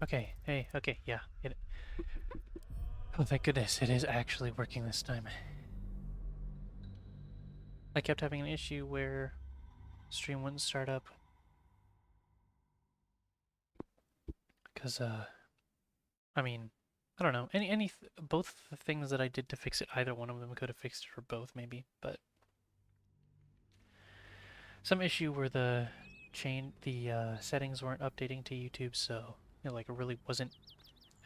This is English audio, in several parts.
Okay, hey, okay, yeah. Oh, thank goodness, it is actually working this time. I kept having an issue where stream wouldn't start up. Because, I mean, I don't know. Both the things that I did to fix it, either one of them could have fixed it, or both maybe, but some issue where the settings weren't updating to YouTube, so, like, it really wasn't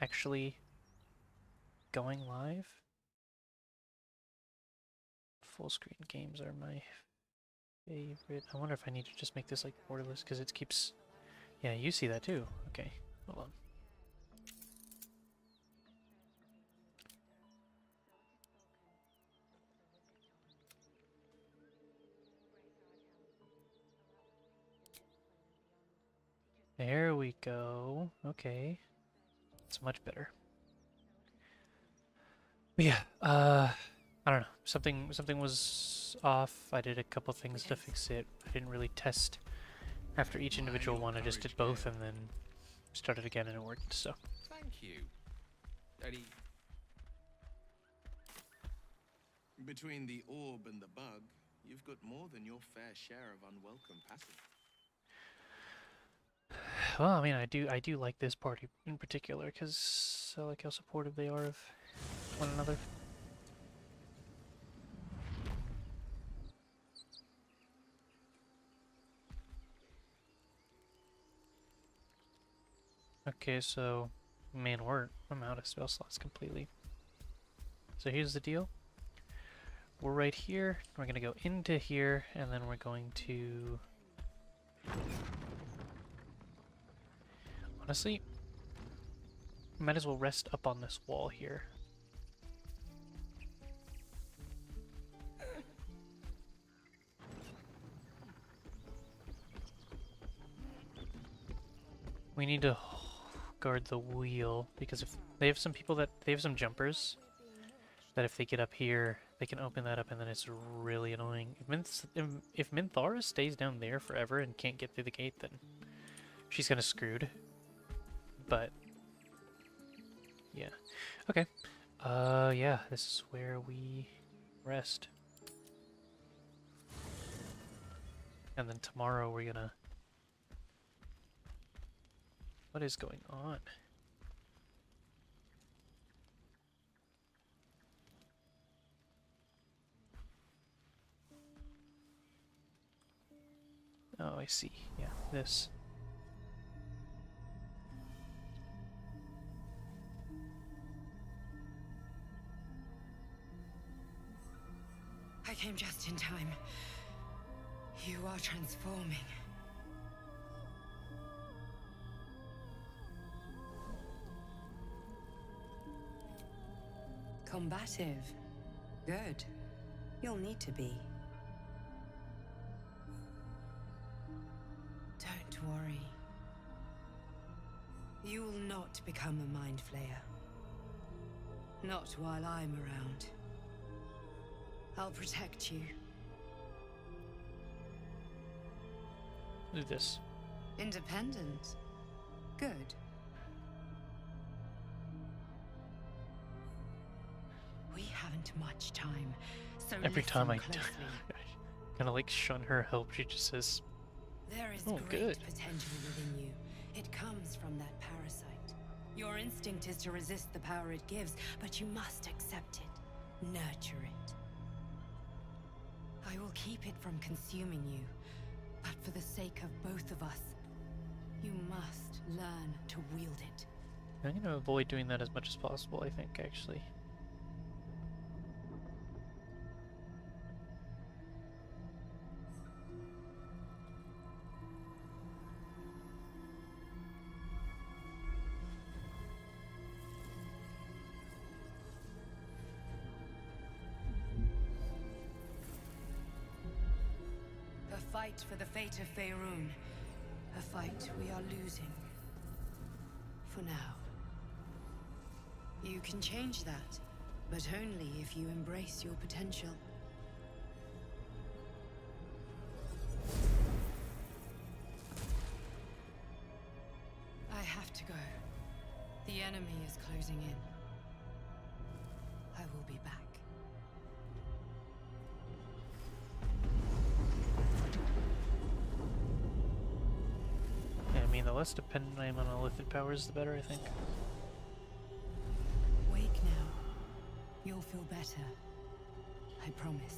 actually going live. Full screen games are my favorite. I wonder if I need to just make this like borderless because it keeps. Yeah, you see that too. Okay, hold on. There we go. Okay, it's much better. But yeah, I don't know. Something was off. I did a couple things to fix it. I didn't really test after each individual one. I just did both and then started again and it worked. So. Thank you. Any... Between the orb and the bug, you've got more than your fair share of unwelcome passive. Well, I mean, I do like this party in particular because I like how supportive they are of one another. Okay, so man, I'm out of spell slots completely. So here's the deal. We're right here. We're gonna go into here, and then we're going to. Honestly, might as well rest up on this wall here. We need to guard the wheel because if they have some people that they have some jumpers that if they get up here, they can open that up, and then it's really annoying. If Minthara stays down there forever and can't get through the gate, then she's kind of screwed. But yeah, okay. Yeah, this is where we rest, and then tomorrow we're gonna. What is going on? Oh, I see. Yeah, this. I came just in time. You are transforming. Combative. Good. You'll need to be. Don't worry. You will not become a mind flayer. Not while I'm around. I'll protect you. Do this. Independent. Good. We haven't much time, so Every time I closely. kind of like shun her help, she just says, There is "Oh, great good." potential within you. It comes from that parasite. Your instinct is to resist the power it gives, but you must accept it. Nurture it. I will keep it from consuming you, but for the sake of both of us, you must learn to wield it. I'm gonna avoid doing that as much as possible, I think, actually. A fight for the fate of Faerun. A fight we are losing. For now. You can change that, but only if you embrace your potential. I have to go. The enemy is closing in. I will be back. Yeah, I mean, the less dependent I am on illithid powers, the better, I think. Wake now. You'll feel better. I promise.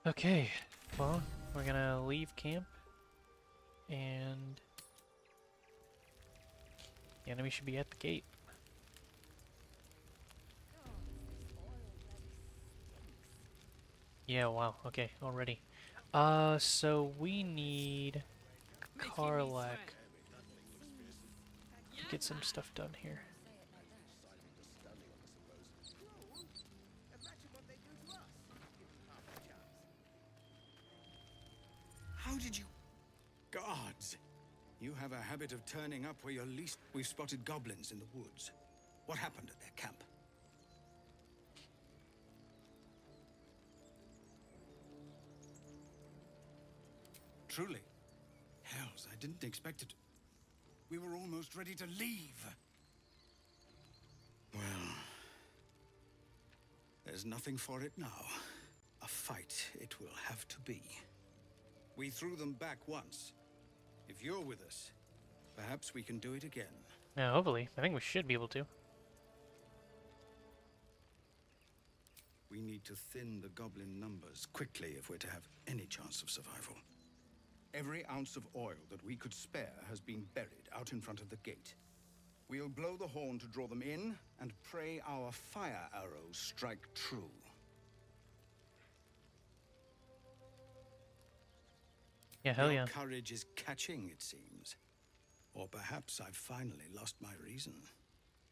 Okay, well, we're gonna leave camp, and the enemy should be at the gate. Yeah, wow, okay, already. So we need Karlak to get some stuff done here. How did you... Guards! You have a habit of turning up where you're least... We've spotted goblins in the woods. What happened at their camp? Truly? Hells, I didn't expect it. We were almost ready to leave. Well... there's nothing for it now. A fight it will have to be. We threw them back once. If you're with us, perhaps we can do it again. Yeah, hopefully. I think we should be able to. We need to thin the goblin numbers quickly if we're to have any chance of survival. Every ounce of oil that we could spare has been buried out in front of the gate. We'll blow the horn to draw them in, and pray our fire arrows strike true. Yeah, hell yeah. Your courage is catching, it seems. Or perhaps I've finally lost my reason.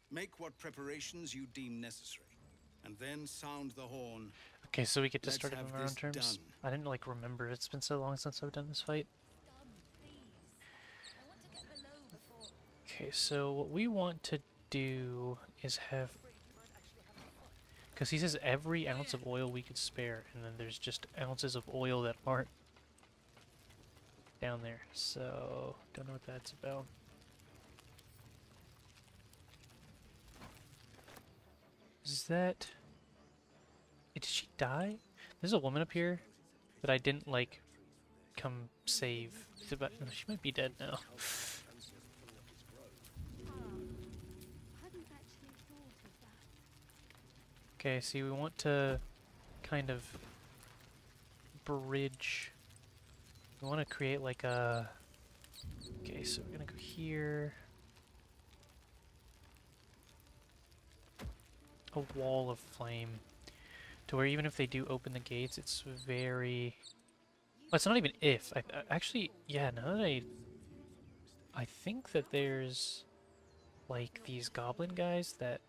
Make what preparations you deem necessary, and then sound the horn. Okay, so we get to Let's start it have on our own this terms. done. I didn't, like, remember. It's been so long since I've done this fight. Okay, so what we want to do is have... because he says every ounce of oil we could spare, and then there's just ounces of oil that aren't down there. So, don't know what that's about. Is that... did she die? There's a woman up here that I didn't, like, come save. It's about... no, she might be dead now. Okay, see, we want to kind of bridge. We want to create like a... okay, so we're gonna go here. A wall of flame. To where even if they do open the gates, it's very... well, it's not even if. Actually, yeah, now that I think that there's like these goblin guys that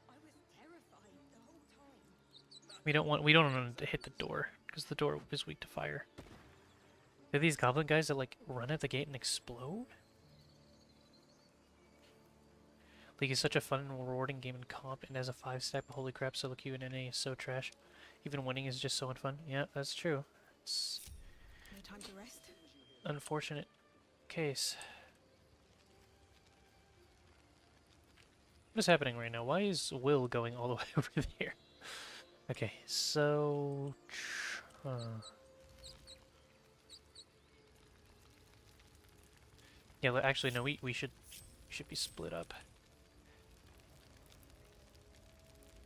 we don't want them to hit the door because the door is weak to fire. They're these goblin guys that like run at the gate and explode. League is such a fun and rewarding game in comp, and as a 5-stack, but holy crap, solo queue in NA is so trash. Even winning is just so unfun. Yeah, that's true. It's No time to rest. unfortunate case. What is happening right now? Why is Will going all the way over there? Okay, so... yeah, actually, no, we should be split up.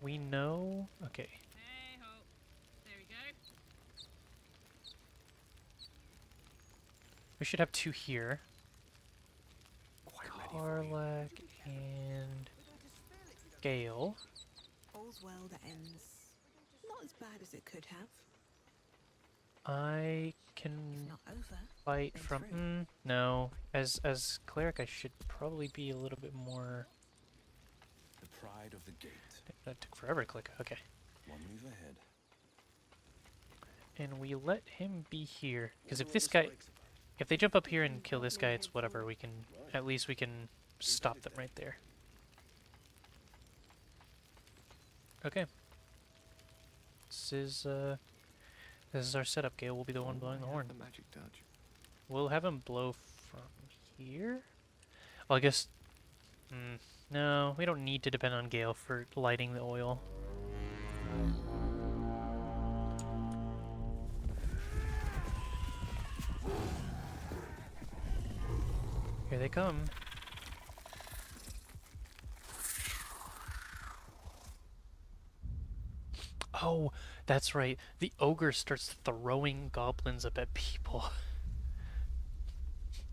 We know... okay. Hey ho. There we go. We should have 2 here. Quite ready for you. Karlak and Gale. All's well that ends not as bad as it could have. I If can not over. fight then from... through. no. As cleric, I should probably be a little bit more... The pride of the gate. that took forever to click. Okay. One move ahead. And we let him be here. Because if this guy... If they jump up here and kill this guy, it's whatever. We can, at least we can stop them right there. Okay. This is our setup. Gale will be the one blowing the horn. The magic touch. We'll have him blow from here? Well, I guess... no, we don't need to depend on Gale for lighting the oil. Here they come. Oh, that's right. The ogre starts throwing goblins up at people.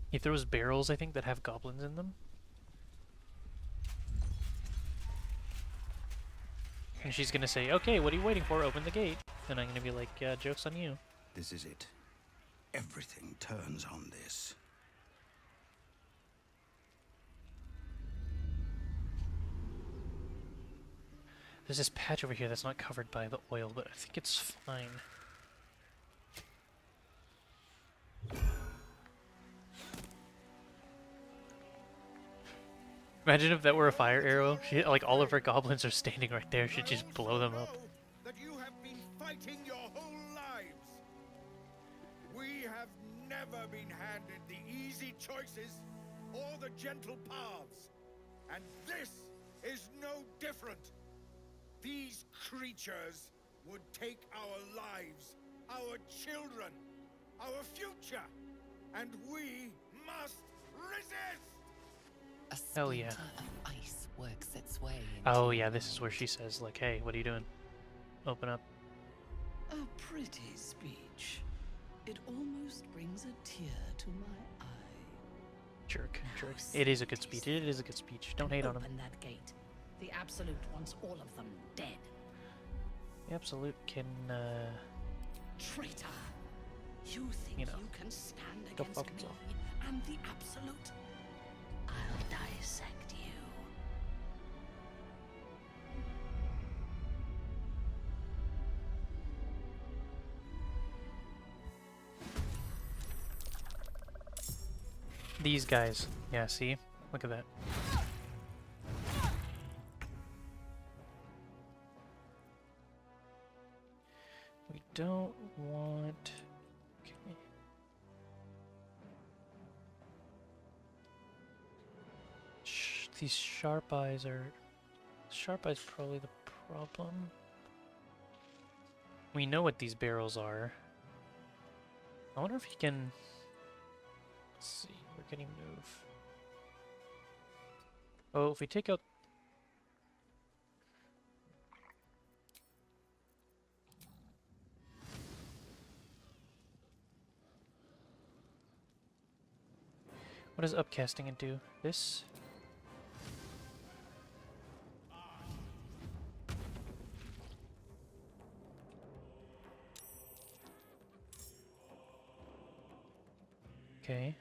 He throws barrels, I think, that have goblins in them. And she's gonna say, okay, what are you waiting for? Open the gate. And I'm gonna be like, yeah, joke's on you. This is it. Everything turns on this. There's this patch over here that's not covered by the oil, but I think it's fine. Imagine if that were a fire arrow. She, like, all of her goblins are standing right there. She'd just blow them up. That you have been fighting your whole lives. We have never been handed the easy choices or the gentle paths. And this is no different. These creatures would take our lives, our children, our future, and we must resist! A Hell yeah. splinter of ice works its way into Oh yeah, this is where she says, like, hey, what are you doing? Open up. A pretty speech. It almost brings a tear to my eye. Jerk, jerk. It is a good speech. It is a good speech. Don't hate on him. Open that gate. The Absolute wants all of them dead. The Absolute can, Traitor! You think You know, you can stand go against fuck me himself. and the Absolute? I'll dissect you. these guys. Yeah, see? Look at that. We don't want... Okay. These sharp eyes are... Sharp eyes probably the problem. We know what these barrels are. I wonder if he can... Let's see, where can he move? Oh, if we take out... What does upcasting it do? This? Okay.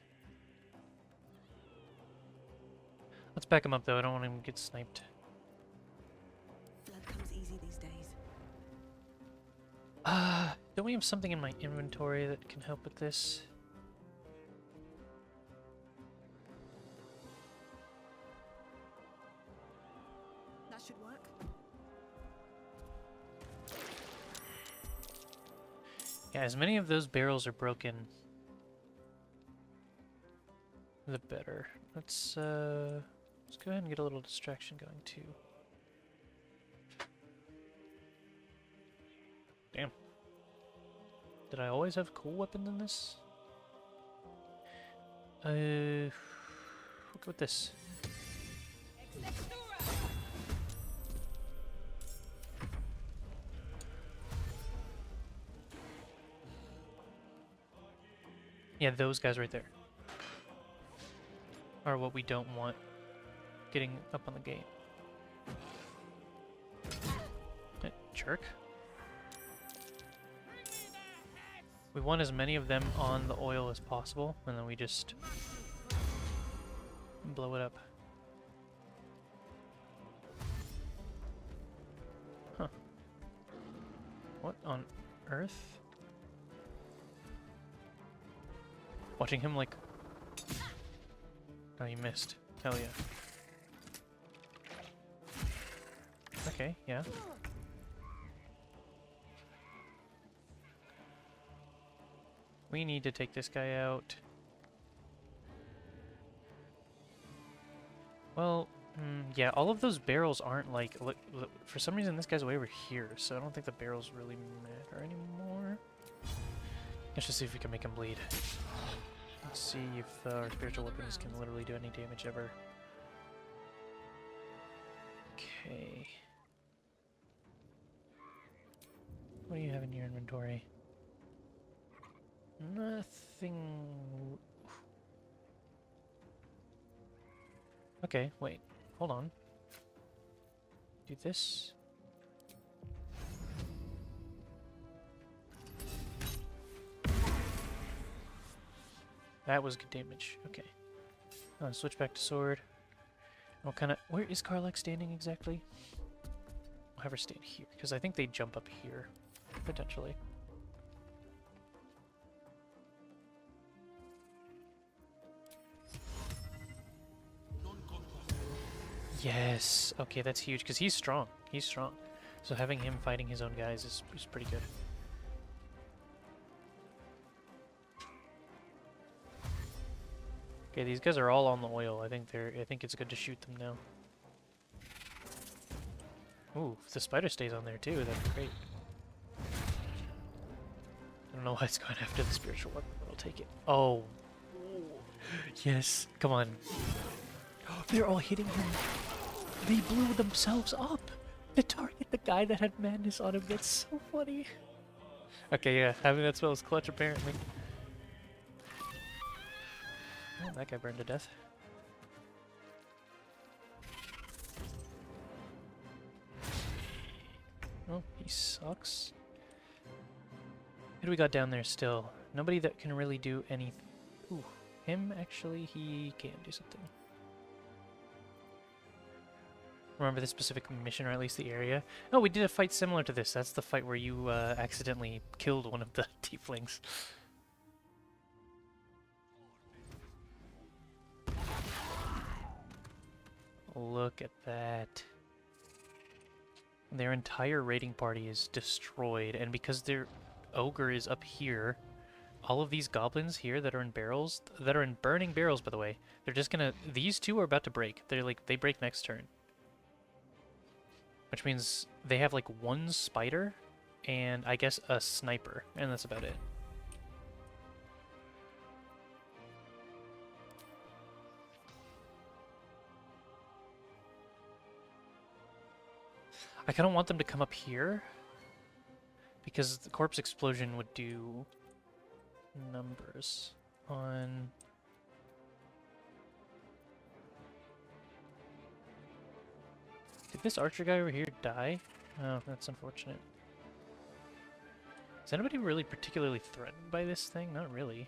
Let's back him up though, I don't want him to get sniped. Blood comes easy these days. Don't we have something in my inventory that can help with this? That should work. Yeah, as many of those barrels are broken, the better. Let's go ahead and get a little distraction going too. Damn. Did I always have cool weapons in this? We'll go with this. Yeah, those guys right there are what we don't want getting up on the gate. Jerk. We want as many of them on the oil as possible, and then we just blow it up. Huh. What on earth? Watching him like... Oh, you missed. Hell yeah. Okay, yeah. We need to take this guy out. Well, yeah, all of those barrels aren't like... for some reason, this guy's way over here, so I don't think the barrels really matter anymore. Let's just see if we can make him bleed. Let's see if our spiritual weapons can literally do any damage ever. Okay. What do you have in your inventory? Nothing... Okay, wait. Hold on. Do this. That was good damage. Okay. Switch back to sword. What kind of... Where is Karlach standing exactly? I'll have her stand here, because I think they jump up here, potentially. Yes! Okay, that's huge, because he's strong. He's strong. So having him fighting his own guys is pretty good. Okay, these guys are all on the oil. I think it's good to shoot them now. Ooh, if the spider stays on there too, that'd be great. I don't know why it's going after the spiritual weapon, but I'll take it. Oh. Yes, come on. They're all hitting him. They blew themselves up to target the guy that had madness on him. That's so funny. Okay, yeah, having that spell is clutch apparently. Oh, that guy burned to death. Oh, he sucks. Who do we got down there still? Nobody that can really do anything. Ooh, him actually, he can do something. Remember the specific mission, or at least the area? Oh, we did a fight similar to this. That's the fight where you accidentally killed one of the tieflings. Look at that. Their entire raiding party is destroyed, and because their ogre is up here, all of these goblins here that are in barrels, that are in burning barrels, by the way, they're just gonna... These two are about to break. They're like, they break next turn. Which means they have like one spider, and I guess a sniper, and that's about it. I kind of want them to come up here, because the corpse explosion would do numbers on... Did this archer guy over here die? Oh, that's unfortunate. Is anybody really particularly threatened by this thing? Not really.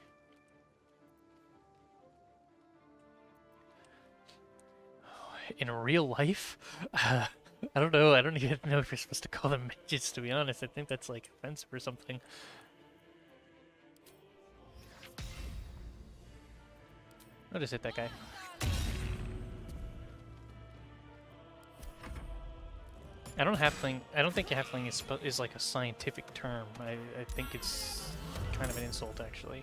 In real life? I don't know. I don't even know if you're supposed to call them mages, to be honest. I think that's, like, offensive or something. I'll just hit that guy. I don't think halfling is like a scientific term. I think it's kind of an insult, actually.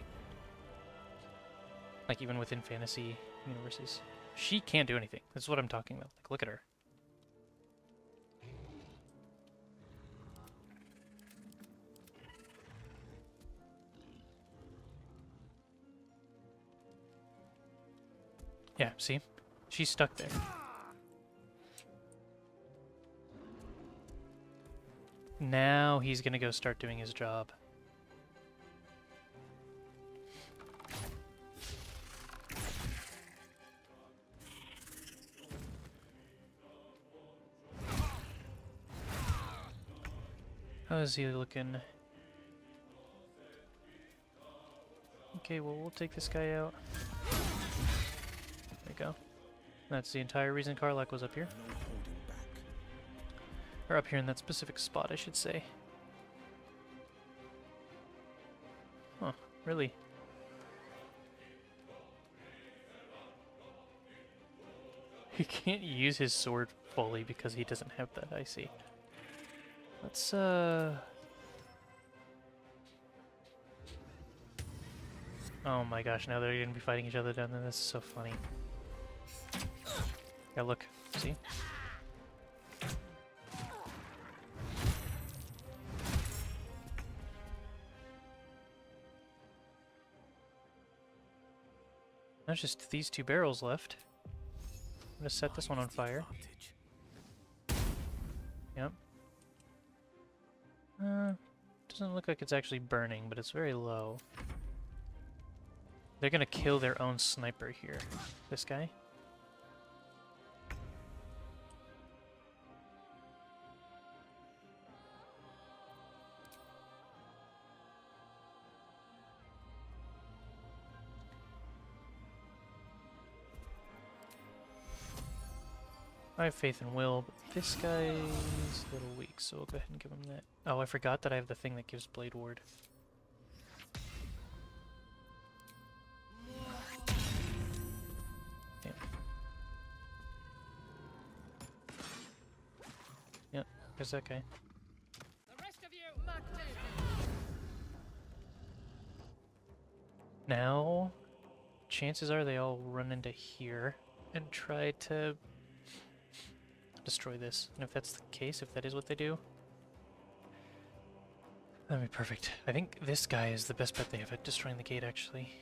Like, even within fantasy universes. She can't do anything. That's what I'm talking about. Like, look at her. Yeah, see? She's stuck there. Now he's gonna go start doing his job. How is he looking? Okay, well, we'll take this guy out. There we go. That's the entire reason Karlach was up here. Or up here in that specific spot, I should say. Huh, really? He can't use his sword fully because he doesn't have that, I see. Let's, oh my gosh, now they're gonna be fighting each other down there. This is so funny. Yeah, look. See? There's just these two barrels left. I'm gonna set this one on fire. Yep. Doesn't look like it's actually burning, but it's very low. They're gonna kill their own sniper here. This guy. I have faith in Will, but this guy's a little weak, so we'll go ahead and give him that. Oh, I forgot that I have the thing that gives Blade Ward. Damn. Yep, there's that guy. Now, chances are they all run into here and try to destroy this. And if that's the case, if that is what they do, that'd be perfect. I think this guy is the best bet they have at destroying the gate, actually.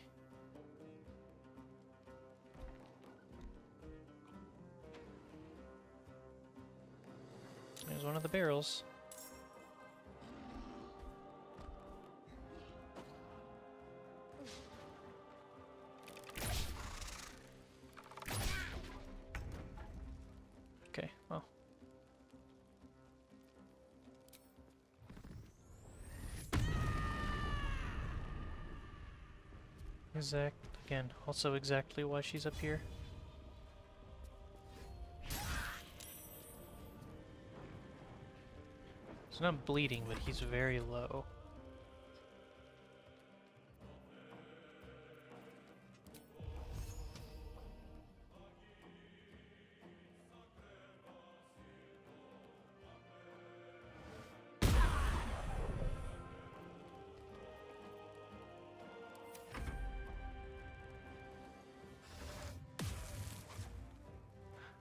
There's one of the barrels. Okay, well. Again, also exactly why she's up here. He's not bleeding, but he's very low.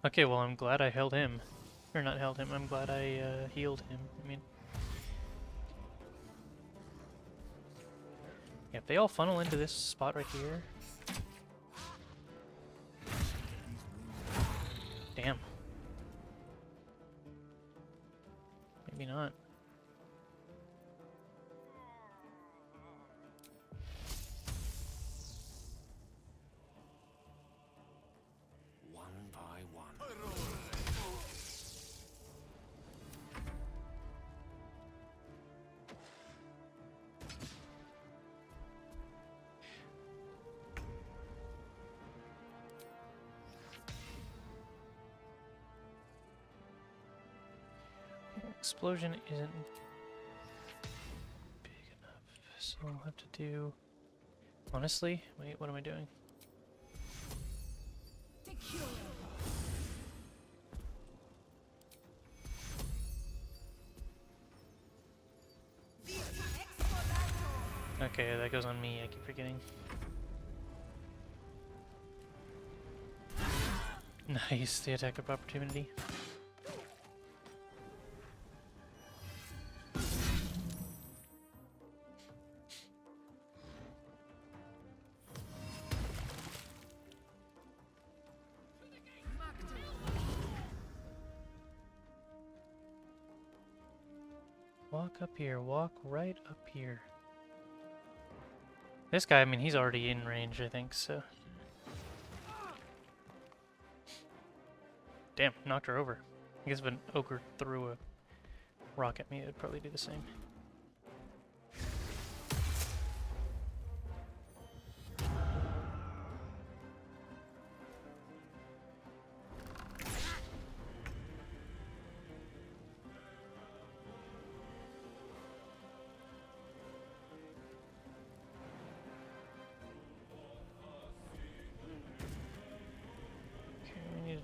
Okay, well, I'm glad I held him. Or not held him, I'm glad I healed him. I mean... yeah, if they all funnel into this spot right here... damn. Maybe not. Explosion isn't big enough, so I'll have to do... honestly? Wait, what am I doing? Okay, that goes on me, I keep forgetting. Nice, the attack of opportunity. Walk up here, walk right up here. This guy, I mean, he's already in range, I think, so... damn, knocked her over. I guess if an ogre threw a rock at me, it'd probably do the same.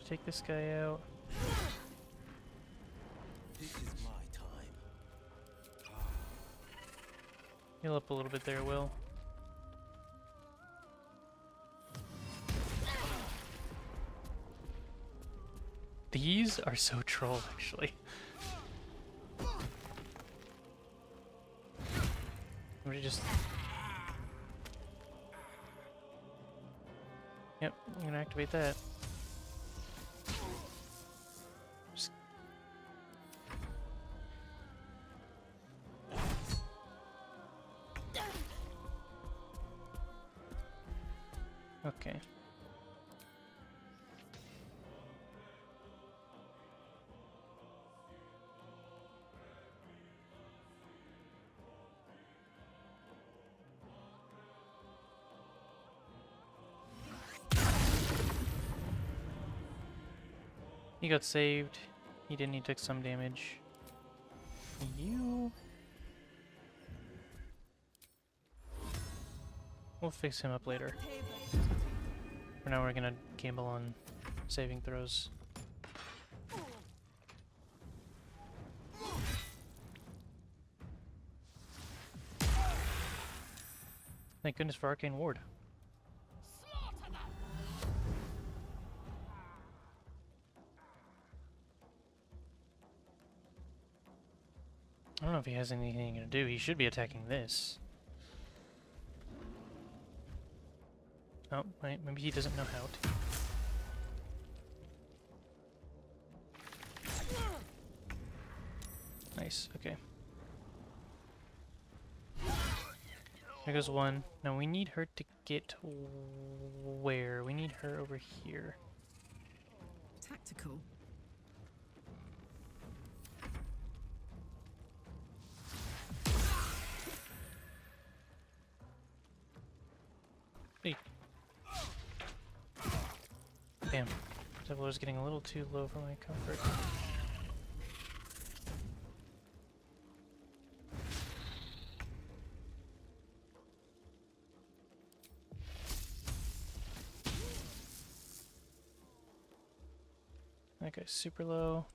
to take this guy out. This is my time. Heal up a little bit there, Will. These are so troll, actually. Let me just... Yep, I'm gonna activate that. Just... Okay. He got saved. He didn't. He took some damage. You. We'll fix him up later. For now, we're gonna gamble on saving throws. Thank goodness for Arcane Ward. I don't know if he has anything to do. He should be attacking this. Oh, wait, maybe he doesn't know how to. Nice, okay. There goes one. Now we need her to get where? We need her over here. Tactical. Hey. Damn. Devil is getting a little too low for my comfort. That guy's super low.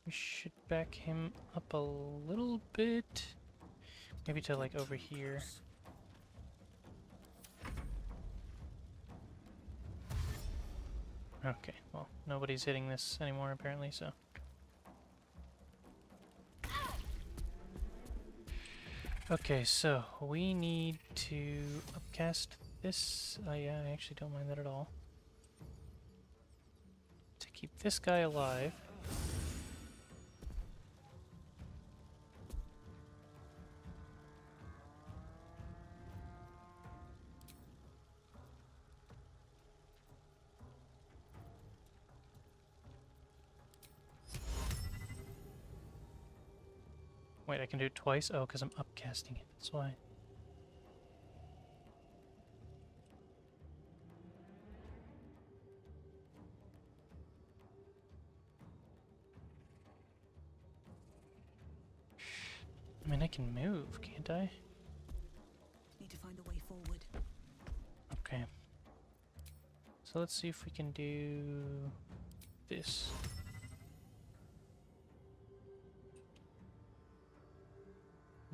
We should back him up a little bit. Maybe to like over here. Okay, well, nobody's hitting this anymore apparently, so. Okay, so we need to upcast this. Yeah, I actually don't mind that at all. To keep this guy alive. Wait, I can do it twice? Oh, because I'm upcasting it. That's why. I mean, I can move, can't I? Need to find a way forward. Okay. So let's see if we can do this.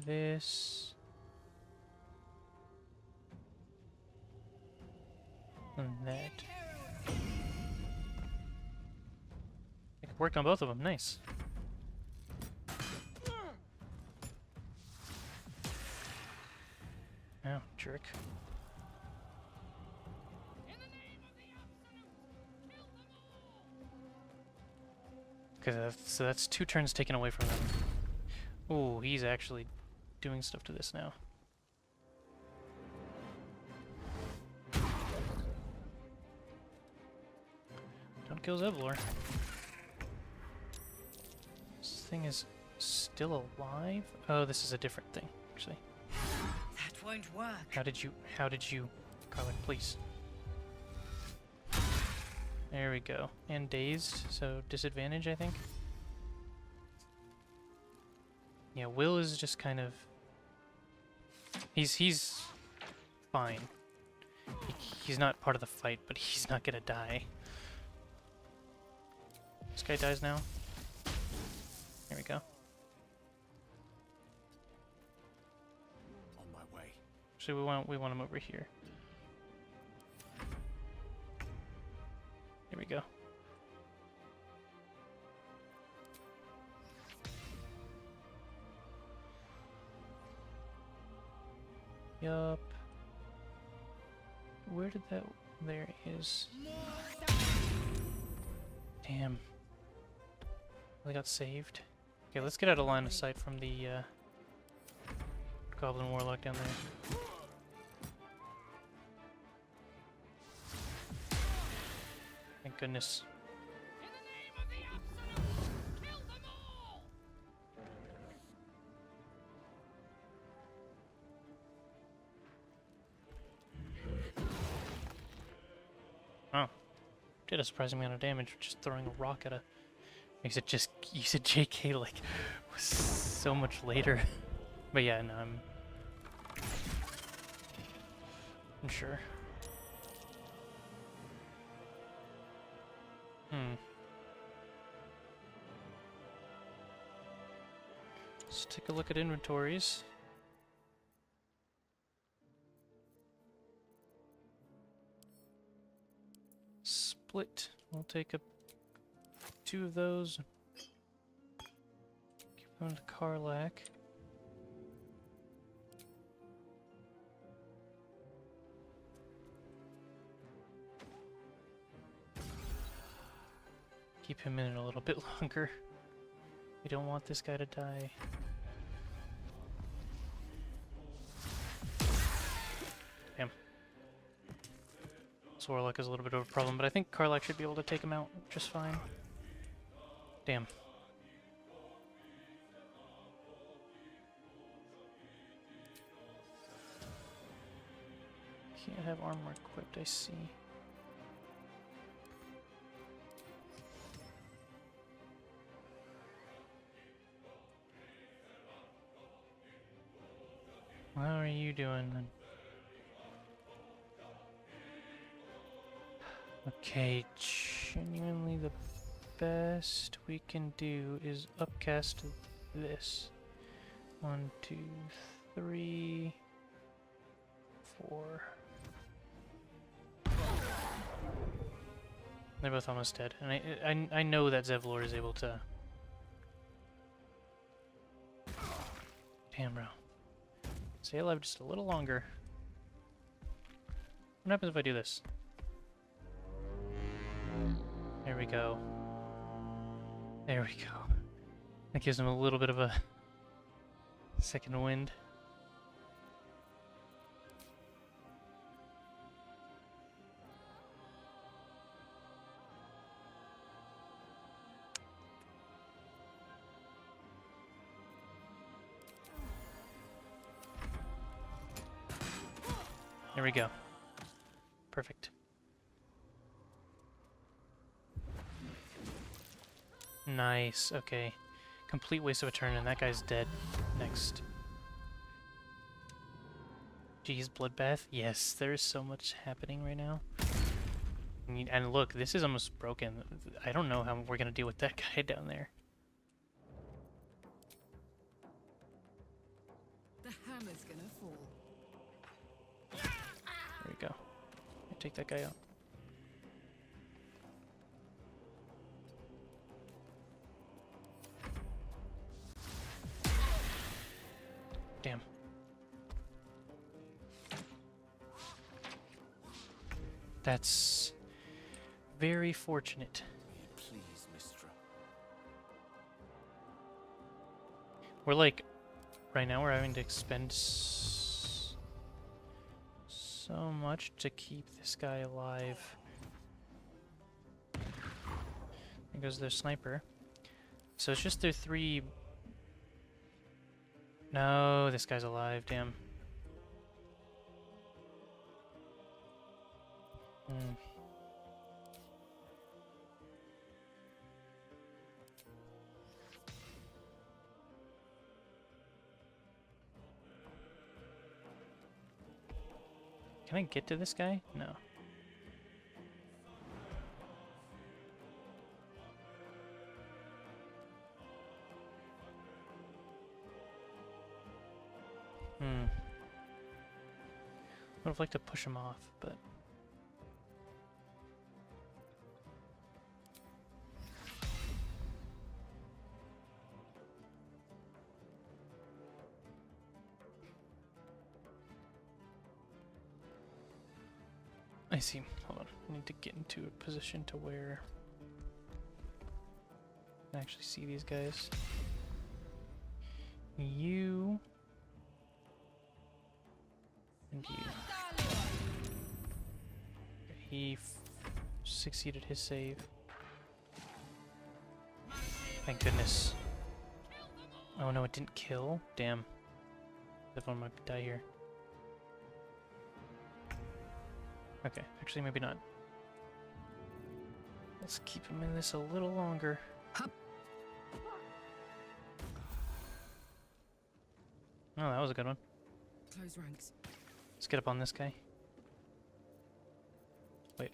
This. And that. It worked on both of them. Nice. Oh, jerk. Okay, so that's 2 turns taken away from them. Ooh, he's actually doing stuff to this now. Don't kill Zevlor. This thing is still alive? Oh, this is a different thing, actually. That won't work. How did you, Carlin, please. There we go. And dazed, so disadvantage, I think. Yeah, Will is just kind of... He's fine. He's not part of the fight, but he's not gonna die. This guy dies now. There we go. On my way. Actually, we want him over here. Here we go. Yup. Where did that... There he is. Damn. They got saved. Okay, let's get out of line of sight from the Goblin Warlock down there. Thank goodness. Oh. Did a surprising amount of damage just throwing a rock at a... Makes it just... You said JK like... was so much later. But yeah, no, I'm sure. Let's take a look at inventories. Split. We'll take a 2 of those. Give them to Karlak. Keep him in it a little bit longer. We don't want this guy to die. Damn. This Warlock is a little bit of a problem, but I think Karlak should be able to take him out just fine. Damn. Can't have armor equipped, I see. How are you doing then? Okay, genuinely the best we can do is upcast this. 1, 2, 3, 4. They're both almost dead, and I know that Zevlor is able to. Damn, bro. Stay alive just a little longer. What happens if I do this? There we go. There we go. That gives him a little bit of a second wind. There we go. Perfect. Nice, okay. Complete waste of a turn, and that guy's dead. Next. Jeez, bloodbath? Yes, there is so much happening right now. And look, this is almost broken. I don't know how we're gonna deal with that guy down there. The hammer's gonna fall. There we go. Take that guy out. Damn. That's very fortunate. Please, Mistra. We're like, right now we're having to expend so much to keep this guy alive. There goes their sniper. So it's just their 3... No, this guy's alive, damn. Can I get to this guy? No. Would have liked to push him off, but... I see. Hold on. I need to get into a position to where I can actually see these guys. You... and you. He succeeded his save. Thank goodness. Oh no, it didn't kill? Damn. Everyone might die here. Okay, actually maybe not. Let's keep him in this a little longer. Oh, that was a good one. Close ranks. Let's get up on this guy. Wait.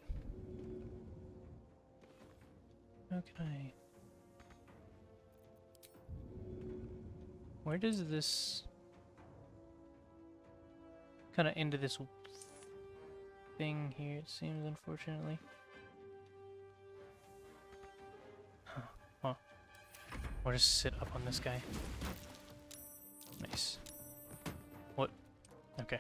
How can I... Where does this... kind of into this thing here, it seems, unfortunately. Huh. Well, we'll just sit up on this guy. Nice. What? Okay.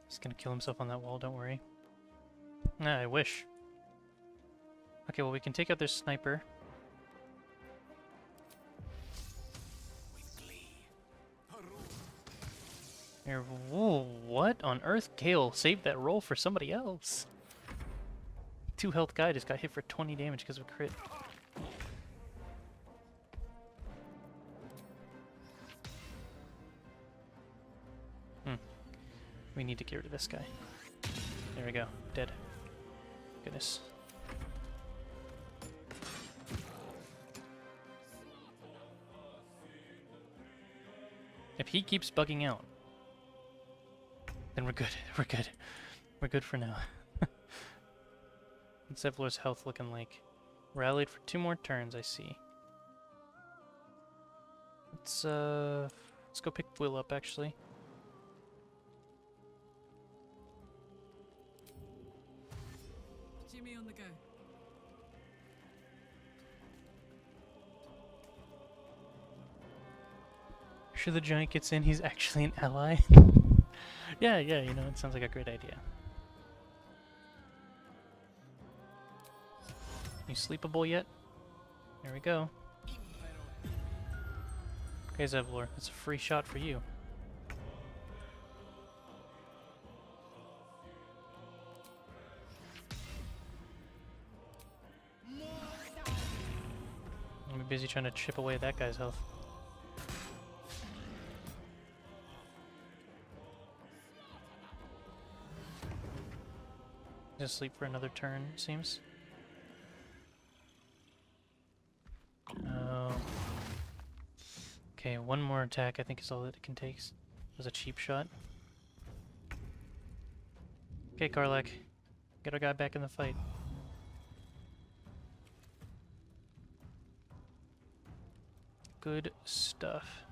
He's gonna kill himself on that wall, don't worry. Nah, I wish. Okay, well we can take out their sniper. Here, whoa, what on earth? Gale saved that roll for somebody else. 2 health guy just got hit for 20 damage because of a crit. We need to get rid of this guy. There we go. Dead. Goodness. If he keeps bugging out, then we're good. We're good. We're good for now. And Zevlor's health looking like rallied for 2 more turns, I see. Let's go pick Will up actually. Jimmy on the go. Sure, the giant gets in, he's actually an ally. Yeah, you know, it sounds like a great idea. You sleepable yet? There we go. Okay, Zevlor, that's a free shot for you. I'm busy trying to chip away at that guy's health. Just sleep for another turn, it seems. Oh. Okay, one more attack I think is all that it can take. It was a cheap shot. Okay, Karlak. Get our guy back in the fight. Good stuff.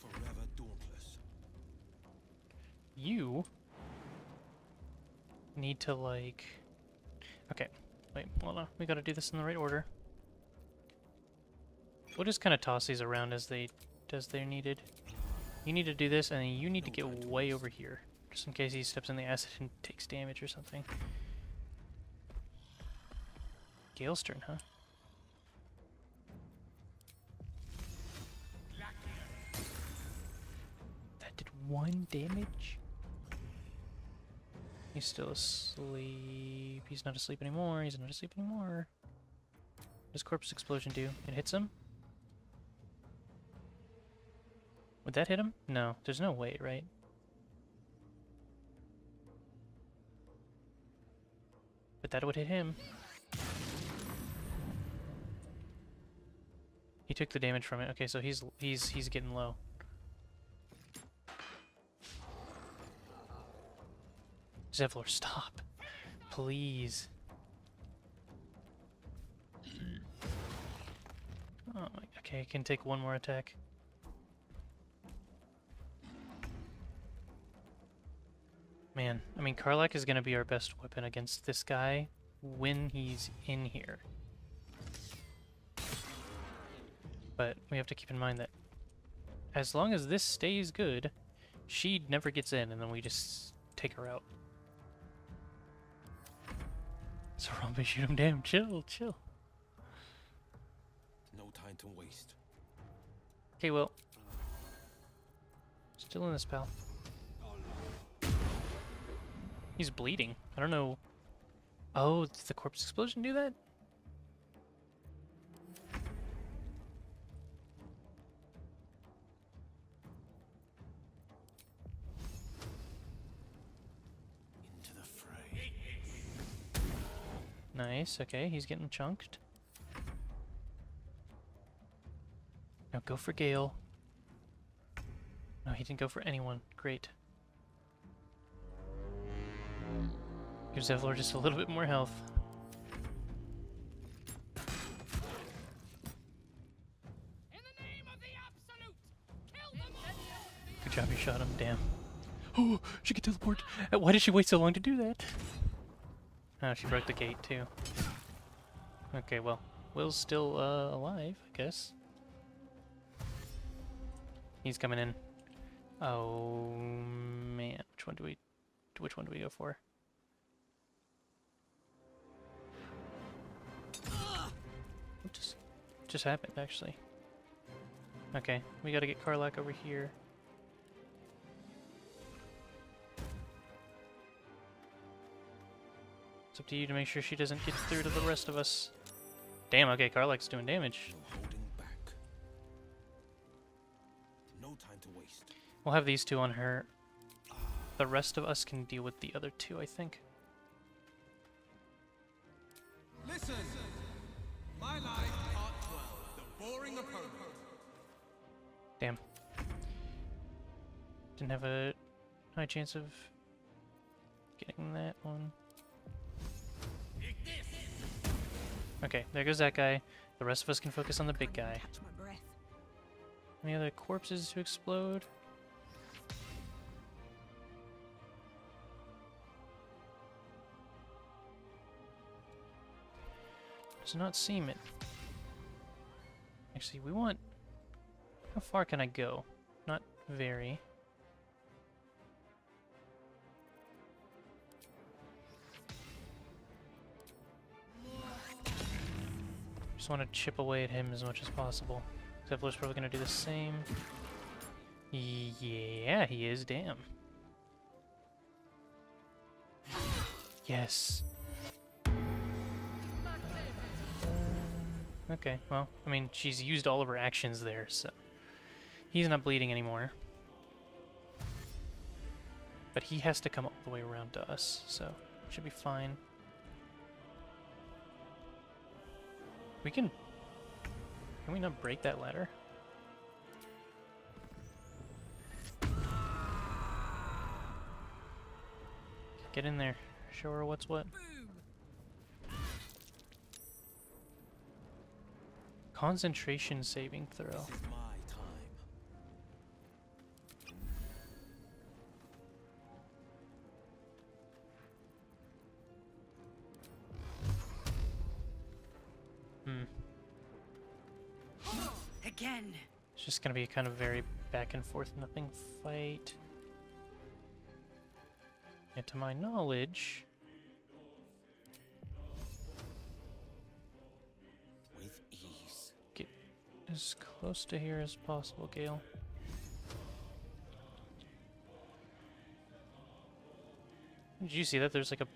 Forever dauntless. You need to, like... Okay, wait, hold on. We gotta do this in the right order. We'll just kind of toss these around as they're needed. You need to do this, and then you need to get way over here, just in case he steps in the acid and takes damage or something. Gale's turn, huh? That did 1 damage? He's still asleep. He's not asleep anymore. He's not asleep anymore. What does Corpse Explosion do? It hits him? Would that hit him? No, there's no way, right? But that would hit him. He took the damage from it. Okay, so he's getting low. Zevlor, stop. Please. Oh, okay, I can take one more attack. Man, I mean, Karlach is going to be our best weapon against this guy when he's in here. But we have to keep in mind that as long as this stays good, she never gets in, and then we just take her out. So Rompe, shoot him down. Chill, chill. No time to waste. Okay, well. Still in this, pal. He's bleeding. I don't know. Oh, did the corpse explosion do that? Into the fray. Nice, okay, he's getting chunked. Now go for Gale. No, he didn't go for anyone. Great. Gives Zevlor just a little bit more health. Good job, you shot him. Damn. Oh, she could teleport. Why did she wait so long to do that? Oh, she broke the gate too. Okay, well, Will's still alive, I guess. He's coming in. Oh man, which one do we go for? What just happened, actually? Okay, we gotta get Karlach over here. It's up to you to make sure she doesn't get through to the rest of us. Damn, okay, Karlach's doing damage. No holding back. No time to waste. We'll have these two on her. The rest of us can deal with the other two, I think. Listen! My life, part 12. The boring opponent. Damn. Didn't have a high chance of getting that one. Okay, there goes that guy. The rest of us can focus on the big guy. Catch my breath. Any other corpses to explode? Does not seem it. Actually, we want... How far can I go? Not very. Just want to chip away at him as much as possible. Zevlor's probably going to do the same. Yeah, he is. Damn. Yes. Okay, well, I mean, she's used all of her actions there, so... He's not bleeding anymore. But he has to come all the way around to us, so... Should be fine. We can... Can we not break that ladder? Get in there. Show her what's what. Concentration saving throw. This is my time. Again. It's just gonna be a kind of very back and forth nothing fight. And to my knowledge... With ease. Get as close to here as possible, Gale. Did you see that? There's like a...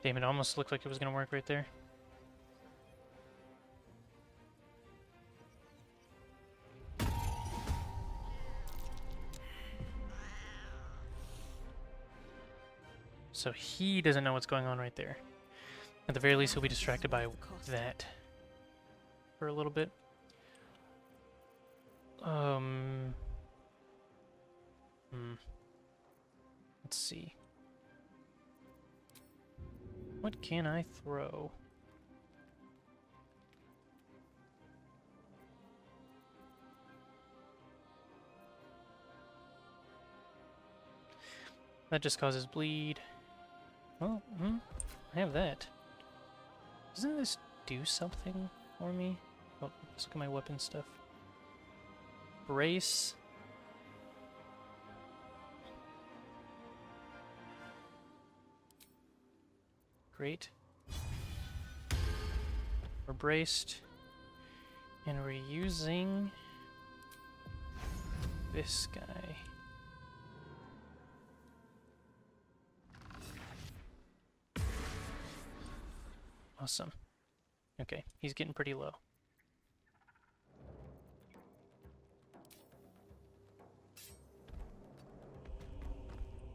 Damn, it almost looked like it was gonna work right there. So he doesn't know what's going on right there. At the very least, he'll be distracted by that for a little bit. Let's see. What can I throw? That just causes bleed. Well, I have that. Doesn't this do something for me? Oh, let's look at my weapon stuff. Brace. Great. We're braced. And we're using this guy. Awesome. Okay, he's getting pretty low.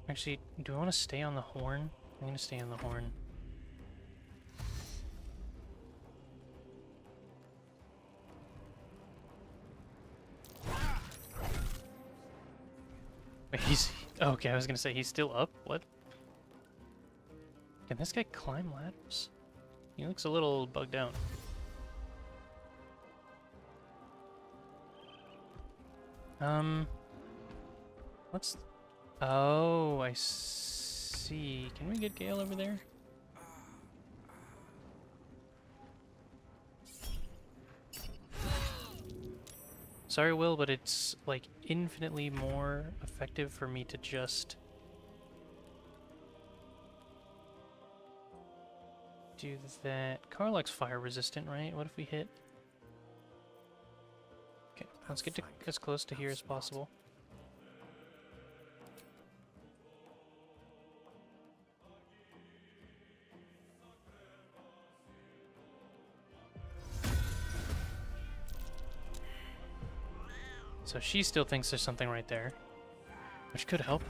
Actually, do I want to stay on the horn? I'm going to stay on the horn. Wait, okay, I was going to say he's still up? What? Can this guy climb ladders? He looks a little bugged out. What's... Oh, I see. Can we get Gale over there? Sorry, Will, but it's, like, infinitely more effective for me to just... do that. Karlach's fire resistant, right? What if we hit? Okay, let's get to as close to here as possible. So she still thinks there's something right there, which could help.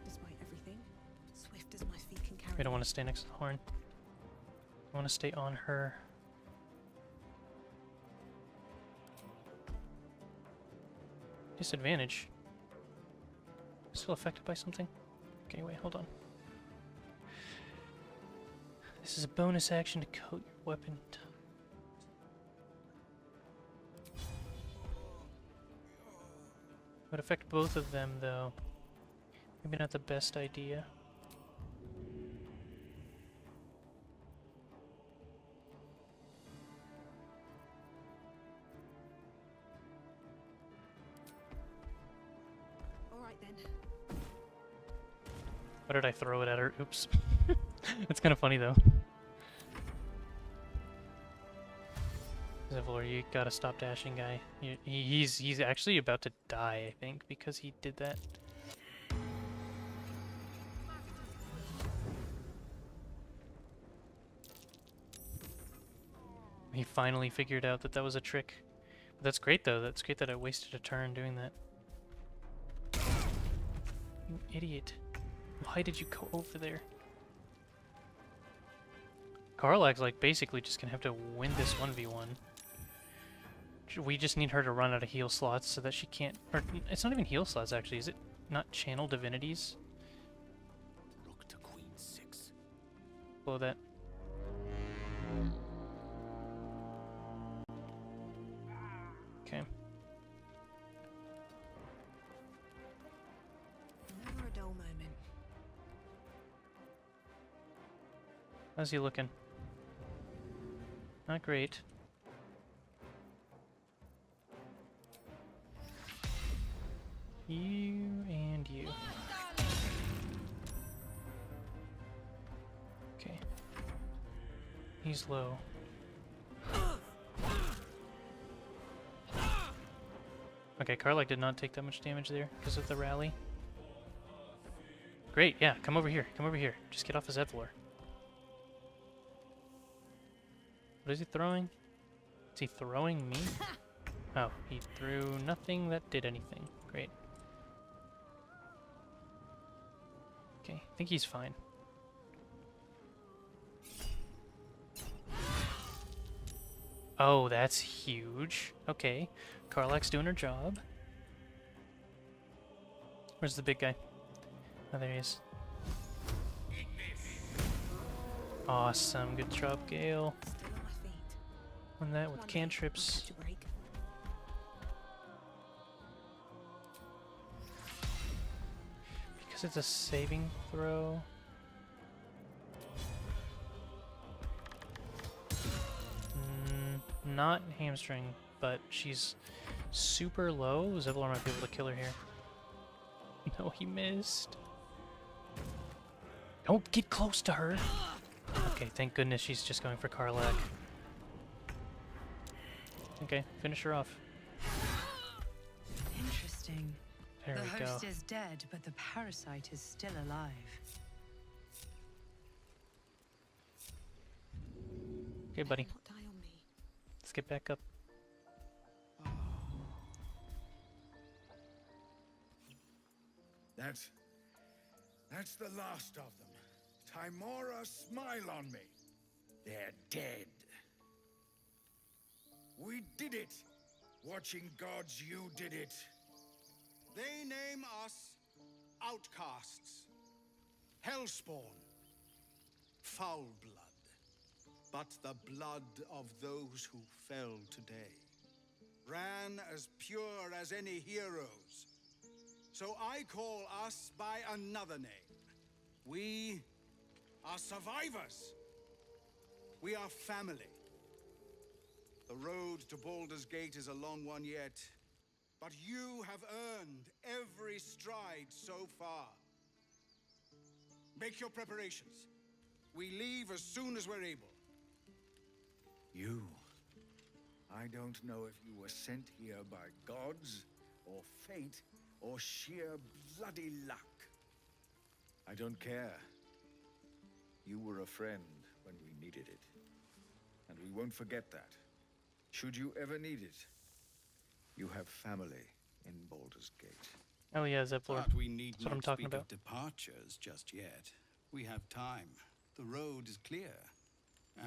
Despite everything, swift as my feet can carry. We don't want to stay next to the horn. I want to stay on her. Disadvantage. Still affected by something? Okay, wait, hold on. This is a bonus action to coat your weapon. Would affect both of them, though. Maybe not the best idea. Why did I throw it at her? Oops. That's kind of funny, though. Zevlor, you gotta stop dashing, guy. He's actually about to die, I think, because he did that. He finally figured out that that was a trick. But that's great, though. That's great that I wasted a turn doing that. You idiot. Why did you go over there? Karlach's like basically just gonna have to win this 1v1. We just need her to run out of heal slots so that she can't... Or, it's not even heal slots, actually. Is it not channel divinities? Rook to queen 6. Blow that. Okay. Never a dull moment. How's he looking? Not great. You and you. Okay. He's low. Okay, Karlach did not take that much damage there because of the rally. Great, yeah, come over here. Come over here. Just get off of Zevlor. What is he throwing? Is he throwing me? Oh, he threw nothing that did anything. Great. Okay, I think he's fine. Oh, that's huge. Okay. Karlach's doing her job. Where's the big guy? Oh, there he is. Awesome. Good job, Gale. Still on my feet. On that with One day, cantrips. I'll catch a break. Because it's a saving throw. Not hamstring, but she's super low. Zevlor might be able to kill her here. No, he missed. Don't get close to her. Okay, thank goodness she's just going for Karlach. Okay, finish her off. Interesting. There The we go. host is dead, but the parasite is still alive. Okay, buddy. Not die on me. Let's get back up. That's the last of them. Timora, smile on me. They're dead. We did it. Watching gods, you did it. They name us outcasts, hellspawn, foul blood. But the blood of those who fell today ran as pure as any heroes. So I call us by another name. We are survivors. We are family. The road to Baldur's Gate is a long one yet, but you have earned every stride so far. Make your preparations. We leave as soon as we're able. You? I don't know if you were sent here by gods, or fate, or sheer bloody luck. I don't care. You were a friend when we needed it. And we won't forget that. Should you ever need it, you have family in Baldur's Gate. Oh yeah, Zevlor. But we need That's what I'm not talking speak about. of departures just yet. We have time. The road is clear.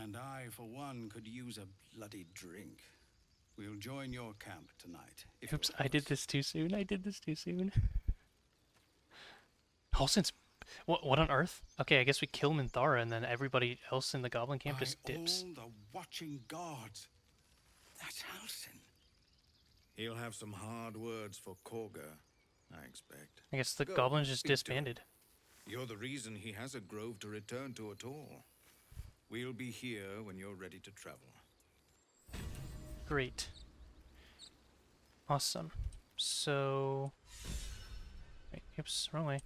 And I, for one, could use a bloody drink. We'll join your camp tonight. if Oops, you'll I did have us. this too soon. I did this too soon. Halsin's... What on earth? Okay, I guess we kill Minthara and then everybody else in the goblin camp By just dips. all the watching gods. That's Halsin. He'll have some hard words for Korga, I expect. I guess the Go, goblins just speak to him. disbanded. You're the reason he has a grove to return to at all. We'll be here when you're ready to travel. Great. Awesome. So... Wait, oops, wrong way.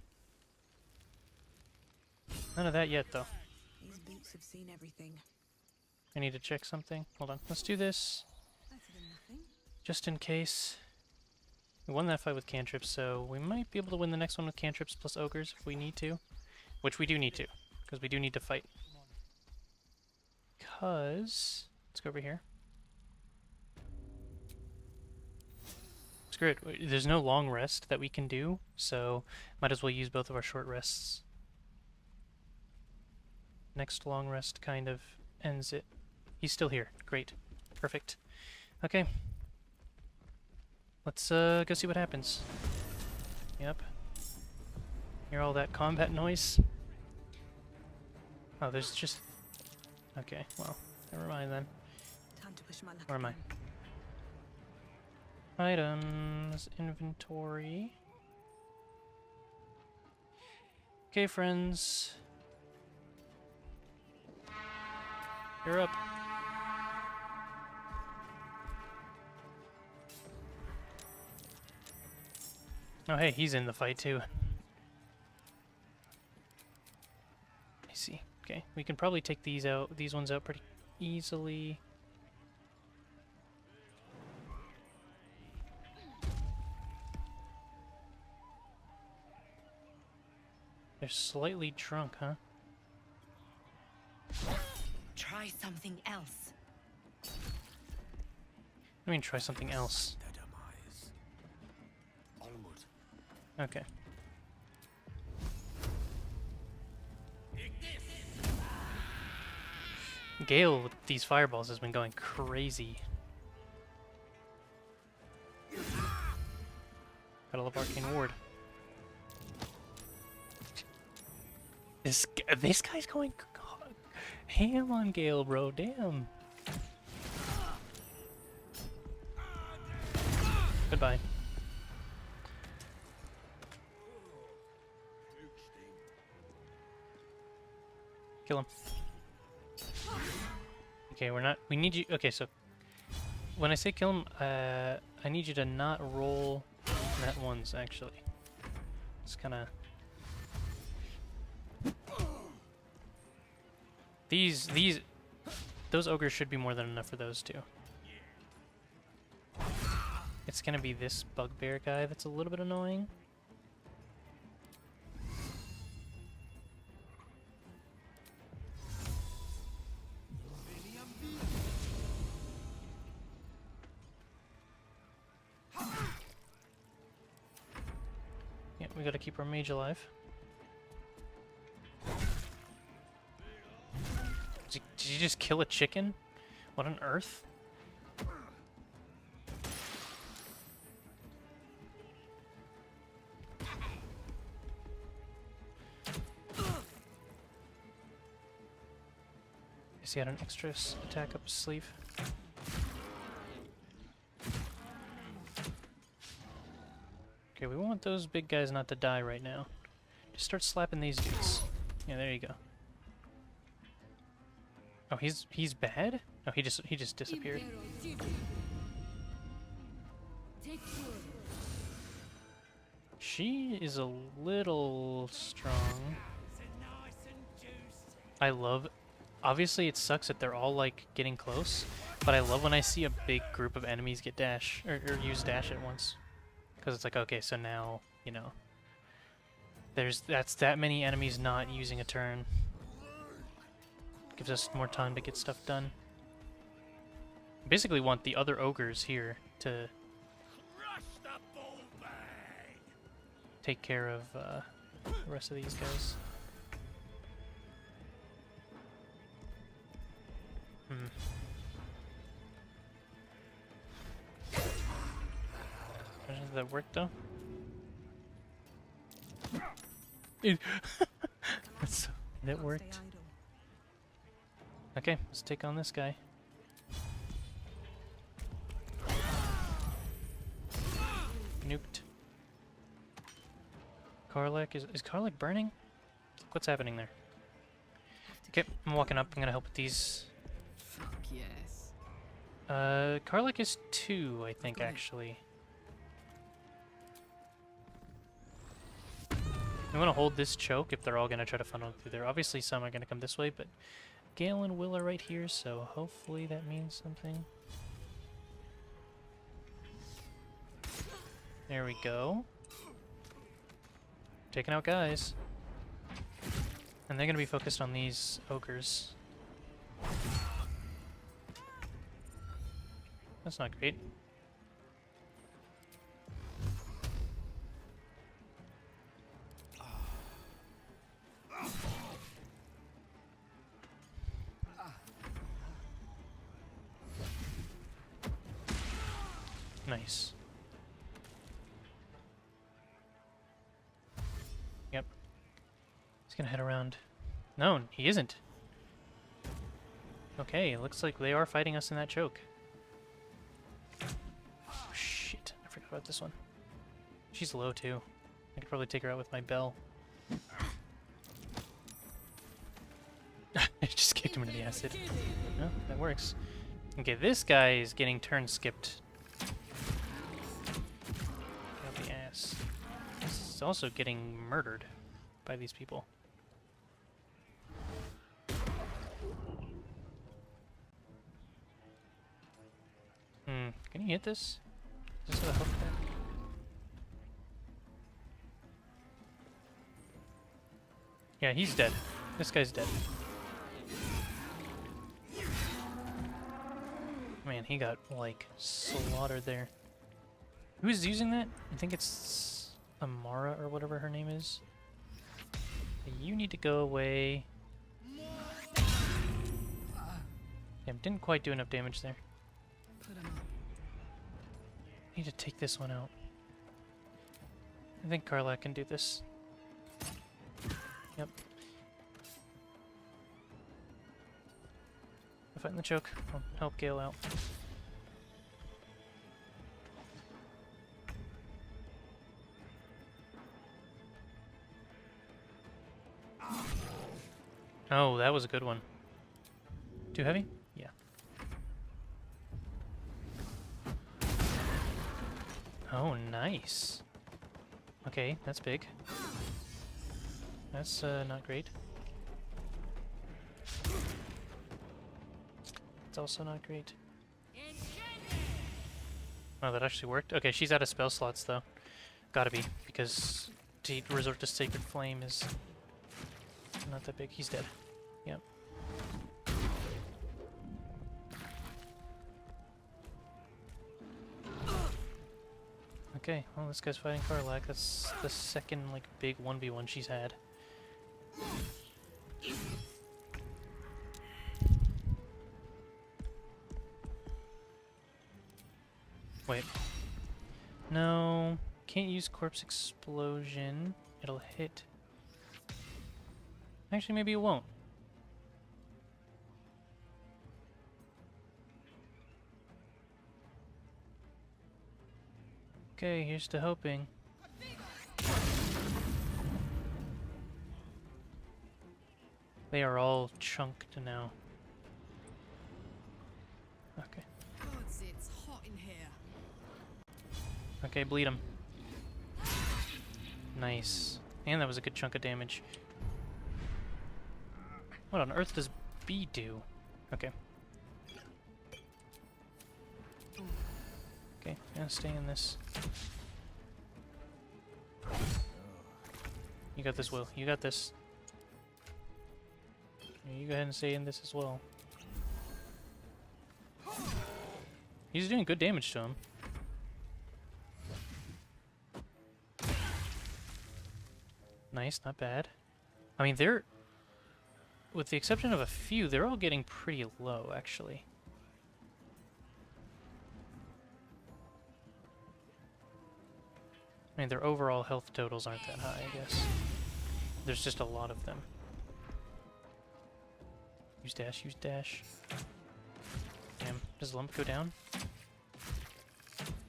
None of that yet, though. These boots have seen everything. I need to check something. Hold on. Let's do this, Better than nothing. just in case. We won that fight with cantrips, so we might be able to win the next one with cantrips plus ogres if we need to. Which we do need to, because we do need to fight. Because... Let's go over here. Screw it. There's no long rest that we can do, so might as well use both of our short rests. Next long rest kind of ends it. He's still here. Great. Perfect. Okay. Let's go see what happens. Yep. Hear all that combat noise? Oh, there's just... Okay, well, never mind then. Time to push my luck. Where am I? again. Items, inventory. Okay, friends. You're up. Oh, hey, he's in the fight too. I see. Okay, we can probably take these out, these ones out pretty easily. They're slightly drunk, huh? Try something else. I mean, try something else. Their demise. Onward. Okay. Gale with these fireballs has been going crazy. Gotta love Arcane Ward. This guy's going ham on Gale, bro. Damn. Goodbye. Kill him. Okay, we need you. Okay, so when I say kill him, I need you to not roll that once, actually. It's kind of... Those ogres should be more than enough for those two. It's gonna be this bugbear guy that's a little bit annoying. Yeah, we gotta keep our mage alive. Did you just kill a chicken? What on earth? Guess he had an extra attack up his sleeve. Okay, we want those big guys not to die right now. Just start slapping these dudes. Yeah, there you go. Oh, he's bad? Oh, he just disappeared. She is a little strong. I love... Obviously, it sucks that they're all, like, getting close, but I love when I see a big group of enemies get dash, or use dash at once. Because it's like, okay, so now, you know, that's that many enemies not using a turn. Gives us more time to get stuff done. Basically want the other ogres here to take care of the rest of these guys. Did that work though? That worked. Okay, let's take on this guy. Nuked. Karlach, is Karlach burning? What's happening there? Okay, I'm walking up. I'm gonna help with these. Fuck yes. Karlach is 2, I think, actually. I'm gonna hold this choke if they're all gonna try to funnel through there. Obviously, some are gonna come this way, but Gale and Will are right here, so hopefully that means something. There we go. Taking out guys. And they're gonna be focused on these ogres. That's not great. Nice. Yep. He's gonna head around. No, he isn't. Okay, it looks like they are fighting us in that choke. Oh, shit. I forgot about this one. She's low, too. I could probably take her out with my bell. I just kicked him into the acid. No, that works. Okay, this guy is getting turn skipped. He's also getting murdered by these people. Can you hit this? Is this a hook there? Yeah, he's dead. This guy's dead. Man, he got, like, slaughtered there. Who's using that? I think it's Amara or whatever her name is. You need to go away. Damn, didn't quite do enough damage there. Put 'em up. Need to take this one out. I think Karlak can do this. Yep. I'm fighting the choke. I'll help Gale out. Oh, that was a good one. Too heavy? Yeah. Oh, nice. Okay, that's big. That's not great. It's also not great. Oh, that actually worked? Okay, she's out of spell slots though. Gotta be, because to resort to Sacred Flame is not that big. He's dead. Yep. Okay, well this guy's fighting Karlak. That's the second like big 1v1 she's had. Wait. No, can't use Corpse Explosion. It'll hit. Actually, maybe it won't. Okay, here's to hoping. They are all chunked now. Okay. Gods, it's hot in here. Okay, bleed him. Nice. And that was a good chunk of damage. What on earth does B do? Okay. Okay, yeah, stay in this. You got this, Will. You got this. Yeah, you go ahead and stay in this as well. He's doing good damage to him. Nice, not bad. I mean, they're... with the exception of a few, they're all getting pretty low, actually. I mean, their overall health totals aren't that high, I guess. There's just a lot of them. Use dash, use dash. Damn, does Lump go down?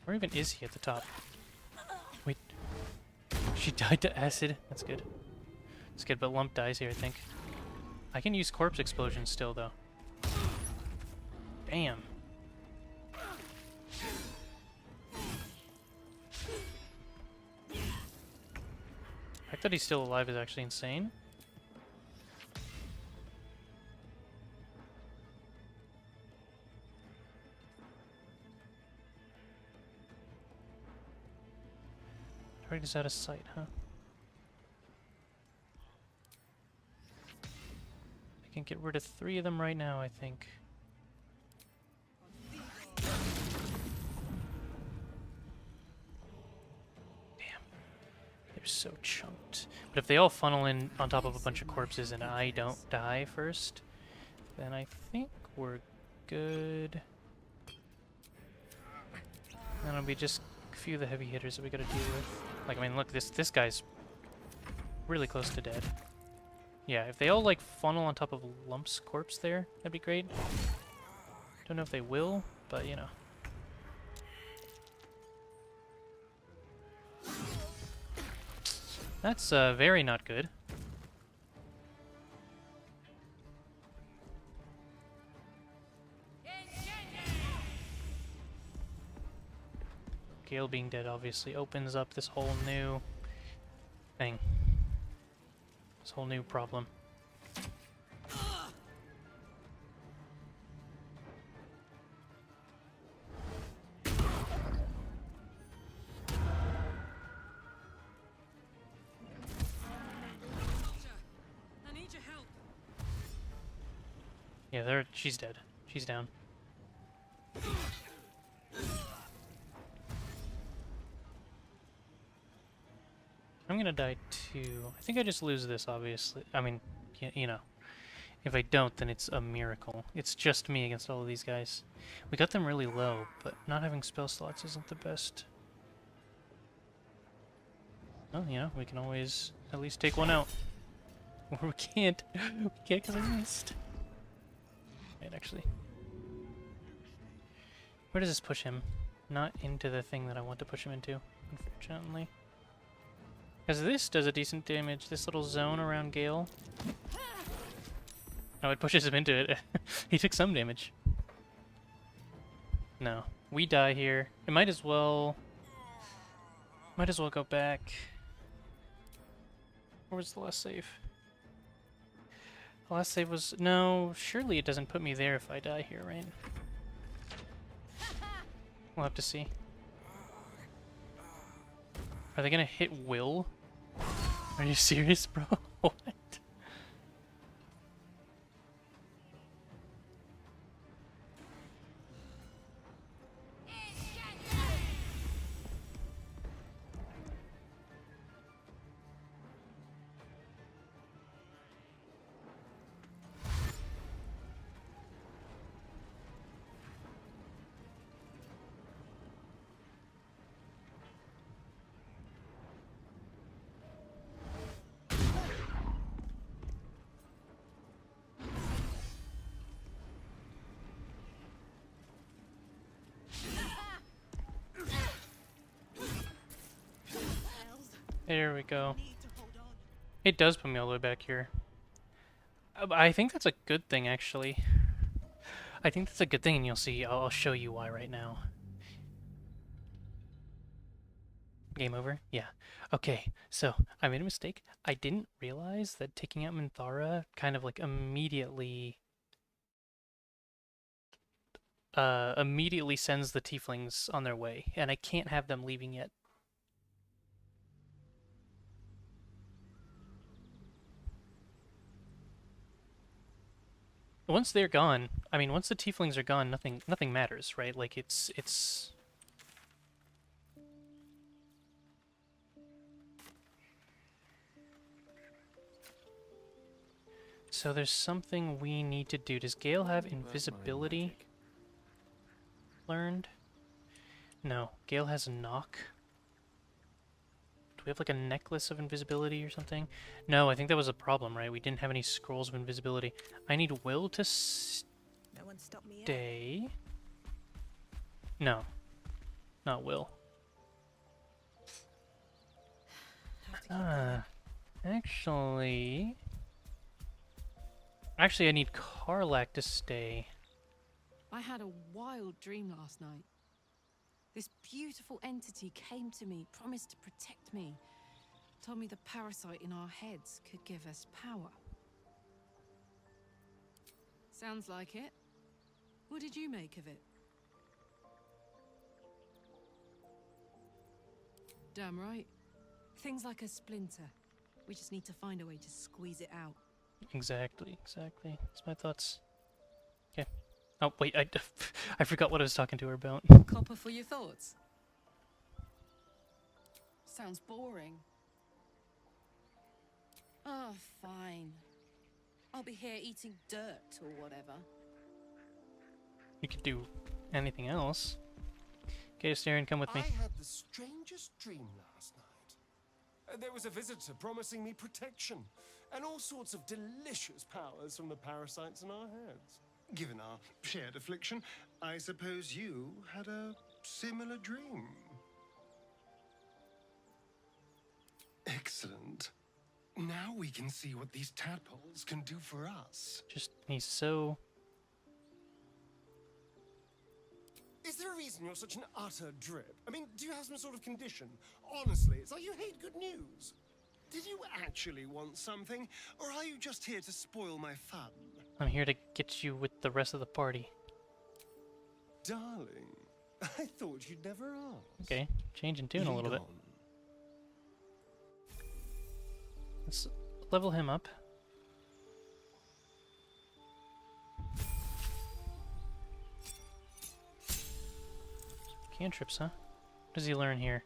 Where even is he at the top? Wait. She died to acid. That's good. That's good, but Lump dies here, I think. I can use Corpse Explosion still, though. Bam. The fact that he's still alive is actually insane. Target's out of sight, huh? I can get rid of 3 of them right now, I think. They're so chunked. But if they all funnel in on top of a bunch of corpses and I don't die first, then I think we're good. And it'll be just a few of the heavy hitters that we gotta deal with. Like, I mean, look, this guy's really close to dead. Yeah, if they all, like, funnel on top of Lump's corpse there, that'd be great. Don't know if they will, but, you know. That's very not good. Gale being dead obviously opens up this whole new thing. This whole new problem. Yeah, she's dead. She's down. I'm gonna die too. I think I just lose this, obviously. I mean, you know. If I don't, then it's a miracle. It's just me against all of these guys. We got them really low, but not having spell slots isn't the best. Well, you know, we can always at least take one out. Or we can't. We can't because I missed. Wait, actually. Where does this push him? Not into the thing that I want to push him into, unfortunately. Because this does a decent damage. This little zone around Gale. Oh, it pushes him into it. He took some damage. No. We die here. It might as well... Might as well go back. Where was the last save? The last save was... No, surely it doesn't put me there if I die here, right? We'll have to see. Are they gonna hit Will? Are you serious, bro? What? There we go. It does put me all the way back here. I think that's a good thing, actually. I think that's a good thing, and you'll see. I'll show you why right now. Game over? Yeah. Okay, so I made a mistake. I didn't realize that taking out Minthara kind of like immediately sends the tieflings on their way, and I can't have them leaving yet. Once they're gone, I mean, once the tieflings are gone, nothing matters, right? Like it's So there's something we need to do. Does Gale have invisibility learned? No. Gale has knock. Do we have like a necklace of invisibility or something? No, I think that was a problem, right? We didn't have any scrolls of invisibility. I need Will to stay. No. Not Will. Actually... Actually, I need Karlach to stay. I had a wild dream last night. This beautiful entity came to me, promised to protect me, told me the parasite in our heads could give us power. Sounds like it. What did you make of it? Damn right. Things like a splinter. We just need to find a way to squeeze it out. Exactly. That's my thoughts. Okay. Oh, wait, I forgot what I was talking to her about. Copper for your thoughts? Sounds boring. Oh, fine. I'll be here eating dirt or whatever. You could do anything else. Okay, Astarion, come with me. I had the strangest dream last night. There was a visitor promising me protection and all sorts of delicious powers from the parasites in our heads. Given our shared affliction, I suppose you had a similar dream. Excellent. Now we can see what these tadpoles can do for us. He's so... Is there a reason you're such an utter drip? I mean, do you have some sort of condition? Honestly, it's like you hate good news. Did you actually want something, or are you just here to spoil my fun? I'm here to get you with the rest of the party. Darling, I thought you'd never ask. Okay, changing tune a little bit. Let's level him up. Cantrips, huh? What does he learn here?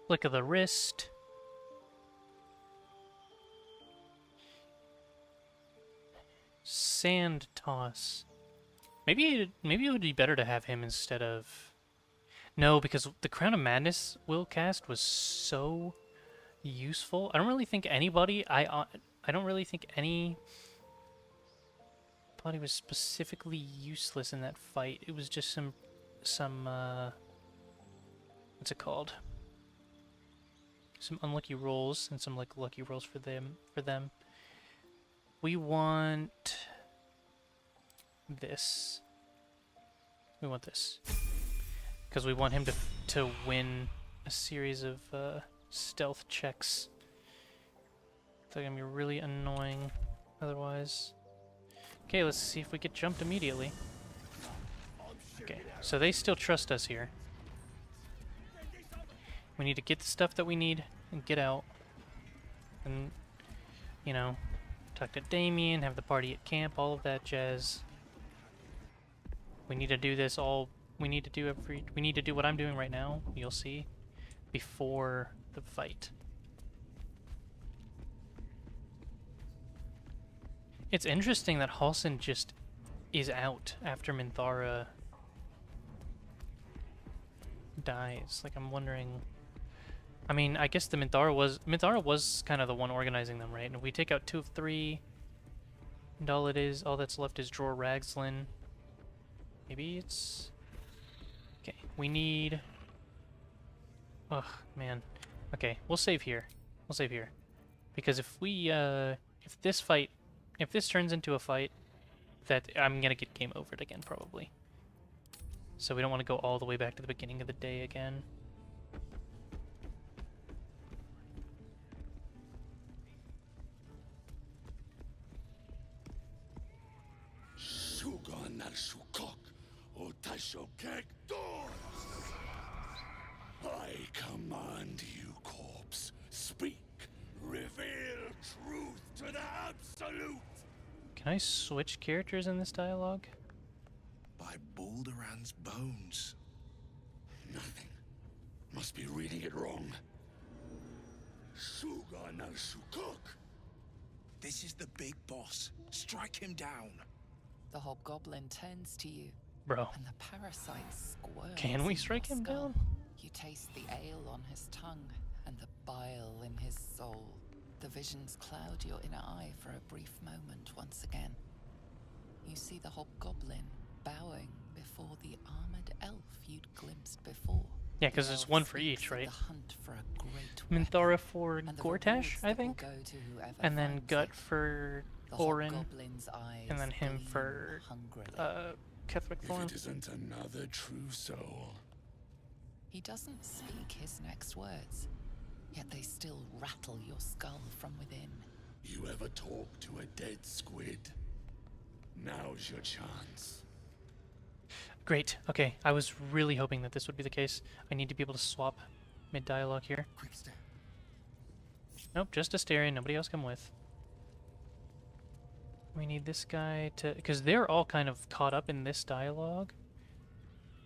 Flick of the wrist. Sand Toss. Maybe it would be better to have him instead of... No, because the Crown of Madness will cast was so useful. I don't really think anybody... I don't really think any... Body was specifically useless in that fight. It was just some what's it called? Some unlucky rolls and some like lucky rolls for them. We want this. We want this because we want him to win a series of stealth checks. They're gonna be really annoying otherwise. Okay, let's see if we get jumped immediately. Okay, so they still trust us here. We need to get the stuff that we need and get out. And, you know, talk to Damien, have the party at camp, all of that jazz. We need to do this all... We need to do what I'm doing right now, you'll see, before the fight. It's interesting that Halsin just is out after Minthara dies. Like, I'm wondering... I mean, I guess the Minthara was kind of the one organizing them, right? And if we take out 2 of 3, and all that's left is Dror Ragzlin. Maybe it's... Okay, we need... Ugh, man. Okay, we'll save here. We'll save here. Because if we, if this turns into a fight, that I'm gonna get game overed again, probably. So we don't want to go all the way back to the beginning of the day again. I command you, corpse. Speak. Reveal truth to the absolute. Can I switch characters in this dialogue? By Balduran's bones. Nothing. Must be reading it wrong. Suga no Shukok. This is the big boss. Strike him down. The hobgoblin turns to you. Bro. And the parasite squirms. Can we in strike your him skull. down? You taste the ale on his tongue and the bile in his soul. The visions cloud your inner eye for a brief moment once again. You see the hobgoblin bowing before the armored elf you'd glimpsed before. Yeah, because there's one for each, right? The hunt for a great Minthara for Gortash, I think? And then Gut for Orin. And then him for Ketheric Thorn. If it isn't another true soul. He doesn't speak his next words, yet they still rattle your skull from within. You ever talk to a dead squid? Now's your chance. Great. Okay, I was really hoping that this would be the case. I need to be able to swap mid-dialogue here. Quick step. Nope, just Astarion. Nobody else come with. We need this guy to... Because they're all kind of caught up in this dialogue.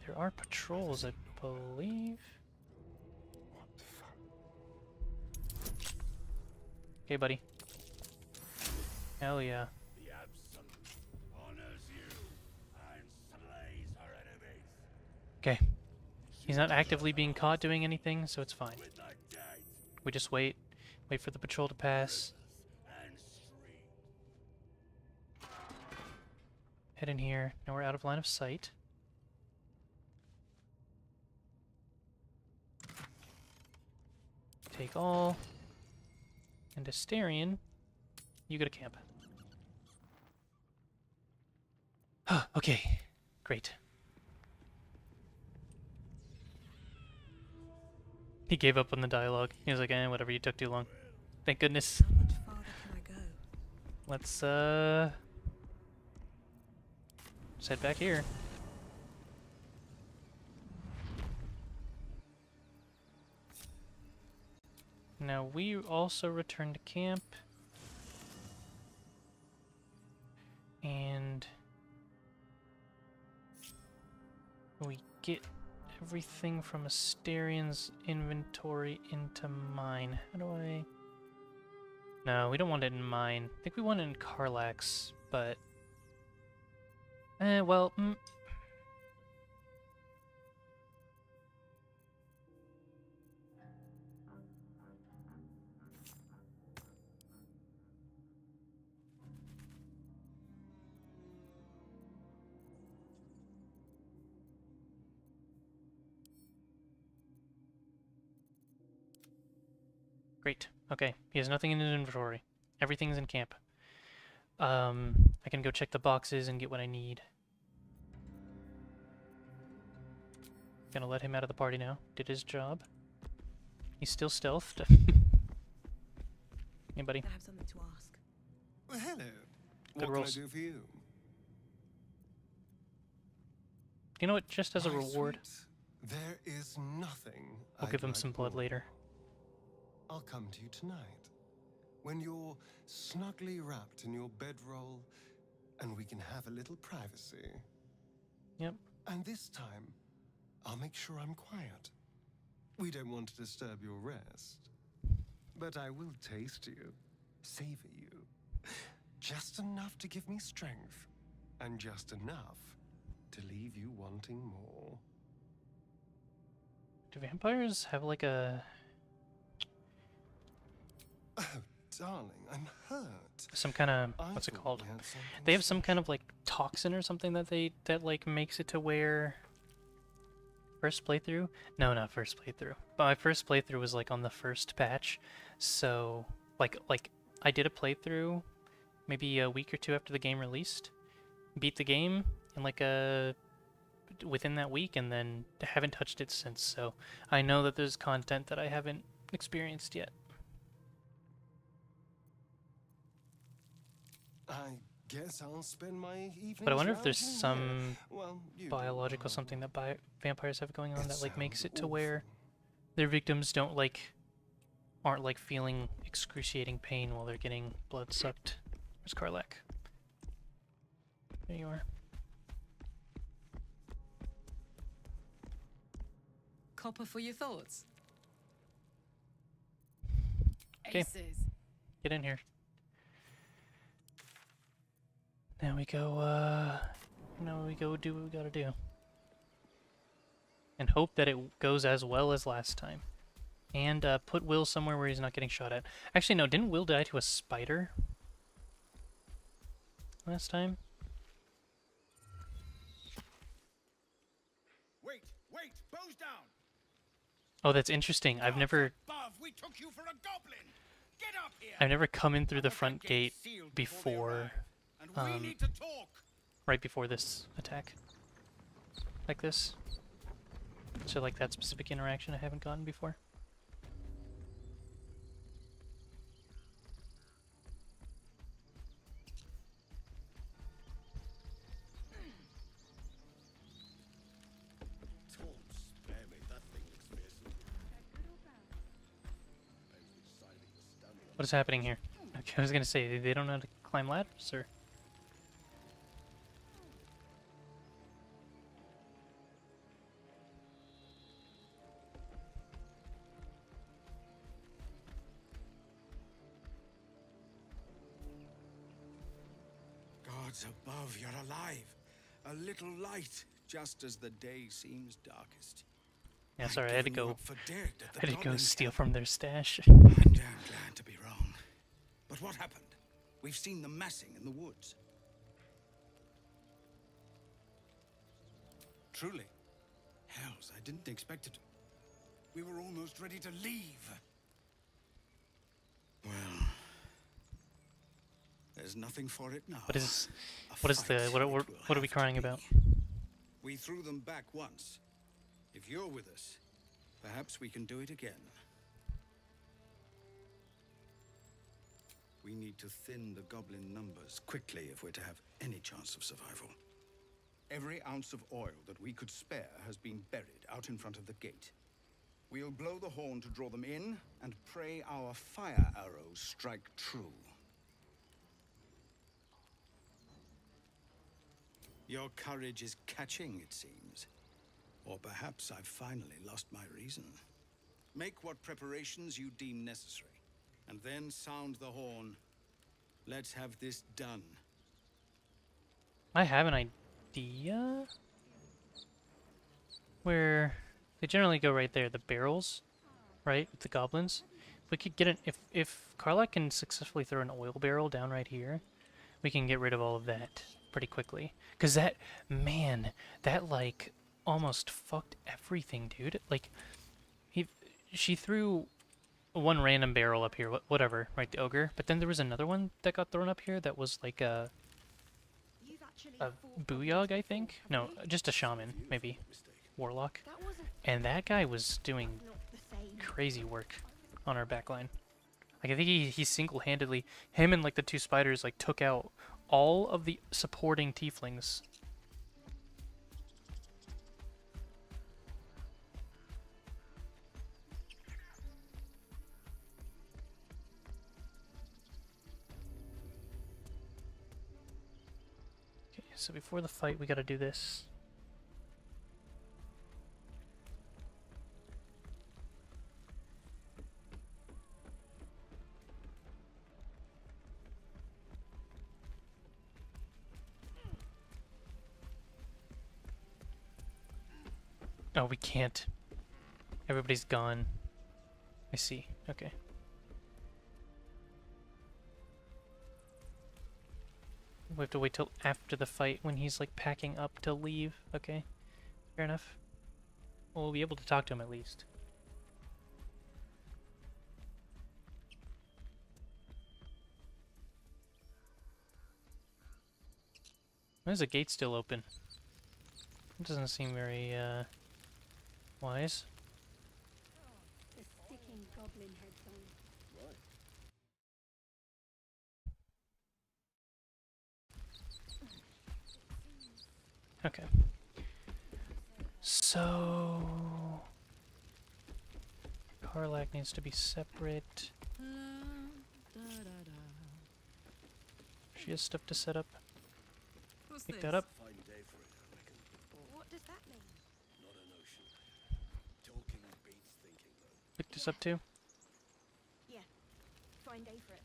There are patrols, I believe. What the fuck? Okay, buddy. Hell yeah. The Absolute honors you and slays her enemies. Okay. He's not actively being caught doing anything, so it's fine. We just wait. Wait for the patrol to pass. Head in here. Now we're out of line of sight. Take all. And Astarion, you go to camp. Okay. Great. He gave up on the dialogue. He was like, eh, whatever, you took too long. Thank goodness. How much farther can I go? Let's, head back here. Now we also return to camp. And we get everything from Astarion's inventory into mine. How do I... No, we don't want it in mine. I think we want it in Karlach's, but Well, great. Okay, he has nothing in his inventory. Everything's in camp. I can go check the boxes and get what I need. Gonna let him out of the party now. Did his job. He's still stealthed. Hey, buddy. I have something to ask. Well, hello. Good What rolls. can I do for you? You know what? Just as a My reward, sweet, there is nothing. we'll I'd give him like some blood more. later. I'll come to you tonight, when you're snugly wrapped in your bedroll, and we can have a little privacy. Yep. And this time, I'll make sure I'm quiet. We don't want to disturb your rest. But I will taste you, savor you. Just enough to give me strength, and just enough to leave you wanting more. Do vampires have like a Oh, darling, I'm hurt. some kind of I what's it thought called? we had something They have some kind of like toxin or something that like makes it to where first playthrough? No, not first playthrough. But my first playthrough was like on the first patch. So like I did a playthrough maybe a week or two after the game released. Beat the game in like within that week and then haven't touched it since. So I know that there's content that I haven't experienced yet. I guess I'll spend my evening. But I wonder if there's some biological do. something that vampires have going on It that like makes sounds it to where their victims aren't like feeling excruciating pain while they're getting blood sucked. Where's Karlak? There you are. Copper for your thoughts. Okay. Aces. Get in here. Now we go, now we go do what we gotta do. And hope that it goes as well as last time. And, put Will somewhere where he's not getting shot at. Actually, no, didn't Will die to a spider? Last time? Wait, bows down. Oh, that's interesting. I've never We took you for a goblin. Get up here. I've never come in through the front gate before, And we need to talk. right before this attack. Like this. So like that specific interaction I haven't gotten before. What is happening here? Okay, I was gonna say, they don't know how to climb ladders, or? Gods above, you're alive. A little light, just as the day seems darkest. Yeah, sorry, I had to given you go. up for dead at I the had to go goblin steal camp. from their stash. I'm damn glad to be wrong. But what happened? We've seen them massing in the woods. Truly. Hells, I didn't expect it. We were almost ready to leave. Well, there's nothing for it now. What is? A What is the? fight What it are will we have to crying be. about? We threw them back once. If you're with us, perhaps we can do it again. We need to thin the goblin numbers quickly if we're to have any chance of survival. Every ounce of oil that we could spare has been buried out in front of the gate. We'll blow the horn to draw them in, and pray our fire arrows strike true. Your courage is catching, it seems. Or perhaps I've finally lost my reason. Make what preparations you deem necessary, and then sound the horn. Let's have this done. I have an idea where they generally go right there, the barrels, right, with the goblins. We could get an if Karlach can successfully throw an oil barrel down right here, we can get rid of all of that pretty quickly. Cause that man, that like almost fucked everything, dude. Like she threw one random barrel up here, whatever, right, the ogre. But then there was another one that got thrown up here that was like a booyog, I think. No, just a shaman, maybe warlock. And that guy was doing crazy work on our backline. Like I think he single-handedly, him and like the two spiders like took out all of the supporting tieflings. Okay, so before the fight we gotta do this. Oh, we can't. Everybody's gone. I see. Okay. We have to wait till after the fight when he's like packing up to leave. Okay. Fair enough. Well, we'll be able to talk to him at least. Why is the gate still open? It doesn't seem very, wise. Okay. So... Karlach needs to be separate. She has stuff to set up. Pick that up. What does that mean? Pick this up too. Yeah. Fine day for it.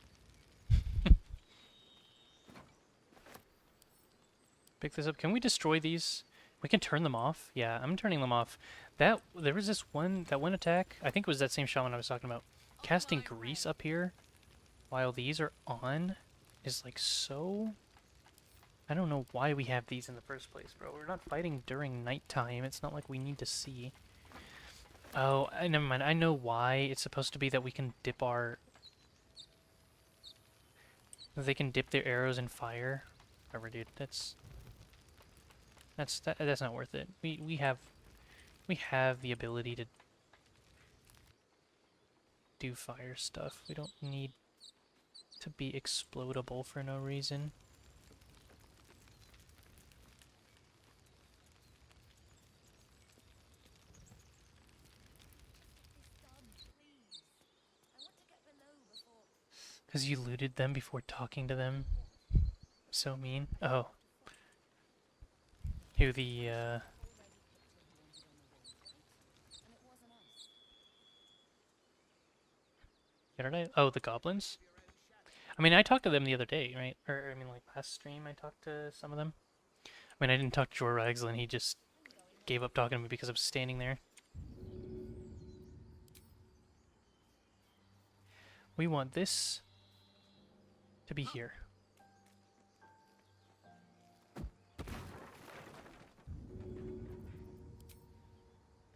Pick this up. Can we destroy these? We can turn them off. Yeah, I'm turning them off. There was that one attack. I think it was that same shaman I was talking about. Casting grease up here while these are on is like so. I don't know why we have these in the first place, bro. We're not fighting during nighttime. It's not like we need to see. Oh, never mind. I know why. It's supposed to be that we can dip our... They can dip their arrows in fire. Whatever, dude. That's not worth it. We have the ability to do fire stuff. We don't need to be explodable for no reason. Because you looted them before talking to them. So mean. Oh. Who the, Did I? Oh, the goblins? I mean, I talked to them the other day, right? Or, I mean, like, last stream I talked to some of them. I mean, I didn't talk to Jor Ragzlin, he just gave up talking to me because I was standing there. We want this to be here.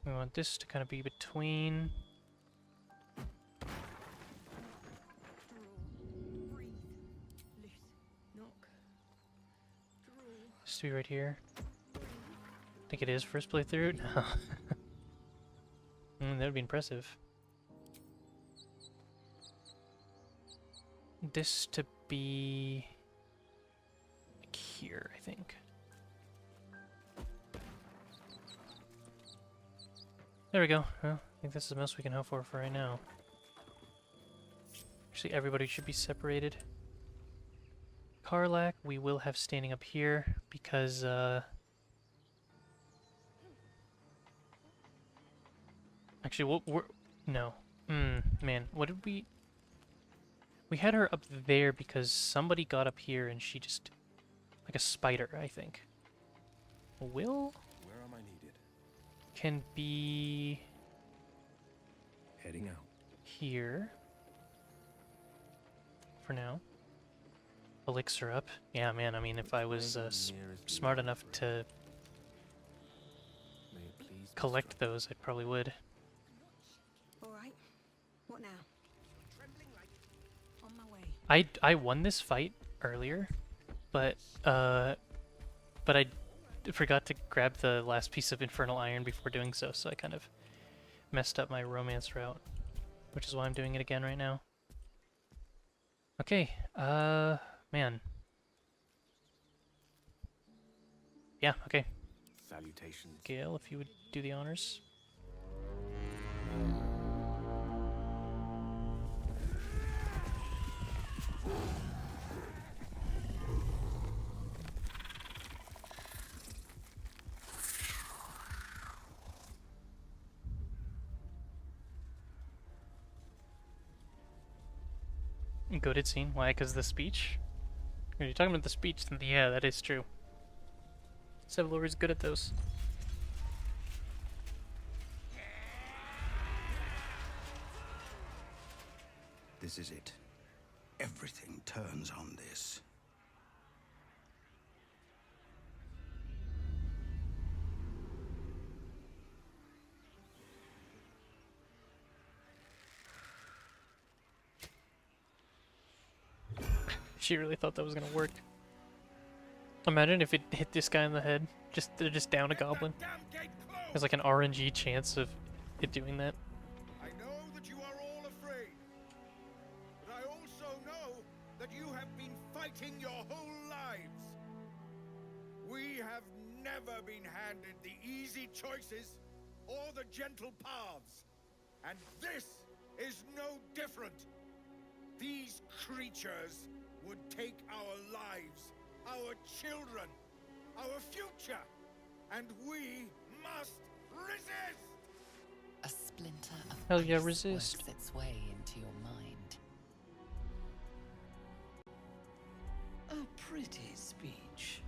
We want this to kind of be between. This to be right here. I think it is first playthrough. No. That would be impressive. This to be like here, I think. There we go. Well, I think that's the most we can hope for right now. Actually, everybody should be separated. Karlach, we will have standing up here because, actually, no. Man, what did we... We had her up there because somebody got up here and she just... Like a spider, I think. will Where am I needed? can be Heading out. here for now. Elixir up. Yeah, man, I mean, if I was smart enough to May it please be collect those, I probably would. All right. What now? On my way. I won this fight earlier, but I forgot to grab the last piece of Infernal Iron before doing so, so I kind of messed up my romance route, which is why I'm doing it again right now. Okay, man. Yeah, okay. Salutations. Gale, if you would do the honors. Goated scene? Why? Because the speech? When you're talking about the speech, then yeah, that is true. Sevlor is good at those. This is it. Everything turns on this. She really thought that was gonna work. Imagine if it hit this guy in the head. They're just down a goblin. There's like an RNG chance of it doing that. I know that you are all afraid, but I also know that you have been fighting your whole lives. We have never been handed the easy choices or the gentle paths, and this is no different. These creatures would take our lives, our children, our future, and we must resist! A splinter of Hell yeah, ice resist. works its way into your mind. A pretty speech.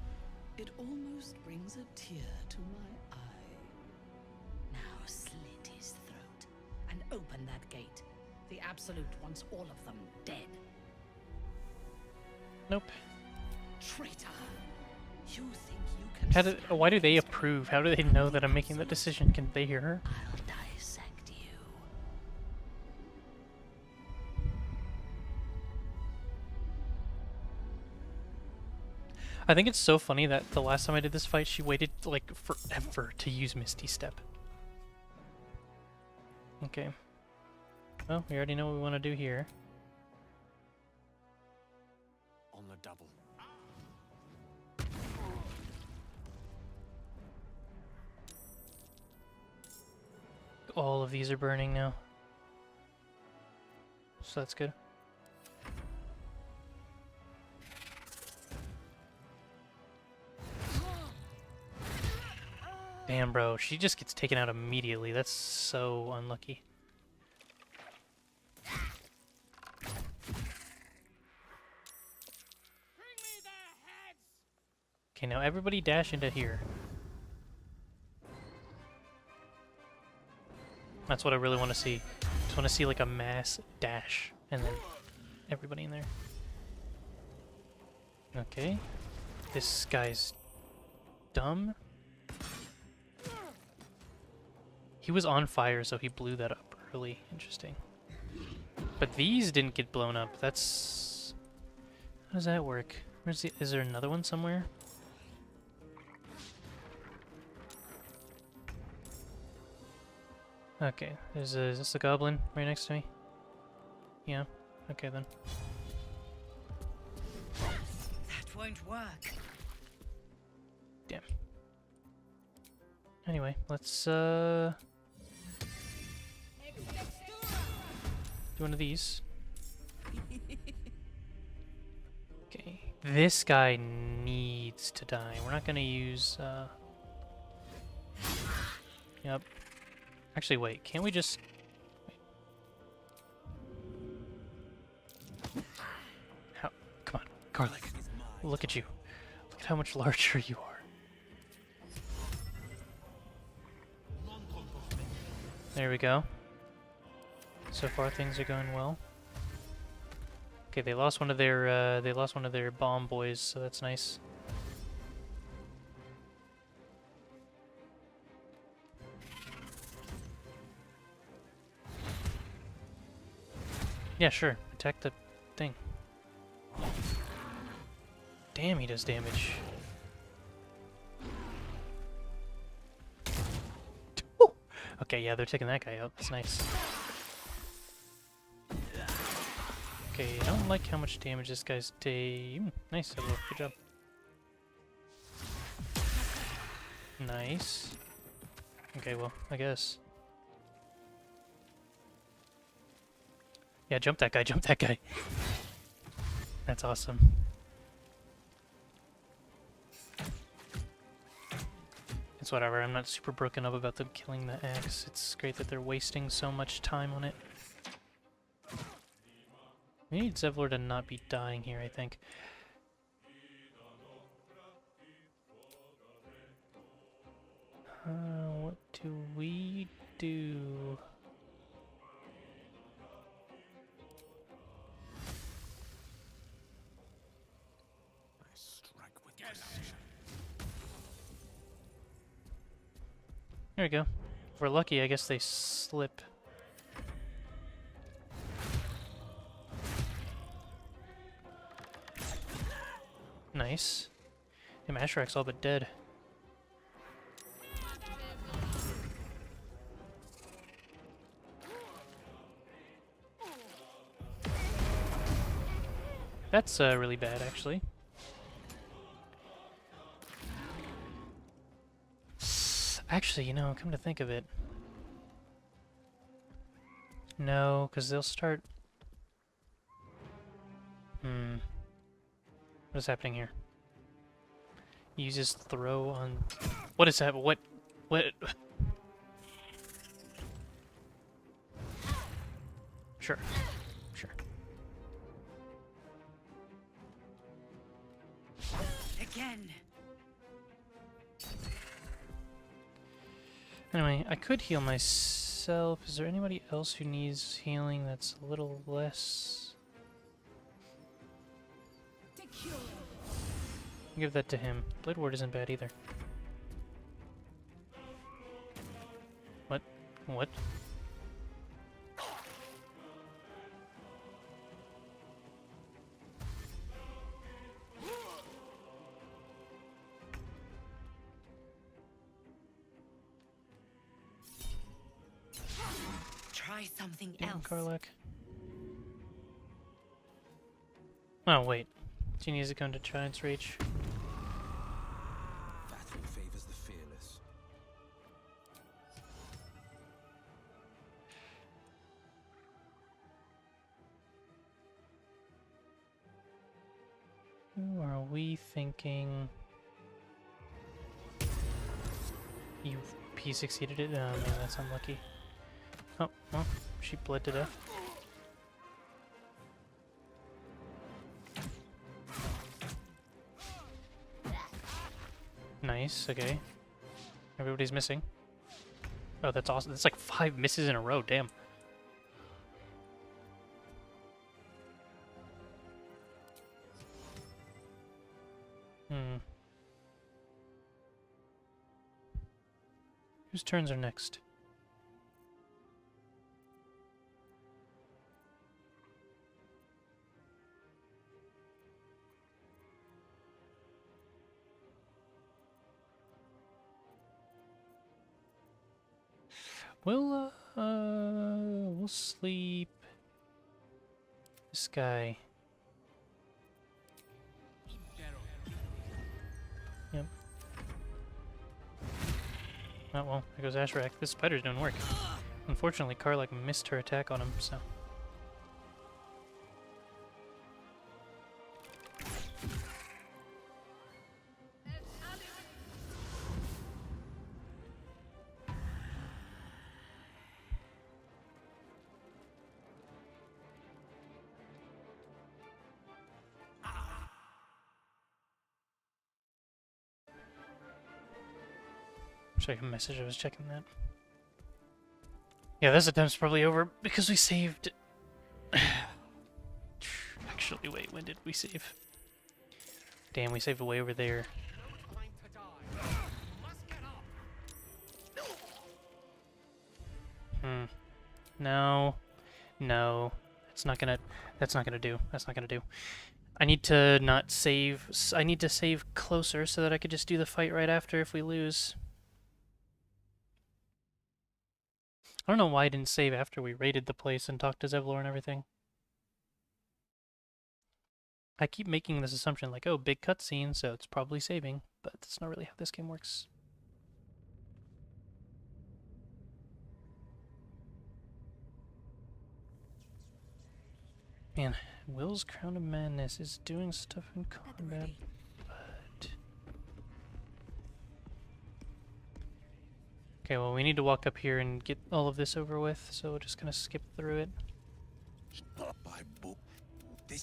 It almost brings a tear to my eye. Now slit his throat and open that gate. The Absolute wants all of them dead. Nope. Traitor! You think you can Why do they approve? How do they know that I'm making that decision? Can they hear her? I'll dissect you. I think it's so funny that the last time I did this fight, she waited like forever to use Misty Step. Okay. Well, we already know what we want to do here. On the double. All of these are burning now. So that's good. Damn, bro. She just gets taken out immediately. That's so unlucky. Okay, now everybody dash into here. That's what I really want to see. Just want to see like a mass dash and then everybody in there. Okay. This guy's dumb. He was on fire, so he blew that up early. Interesting. But these didn't get blown up. That's... How does that work? Where's the... Is there another one somewhere? Okay, is this a goblin right next to me? Yeah, okay then. That won't work. Damn. Anyway, let's do one of these. Okay, this guy needs to die. We're not gonna use Yep. Actually, wait, can't we just... Wait. How... Come on, Garlic. Look at you. Look at how much larger you are. There we go. So far things are going well. Okay, they lost one of their bomb boys, so that's nice. Yeah, sure. Attack the thing. Damn, he does damage. Woo! Okay, yeah, they're taking that guy out. That's nice. Okay, I don't like how much damage this guy's taking. Nice, Evelyn. Good job. Nice. Okay, well, I guess. Yeah, jump that guy, jump that guy. That's awesome. It's whatever, I'm not super broken up about them killing the axe. It's great that they're wasting so much time on it. We need Zevlor to not be dying here, I think. What do we do? I strike with precision. There we go. If we're lucky, I guess they slip. Nice. Damn, Asherak's all but dead. That's really bad, actually. Actually, you know, come to think of it. No, because they'll start... What is happening here? He uses throw on... What is that? What? Sure. Sure. Again. Anyway, I could heal myself. Is there anybody else who needs healing that's a little less... Give that to him. Blade Ward isn't bad either. What? What? Try something Damn, else. Karlak. Oh, wait. She needs to come to Giant's Reach. Battle favors the fearless. Who are we thinking? You P succeeded it? Oh man, that's unlucky. Oh, well, she bled to death. Nice, okay. Everybody's missing. Oh, that's awesome. That's like 5 misses in a row, damn. Whose turns are next? We'll sleep this guy. Yep. Oh well, there goes Asherak. This spider's doing work. Unfortunately, Karlak missed her attack on him, so... Check a message, I was checking that. Yeah, this attempt's probably over because we saved... Actually, wait, when did we save? Damn, we saved way over there. No. No. That's not gonna do. That's not gonna do. I need to not save... I need to save closer so that I could just do the fight right after if we lose. I don't know why I didn't save after we raided the place and talked to Zevlor and everything. I keep making this assumption like, oh, big cutscene, so it's probably saving, but that's not really how this game works. Man, Will's Crown of Madness is doing stuff in combat, but... Okay, well, we need to walk up here and get all of this over with, so we're just gonna skip through it.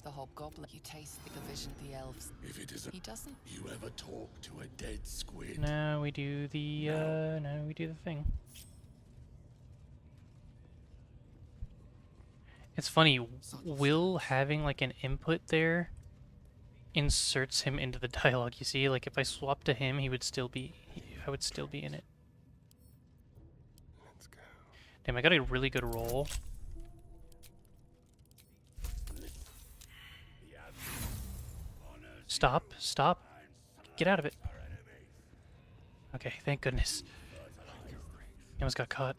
The hobgoblin, you taste the vision of the elves. If it isn't, He doesn't. you ever talk to a dead squid? Now we do the, now we do the thing. It's funny, Will having like an input there inserts him into the dialogue, you see? Like if I swap to him, he would still be, I would still be in it. Let's go. Damn, I got a really good roll. Stop, stop. Get out of it. Okay, thank goodness. He almost got caught.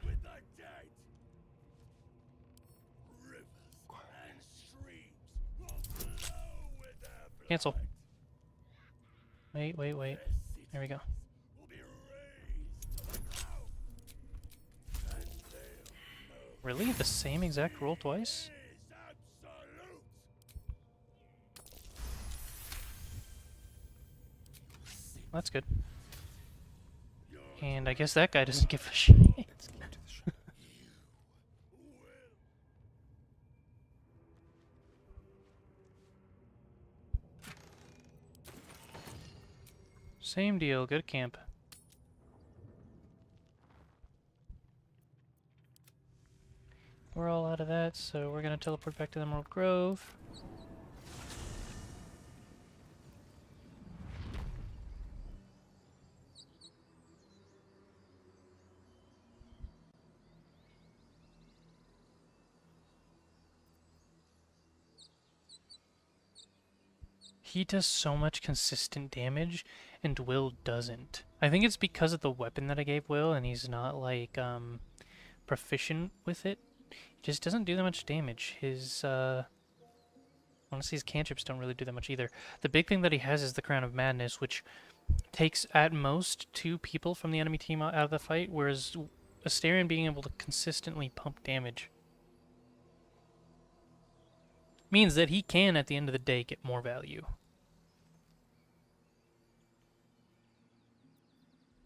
Cancel. Wait, wait, wait. There we go. Really? The same exact roll twice? That's good. And I guess that guy doesn't give a shit. Same deal, good camp. We're all out of that, so we're gonna teleport back to the Emerald Grove. He does so much consistent damage, and Will doesn't. I think it's because of the weapon that I gave Will, and he's not, like, proficient with it. He just doesn't do that much damage. His, honestly, his cantrips don't really do that much either. The big thing that he has is the Crown of Madness, which takes, at most, 2 people from the enemy team out of the fight, whereas Astarion being able to consistently pump damage means that he can, at the end of the day, get more value.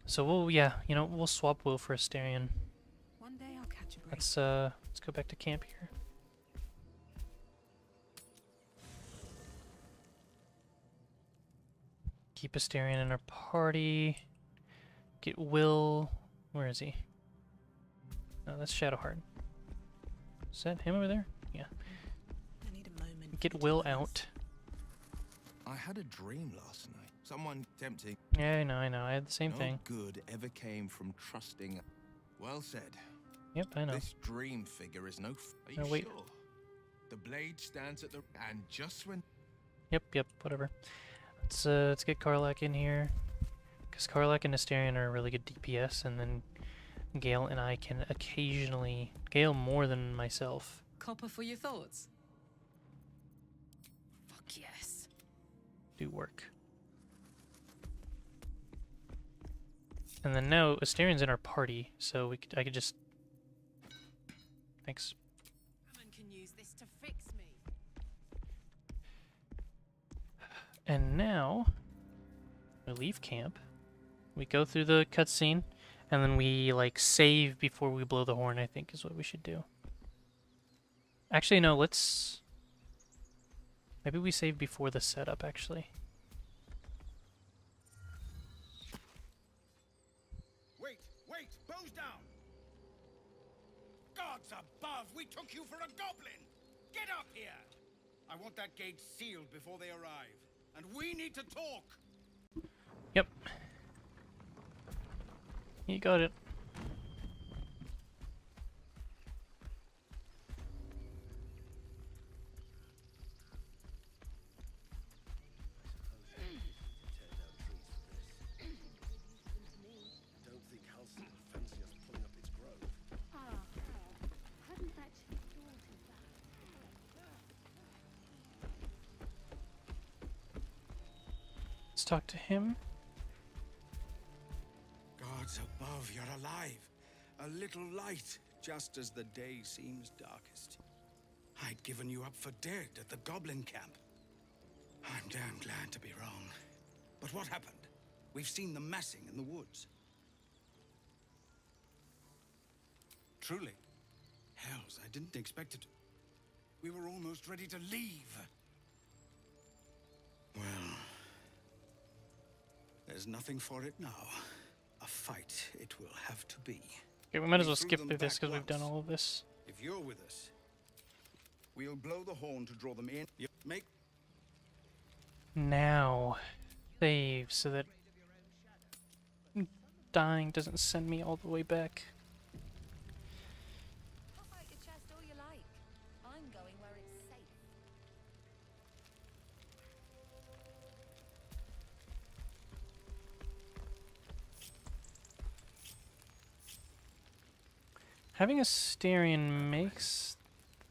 So we'll, yeah, you know, we'll swap Will for Astarion. One day I'll catch a break. Let's go back to camp here. Keep Astarion in our party. Get Will. Where is he? No, that's Shadowheart. Is that him over there? Yeah. I need a moment. Get Will out. I had a dream last night. Someone tempting. Yeah, I know. I had the same No thing. good ever came from trusting. Well said. Yep, I know. This dream figure is no. Are you No, wait. sure? The blade stands at the and just when. Yep, whatever. Let's get Karlach in here. Because Karlach and Astarion are a really good DPS, and then Gale and I can occasionally... Gale more than myself. Copper for your thoughts? Fuck yes. Do work. And then now Astarion's in our party, so I could just... Thanks. Someone can use this to fix me. And now we leave camp. We go through the cutscene, and then we like save before we blow the horn, I think is what we should do. Actually, no, let's... Maybe we save before the setup, actually. Wait! Bows down! God Gods above, we took you for a goblin! Get up here! I want that gate sealed before they arrive. And we need to talk! Yep. You got it. Let's talk to him. Gods above, you're alive. A little light, just as the day seems darkest. I'd given you up for dead at the goblin camp. I'm damn glad to be wrong. But what happened? We've seen them massing in the woods. Truly. Hells, I didn't expect it. We were almost ready to leave. Well, there's nothing for it now. A fight it will have to be. Okay, we might as well skip through this because we've done all of this. If you're with us, we'll blow the horn to draw them in. Make Now, save so that dying doesn't send me all the way back. Pop out your chest all you like. I'm going where it's safe. Having a Styrian makes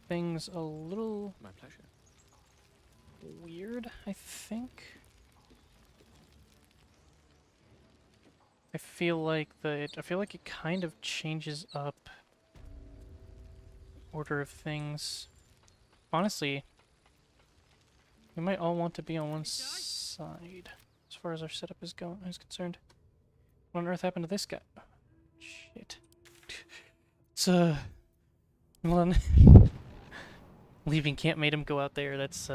things a little My pleasure. weird, I think. I feel like it kind of changes up order of things. Honestly, we might all want to be on one side as far as our setup is concerned. What on earth happened to this guy? Shit. It's hold on. Leaving camp made him go out there. That's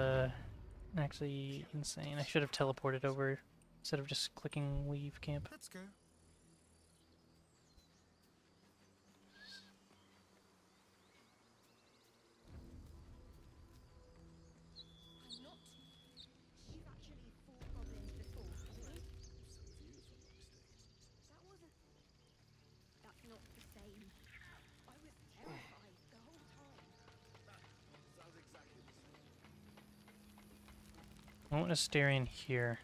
actually insane. I should have teleported over instead of just clicking leave camp. Let's go. You've actually fought goblins before, haven't you? That wasn't... That's not the same. I was terrified the whole time. I want a Styrian here.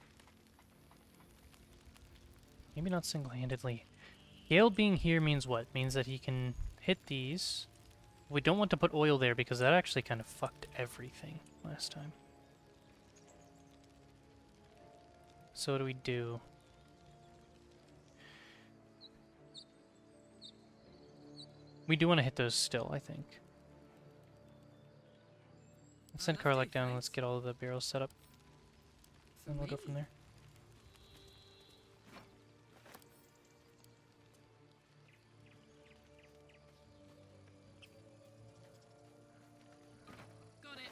Maybe not single-handedly. Gale being here means what? Means that he can hit these. We don't want to put oil there because that actually kind of fucked everything last time. So what do we do? We do want to hit those still, I think. Let's send Karlak down and let's get all of the barrels set up. And we'll go from there. Got it.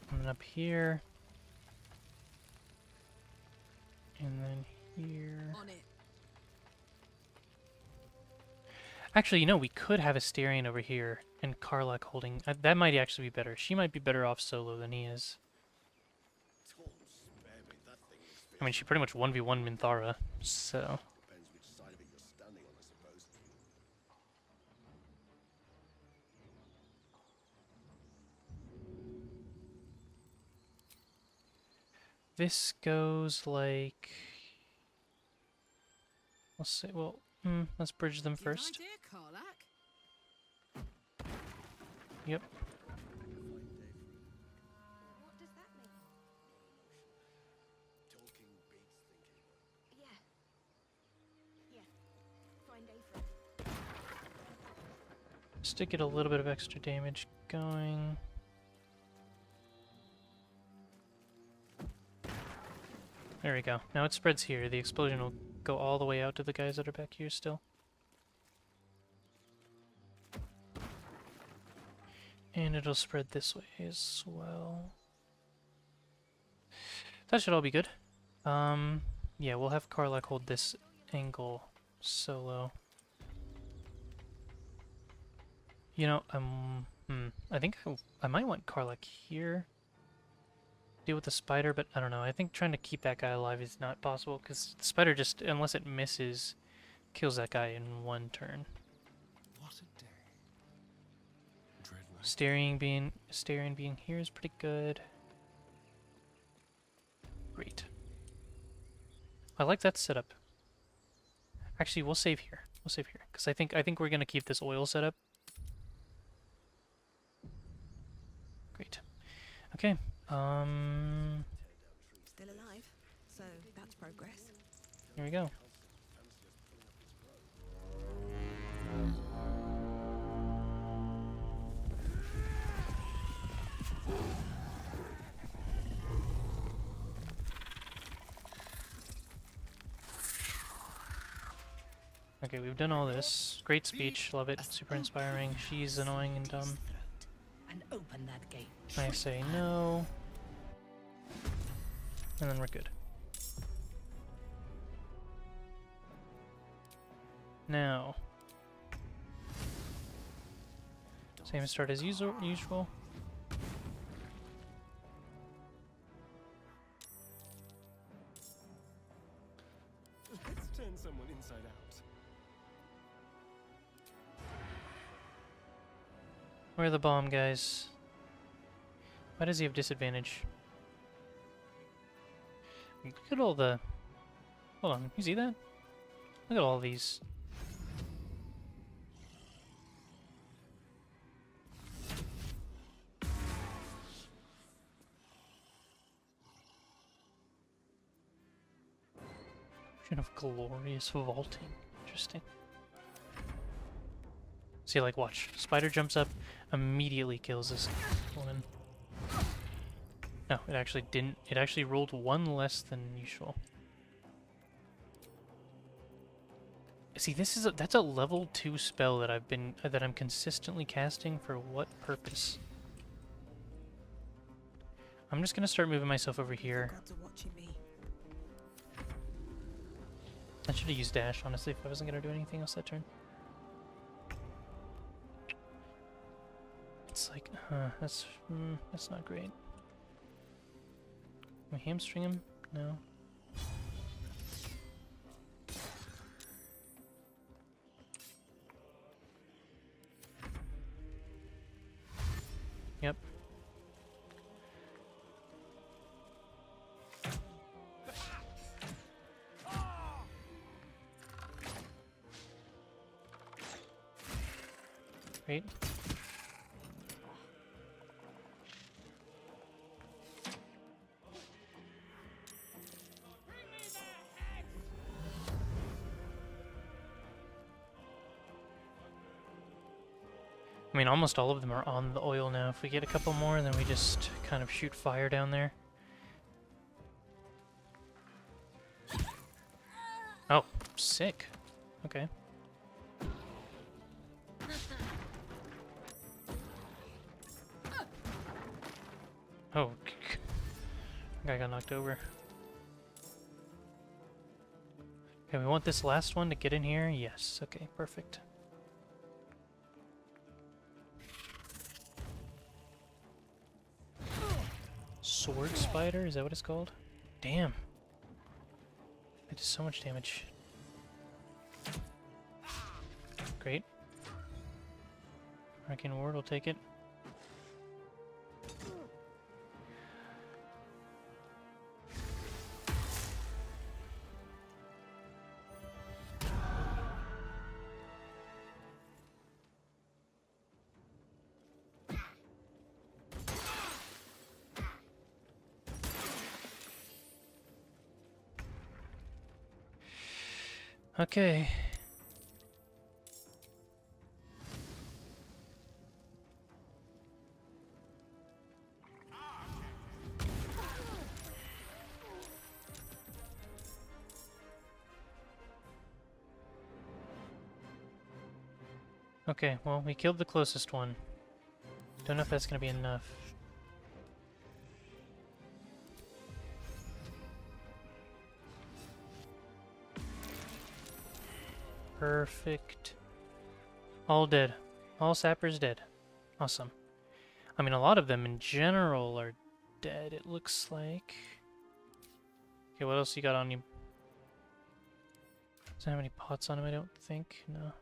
And then up here. And then here. On it. Actually, you know, we could have a Styrian over here and Karlak holding... that might actually be better. She might be better off solo than he is. I mean, she pretty much 1v1 Minthara, so... Depends which side of it you're standing on, I suppose. This goes like... Let's say, well, let's bridge them first. Good idea, Karlak. Yep. What does that mean? Talking beats thinking. Yeah. Yeah. Find Aphra. Just to get a little bit of extra damage going. There we go. Now it spreads here. The explosion will go all the way out to the guys that are back here still. And it'll spread this way as well. That should all be good. Yeah, we'll have Karlak hold this angle solo. You know, I think I might want Karlak here. Deal with the spider, but I don't know. I think trying to keep that guy alive is not possible, because the spider just, unless it misses, kills that guy in one turn. What a day. Dreadlight. Starion being here is pretty good. Great. I like that setup. Actually, we'll save here. We'll save here, because I think we're gonna keep this oil setup. Great. Okay. Still alive, so that's progress. Here we go. Okay, we've done all this. Great speech, love it, super inspiring. She's annoying and dumb. And open that gate. I say no. And then we're good. Now. Same start as usual. Let's turn someone inside out. Where are the bomb guys? Why does he have disadvantage? Look at all the... Hold on, you see that? Look at all these. Vision of glorious vaulting. Interesting. See, like, watch. Spider jumps up, immediately kills this woman. No, it actually didn't. It actually rolled one less than usual. See, that's a level 2 spell that I'm consistently casting. For what purpose? I'm just gonna start moving myself over here. Gods are watching me. I should have used dash, honestly, if I wasn't gonna do anything else that turn. It's like, that's not great. Can we hamstring him? No. Yep. Great. I mean, almost all of them are on the oil now. If we get a couple more, then we just kind of shoot fire down there. Oh, sick. Okay. Oh, guy got knocked over. Okay, we want this last one to get in here. Yes, okay, perfect. Sword spider, is that what it's called? Damn. It does so much damage. Great. Arcane Ward will take it. Okay. Okay, well, we killed the closest one. Don't know if that's gonna be enough. Perfect. All dead. All sappers dead. Awesome. I mean, a lot of them in general are dead, it looks like. Okay, what else you got on you? Doesn't have any pots on him, I don't think. No.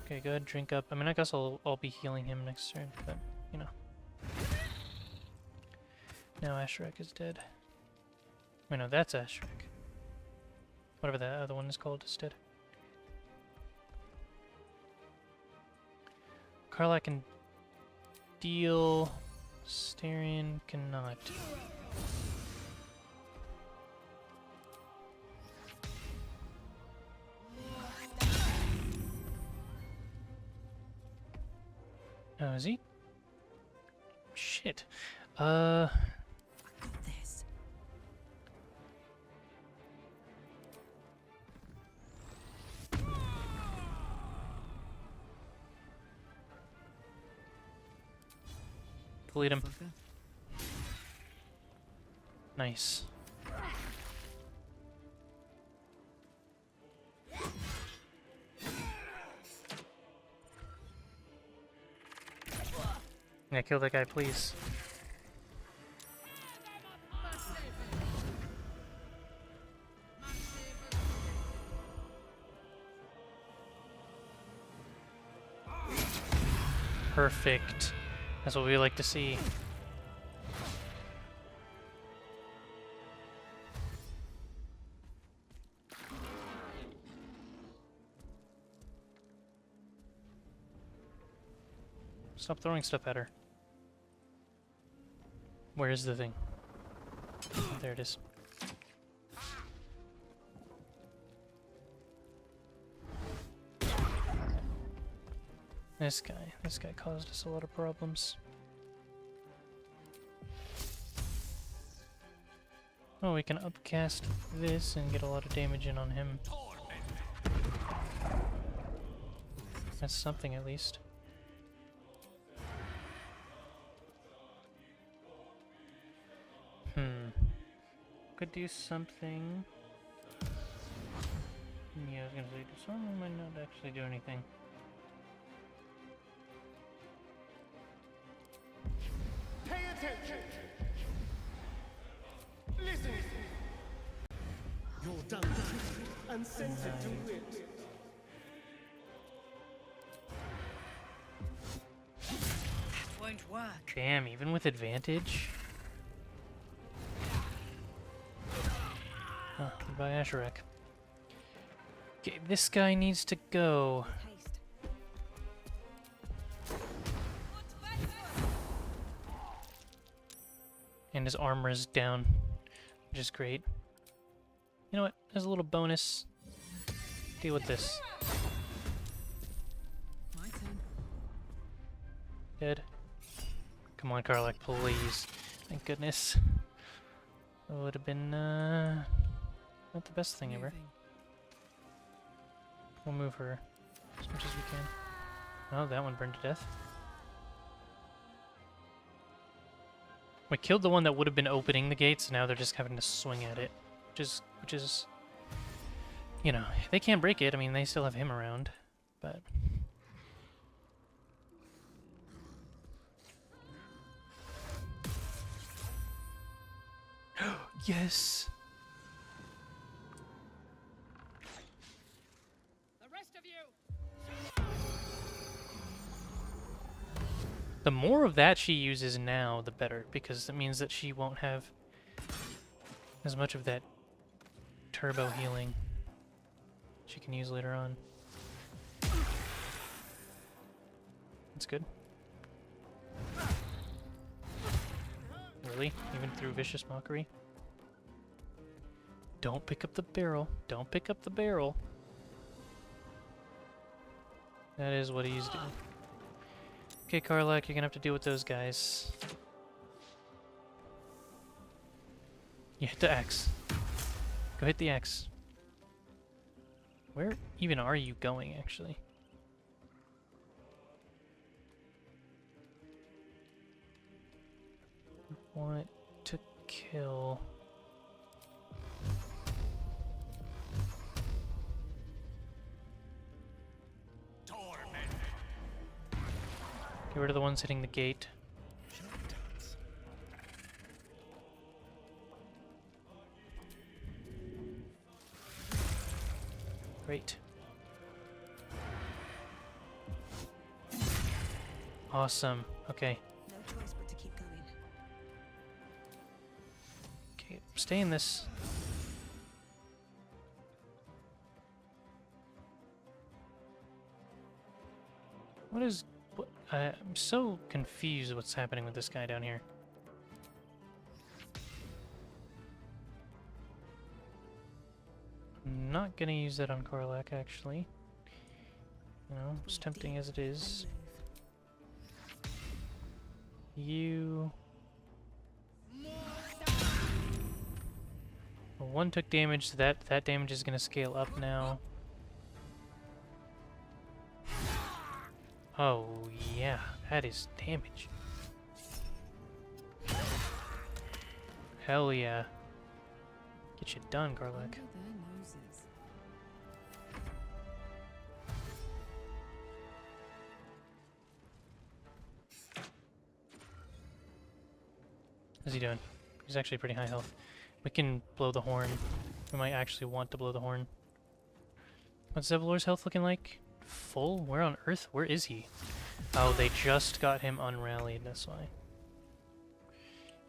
Okay, good. Drink up. I mean, I guess I'll be healing him next turn, but, you know. Now Ashrek is dead. Wait, no, that's Ashrek. Whatever that other one is called is dead. Karlak can deal. Starion cannot. Oh, is he? Shit. This. Delete him. Nice. Yeah, kill that guy, please. Perfect. That's what we like to see. Stop throwing stuff at her. Where is the thing? Oh, there it is. This guy caused us a lot of problems. Oh, we can upcast this and get a lot of damage in on him. That's something at least. Could do something. Yeah, I was gonna say, do something might not actually do anything. Pay attention. Listen. You're done and censored to wit. That won't work. Damn, even with advantage? Oh, goodbye, Ashrek. Okay, this guy needs to go. And his armor is down, which is great. You know what? As a little bonus, deal with this. My turn. Dead. Come on, Karlak, please. Thank goodness. That would have been, not the best thing ever. We'll move her as much as we can. Oh, that one burned to death. We killed the one that would have been opening the gates, now they're just having to swing at it. Which is, you know, they can't break it. I mean, they still have him around, but... Yes! The rest of you. The more of that she uses now, the better, because it means that she won't have as much of that turbo healing she can use later on. That's good. Really? Even through Vicious Mockery? Don't pick up the barrel. Don't pick up the barrel. That is what he's doing. Okay, Karlak, you're gonna have to deal with those guys. You hit the X. Go hit the X. Where even are you going, actually? want it to kill. Get rid of the ones hitting the gate. Great. Awesome. Okay. No choice but to keep going. Okay, stay in this. What is... What, I'm so confused what's happening with this guy down here. I'm not gonna use that on Karlak, actually. You know, as tempting as it is. You... Well, one took damage, so that damage is gonna scale up now. Oh, yeah, that is damage. Hell yeah. Get you done, Karlak. How's he doing? He's actually pretty high health. We can blow the horn. We might actually want to blow the horn. What's Zevlor's health looking like? Full? Where on earth? Where is he? Oh, they just got him unrallied, that's why.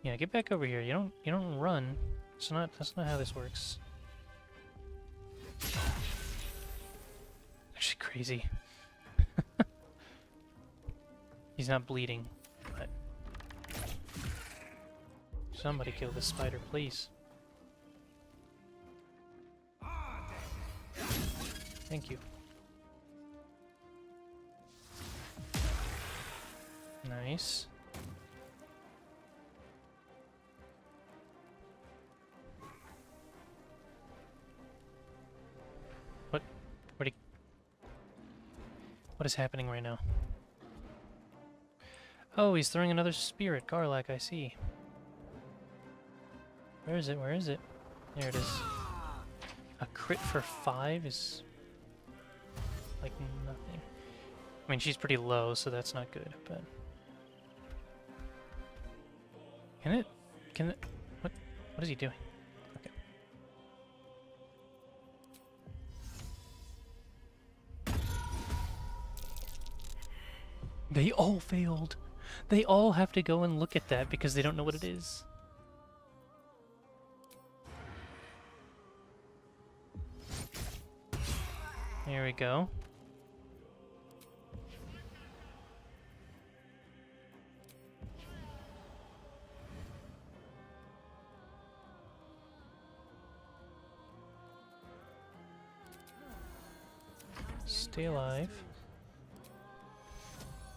Yeah, get back over here. You don't run. That's not how this works. Actually crazy. He's not bleeding, but somebody kill this spider, please. Thank you. Nice. What is happening right now? Oh, he's throwing another spirit. Karlak, I see. Where is it? Where is it? There it is. A crit for 5 is like nothing. I mean, she's pretty low, so that's not good, but... Can it... What is he doing? Okay. They all failed! They all have to go and look at that because they don't know what it is. There we go. Stay alive.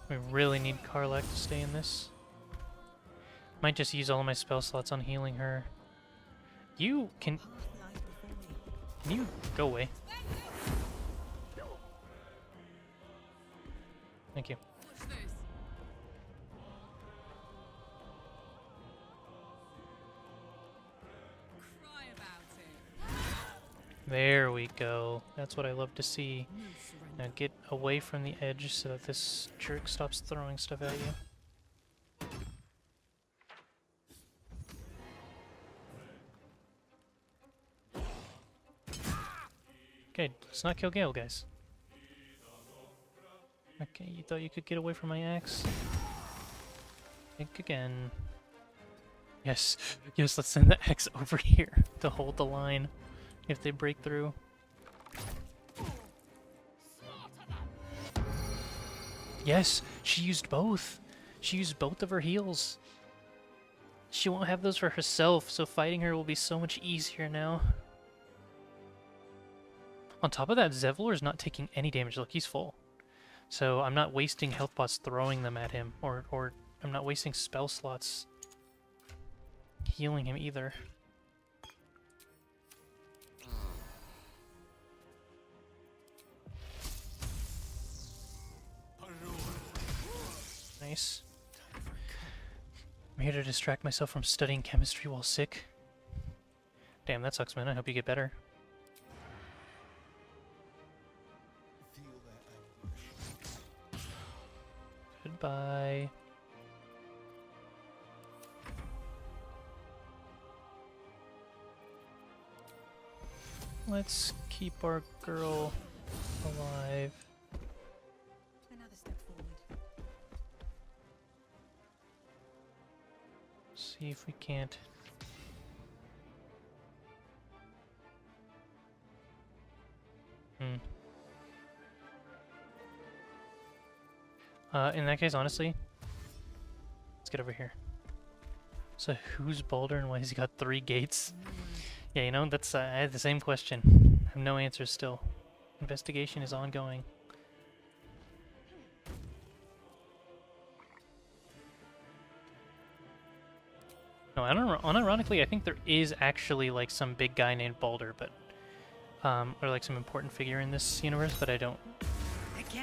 We really need Karlak to stay in this. Might just use all of my spell slots on healing her. You can you go away? Thank you. There we go. That's what I love to see. Now get away from the edge so that this jerk stops throwing stuff at you. Okay, let's not kill Gale, guys. Okay, you thought you could get away from my axe? Think again. Yes, yes, let's send the axe over here to hold the line if they break through. Yes, she used both. She used both of her heals. She won't have those for herself, so fighting her will be so much easier now. On top of that, Zevlor is not taking any damage. Look, he's full. So I'm not wasting health pots throwing them at him, or I'm not wasting spell slots healing him either. Nice. I'm here to distract myself from studying chemistry while sick. Damn, that sucks, man. I hope you get better. Goodbye. Let's keep our girl alive. Another step forward. See if we can't. In that case, honestly, let's get over here. So who's Baldur and why has he got 3 gates? Yeah, you know, that's I had the same question. I have no answers still. Investigation is ongoing. No, unironically, I think there is actually like some big guy named Baldur, but or like some important figure in this universe, but I don't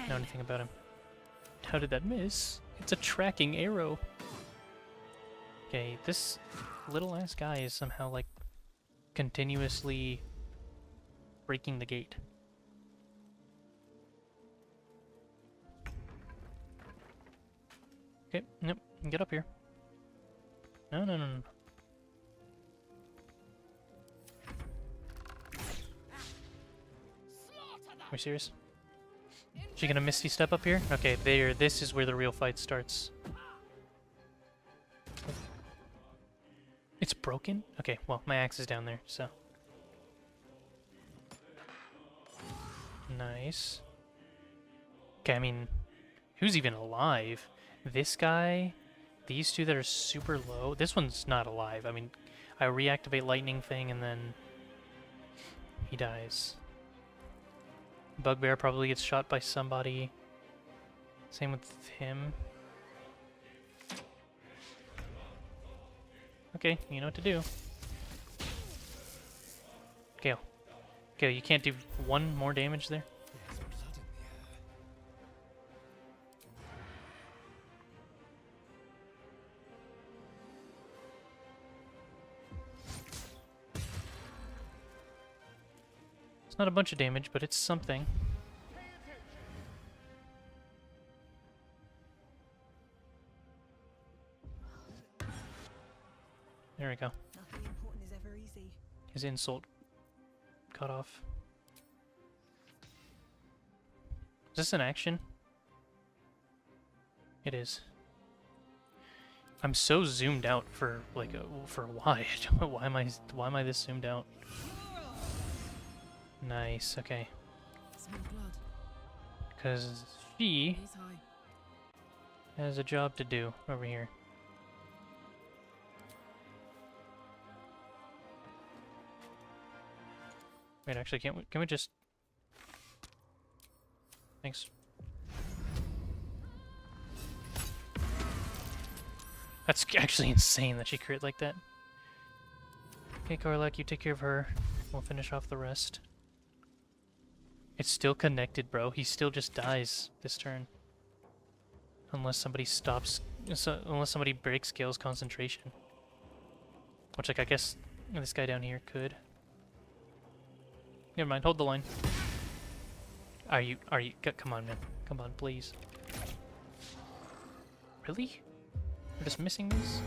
know anything about him. How did that miss? It's a tracking arrow. Okay, this little ass guy is somehow like continuously breaking the gate. Okay, nope, get up here. No, no, no, no. Are we serious? She gonna misty step up here? Okay, there. This is where the real fight starts. It's broken? Okay, well, my axe is down there, so. Nice. Okay, I mean, who's even alive? This guy, these two that are super low. This one's not alive. I mean, I reactivate lightning thing and then he dies. Bugbear probably gets shot by somebody. Same with him. Okay, you know what to do. Gale. Gale, you can't do 1 more damage there? It's not a bunch of damage, but it's something. There we go. Nothing important is ever easy. His insult cut off. Is this an action? It is. I'm so zoomed out for like for why? I don't know why am I this zoomed out? Nice. Okay. Because she has a job to do over here. Wait, actually, can we just... Thanks. That's actually insane that she crit like that. Okay, Karlak, you take care of her. We'll finish off the rest. It's still connected, bro. He still just dies this turn. Unless somebody stops... unless somebody breaks Gale's concentration. Which, like, I guess this guy down here could. Never mind, hold the line. Are you, come on, man. Come on, please. Really? We're just missing these?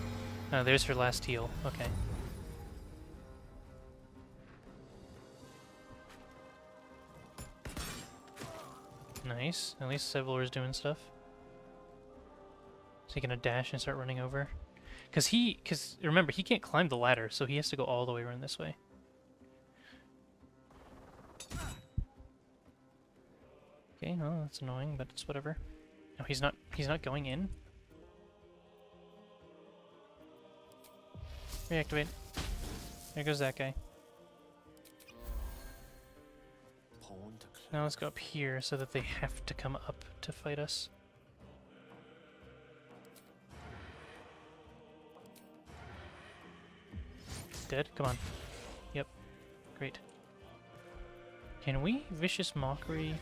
Oh, there's her last heal. Okay. Nice. At least Sevlor's doing stuff. Is he gonna dash and start running over? Because remember, he can't climb the ladder, so he has to go all the way around this way. Okay, well, that's annoying, but it's whatever. No, he's not going in. Reactivate. There goes that guy. Now let's go up here so that they have to come up to fight us. Dead? Come on. Yep. Great. Can we Vicious Mockery?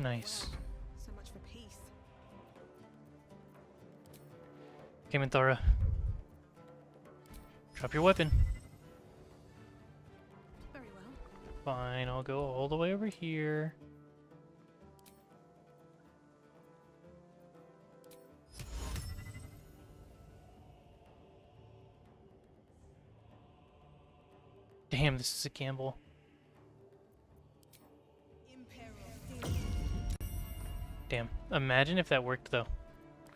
Nice. So much for peace. Okay, Minthara. Drop your weapon. Very well. Fine, I'll go all the way over here. Damn, this is a gamble. Damn. Imagine if that worked though.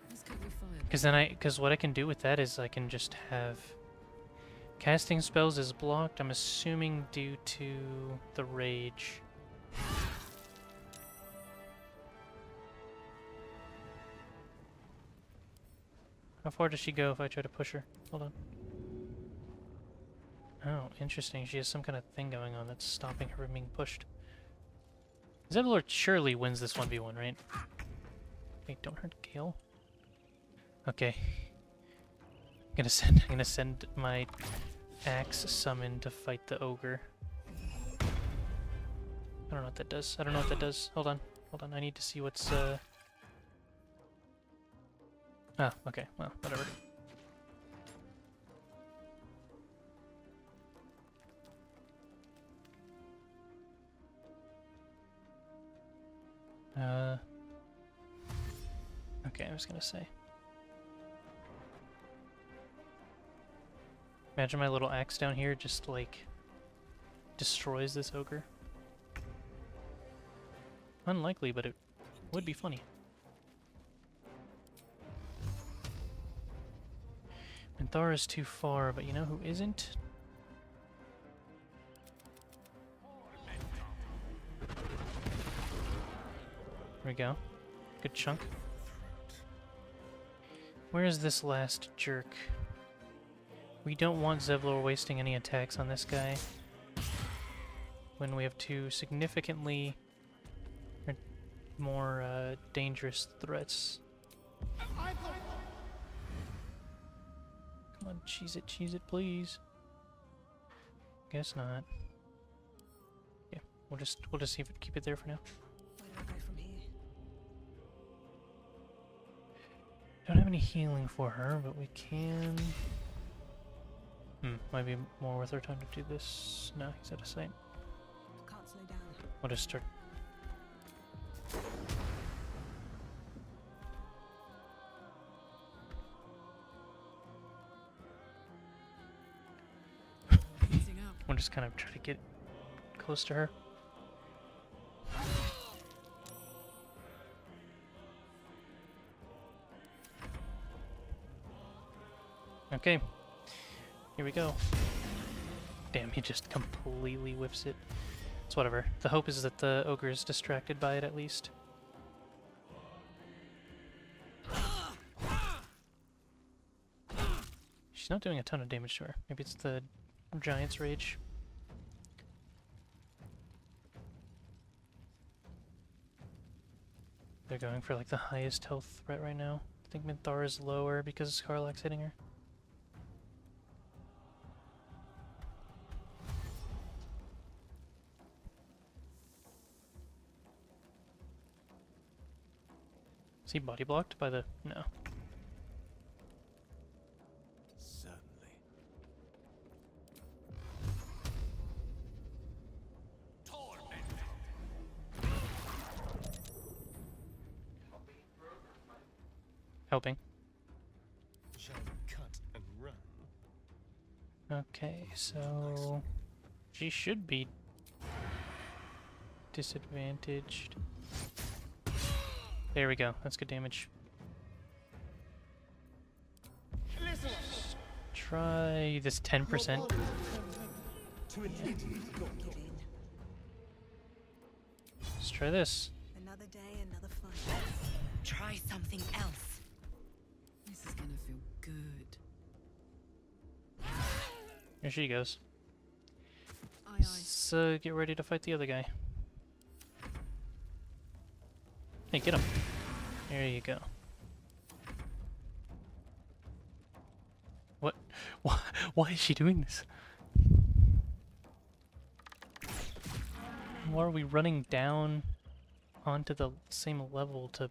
Let's cut your fire. Because what I can do with that is I can just have casting spells is blocked. I'm assuming due to the rage. How far does she go if I try to push her? Hold on. Oh, interesting. She has some kind of thing going on that's stopping her from being pushed. Zevlor surely wins this 1v1, right? Wait, don't hurt Gale. Okay. I'm gonna send my axe summon to fight the ogre. I don't know what that does. I don't know what that does. Hold on. Hold on. I need to see what's Ah, okay. Well, whatever. Okay, I was gonna say. Imagine my little axe down here just, like, destroys this ogre. Unlikely, but it would be funny. Minthara's too far, but you know who isn't? There we go. Good chunk. Where is this last jerk? We don't want Zevlor wasting any attacks on this guy when we have two significantly more dangerous threats. Come on, cheese it, please. Guess not. Yeah, we'll just keep it there for now. Where do I go from here? Don't have any healing for her, but we can. Might be more worth our time to do this. No, he's out of sight. Can't slow down. We'll just start. We'll just kind of try to get close to her. Okay, here we go. Damn, he just completely whiffs it. It's whatever. The hope is that the ogre is distracted by it at least. She's not doing a ton of damage to her. Maybe it's the Giant's Rage. They're going for like the highest health threat right now. I think Minthara is lower because Scarlax's hitting her. Is he body blocked by the... No. Certainly. Helping. Shall we cut and run? Okay, so... She should be disadvantaged. There we go. That's good damage. Try this 10%. Let's try this. Another day, another fight. Try something else. This is gonna feel good. Here she goes. Aye, aye. So get ready to fight the other guy. Hey, get him. There you go. What? Why is she doing this? Why are we running down onto the same level to...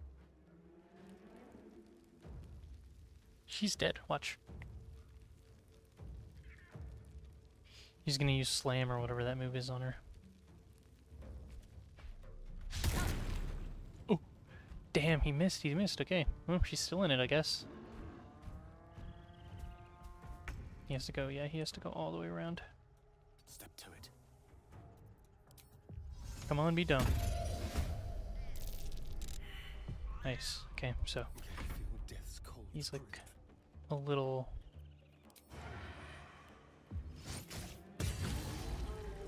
She's dead, watch. He's gonna use Slam or whatever that move is on her. Oh! Damn, he missed, okay. Well, she's still in it, I guess. He has to go, yeah, he has to go all the way around. Step to it. Come on, be done. Nice. Okay, so he's like a little...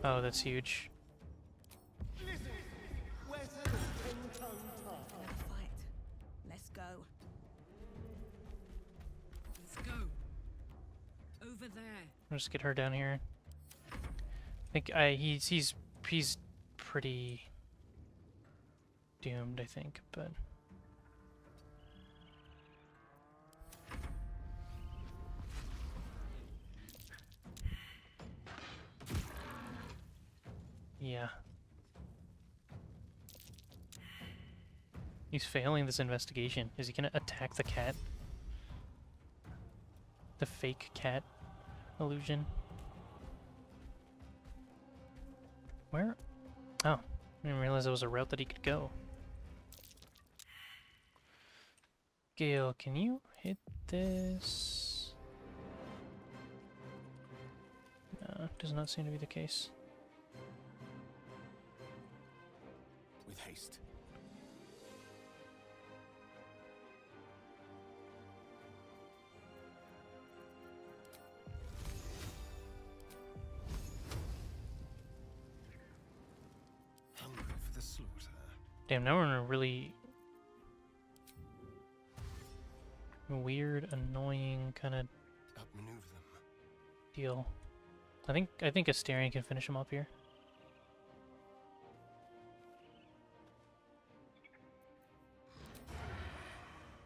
Oh, that's huge. Fight. Let's go. Let's go. Over there. I'll just get her down here. I think he's pretty doomed, I think, but yeah. He's failing this investigation. Is he gonna attack the cat? The fake cat illusion? Where? Oh, I didn't realize there was a route that he could go. Gale, can you hit this? No, does not seem to be the case. With haste. Hungry for the slaughter. Damn, now we're in a really weird, annoying kind of Outmaneuver them. deal. I think Asterion can finish him up here.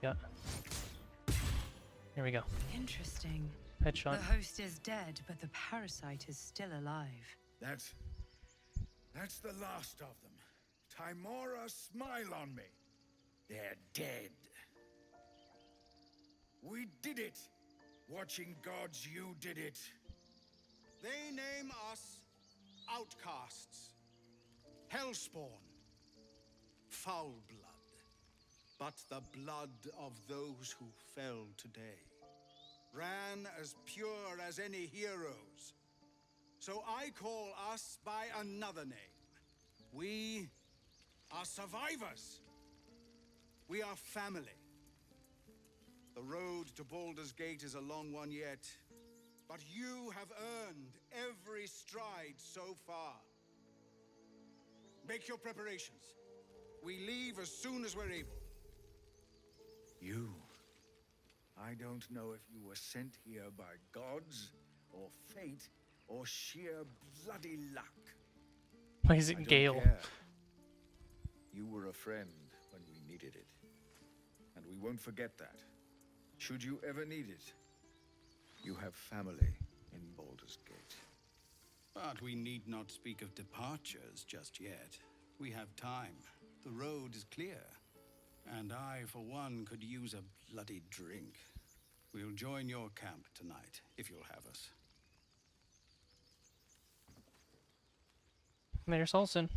Yeah. Here we go. Interesting. Headshot. The host is dead, but the parasite is still alive. That's the last of them. Timora, smile on me. They're dead. We did it. Watching gods, you did it. They name us outcasts, hellspawn, foul blood, but the blood of those who fell today ran as pure as any heroes. So I call us by another name. We are survivors. We are family. The road to Baldur's Gate is a long one yet, but you have earned every stride so far. Make your preparations. We leave as soon as we're able. You. I don't know if you were sent here by gods, or fate, or sheer bloody luck. Why is I it don't Gale? care. You were a friend when we needed it. And we won't forget that. Should you ever need it, you have family in Baldur's Gate. But we need not speak of departures just yet. We have time. The road is clear. And I, for one, could use a bloody drink. We'll join your camp tonight, if you'll have us. There's Halsin.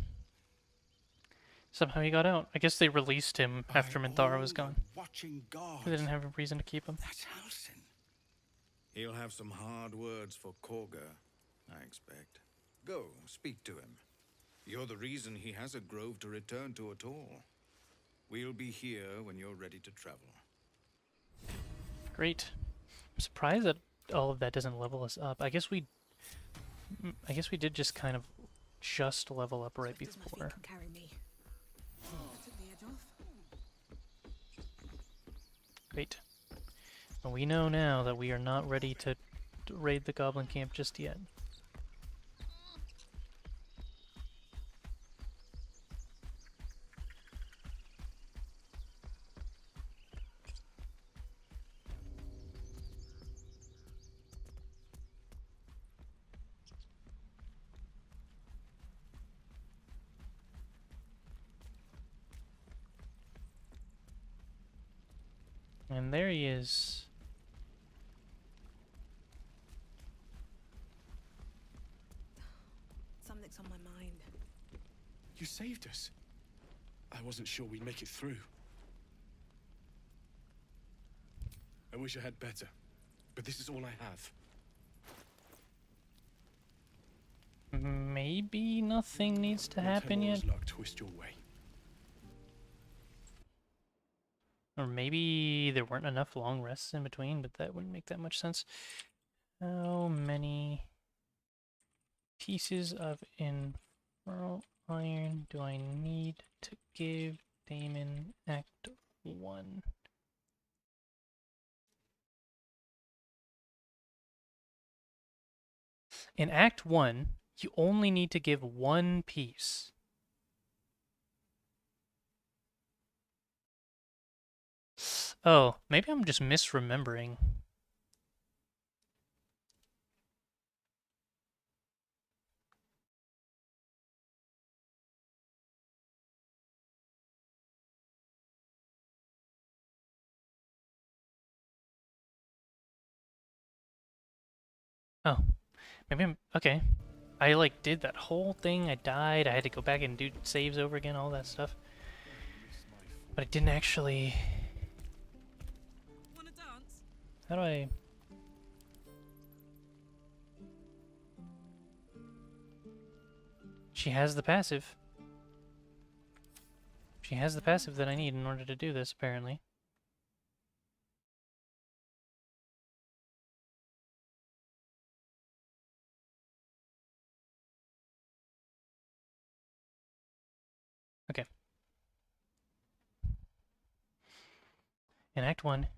Somehow he got out. I guess they released him after Minthara was gone. Watching God. They didn't have a reason to keep him. That's Halsin. He'll have some hard words for Korga, I expect. Go, speak to him. You're the reason he has a grove to return to at all. We'll be here when you're ready to travel. Great. I'm surprised that all of that doesn't level us up. I guess we did just kind of just level up right before. Carry me. Great. And we know now that we are not ready to raid the goblin camp just yet. And there he is. Something's on my mind. You saved us. I wasn't sure we'd make it through. I wish I had better, but this is all I have. Maybe nothing needs to Don't let happen yet. tomorrow's luck twist your way. Or maybe there weren't enough long rests in between, but that wouldn't make that much sense. How many pieces of infernal iron do I need to give Damon Act 1? In Act 1, you only need to give 1 piece. Oh, maybe I'm just misremembering. Oh, maybe I'm... Okay. I, like, did that whole thing. I died. I had to go back and do saves over again, all that stuff. But I didn't actually... Wanna dance? How do I... She has the passive. She has the passive that I need in order to do this, apparently. Okay. In Act 1,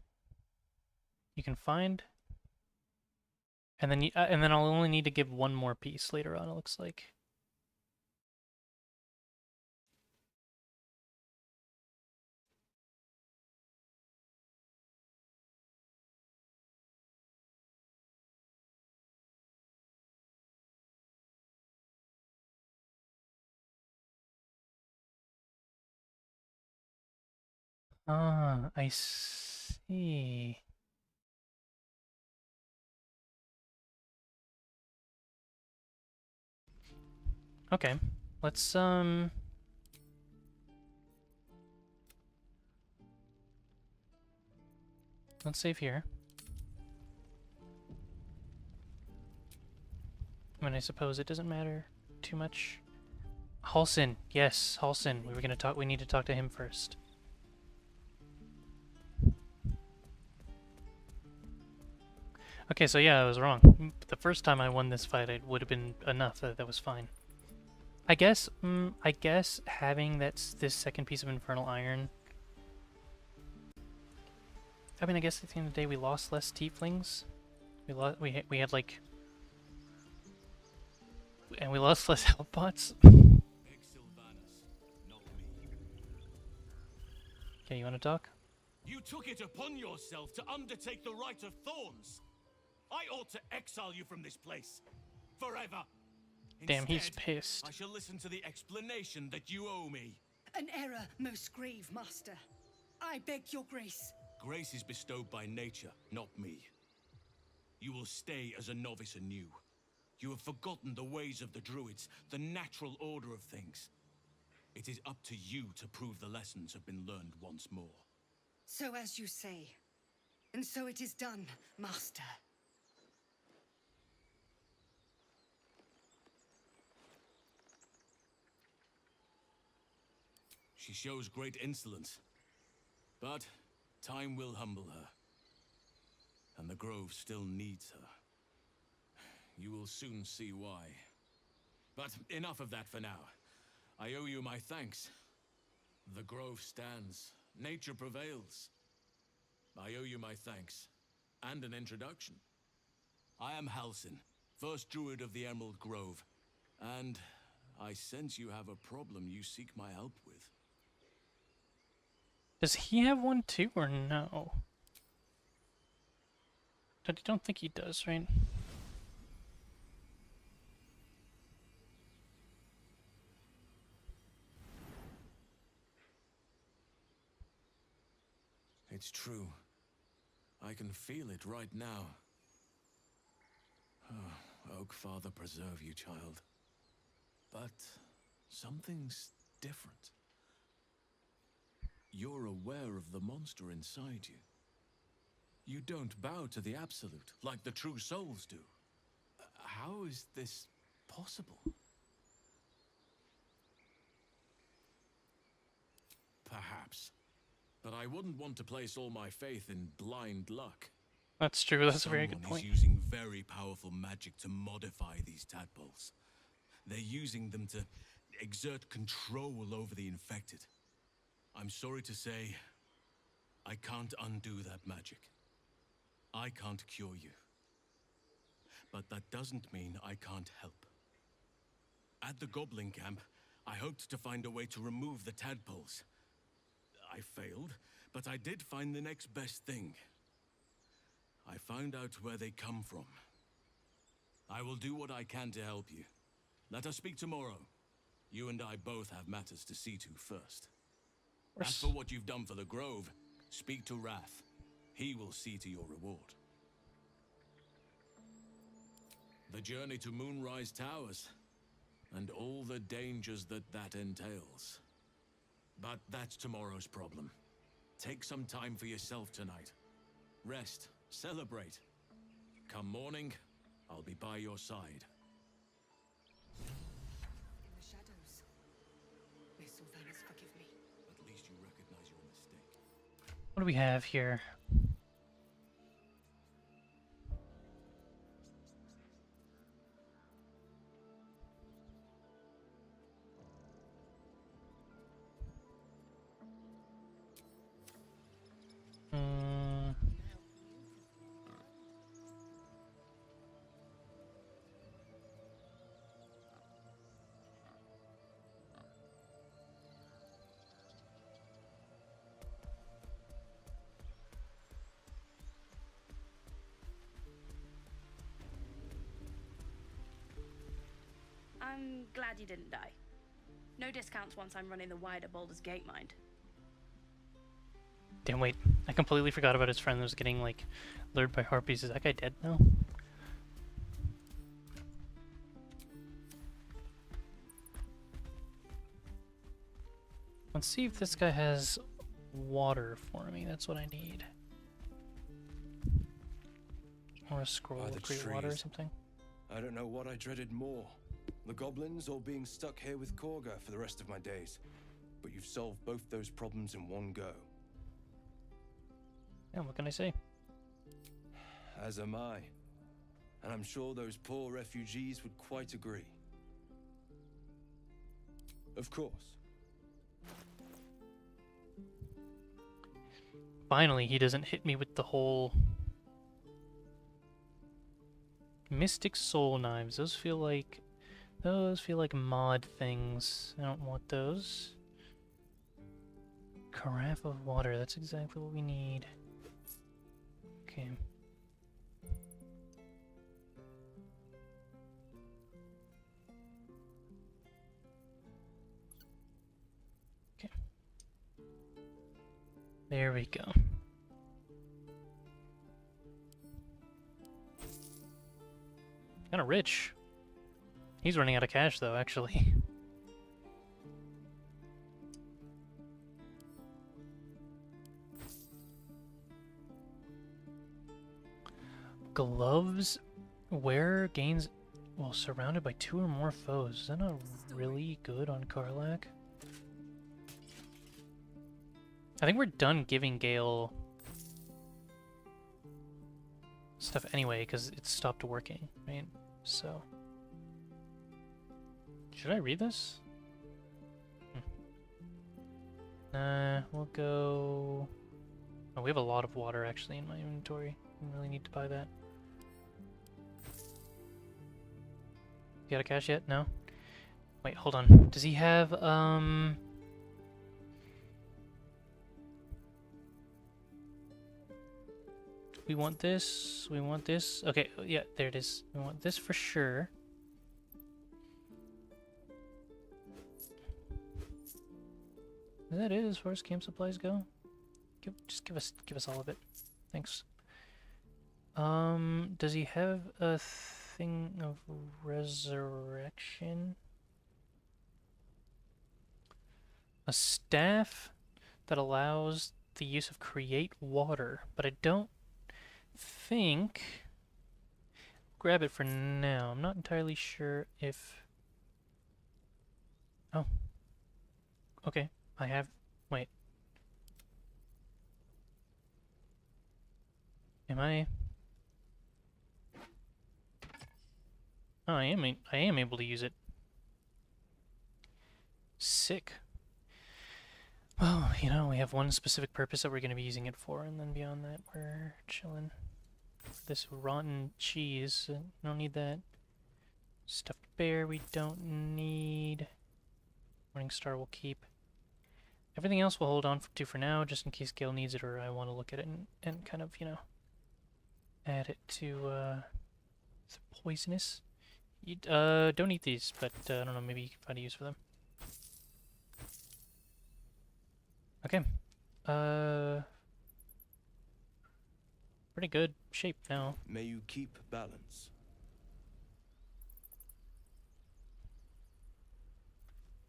you can find... And then I'll only need to give 1 more piece later on, it looks like. Ah, I see. Okay, let's save here. I mean, I suppose it doesn't matter too much. Halsin, yes, Halsin. We need to talk to him first. Okay, so yeah, I was wrong. The first time I won this fight, it would have been enough. That was fine. I guess having this second piece of infernal iron. I mean, I guess at the end of the day, we lost less tieflings. We had like, and we lost less health bots. Okay, you want to talk? You took it upon yourself to undertake the Rite of Thorns. I ought to exile you from this place forever. Damn, he's Instead, pissed. I shall listen to the explanation that you owe me. An error, most grave master. I beg your grace. Grace is bestowed by nature, not me. You will stay as a novice anew. You have forgotten the ways of the druids, the natural order of things. It is up to you to prove the lessons have been learned once more. So as you say. And so it is done, master. She shows great insolence. But time will humble her. And the Grove still needs her. You will soon see why. But enough of that for now. I owe you my thanks. The Grove stands. Nature prevails. I owe you my thanks. And an introduction. I am Halsin, first druid of the Emerald Grove. And I sense you have a problem you seek my help with. Does he have one too, or no? I don't think he does, right? It's true. I can feel it right now. Oh, Oak Father preserve you, child. But something's different. You're aware of the monster inside you. You don't bow to the Absolute like the true souls do. How is this possible? Perhaps. But I wouldn't want to place all my faith in blind luck. That's true, that's a very good Someone is point. using very powerful magic to modify these tadpoles. They're using them to exert control over the infected. I'm sorry to say, I can't undo that magic. I can't cure you. But that doesn't mean I can't help. At the Goblin camp, I hoped to find a way to remove the tadpoles. I failed, but I did find the next best thing. I found out where they come from. I will do what I can to help you. Let us speak tomorrow. You and I both have matters to see to first. As for what you've done for the Grove, speak to Wrath. He will see to your reward. The journey to Moonrise Towers, and all the dangers that entails. But that's tomorrow's problem. Take some time for yourself tonight. Rest, celebrate. Come morning, I'll be by your side. In the shadows. May Sylvanus forgive me. At least you recognize your mistake. What do we have here? I'm glad you didn't die. No discounts once I'm running the wider Baldur's Gate mind. Damn, wait. I completely forgot about his friend that was getting, like, lured by harpies. Is that guy dead now? Let's see if this guy has water for me. That's what I need. Or a scroll By the of create water or trees. something. I don't know what I dreaded more. The goblins or being stuck here with Korga for the rest of my days. But you've solved both those problems in one go. Yeah, what can I say? As am I. And I'm sure those poor refugees would quite agree. Of course. Finally, he doesn't hit me with the whole... Mystic Soul Knives. Those feel like mod things. I don't want those. Carafe of water. That's exactly what we need. Okay. Okay. There we go. Kinda rich. He's running out of cash though, actually. Gloves. Wearer gains while surrounded by 2 or more foes. Is that not really good on Karlach? I think we're done giving Gale stuff anyway, because it stopped working, right? So... Should I read this? We'll go... Oh, we have a lot of water actually in my inventory. I really need to buy that. You got a cash yet? No? Wait, hold on. Does he have, we want this. We want this. Okay, yeah, there it is. We want this for sure. Is that it as far as camp supplies go? Just give us all of it. Thanks. Does he have a thing of resurrection? A staff that allows the use of create water, but I don't think... Grab it for now. I'm not entirely sure if... Oh. Okay, I have... Wait. Am I... Oh, I am able to use it. Sick. Well, you know, we have one specific purpose that we're going to be using it for, and then beyond that, we're chilling. This rotten cheese, don't need that. Stuffed bear, we don't need. Morning Star we'll keep. Everything else we'll hold on to for now, just in case Gale needs it or I want to look at it and kind of, you know, add it to the poisonous. You, don't eat these, but I don't know, maybe you can find a use for them. Okay. Pretty good shape now. May you keep balance.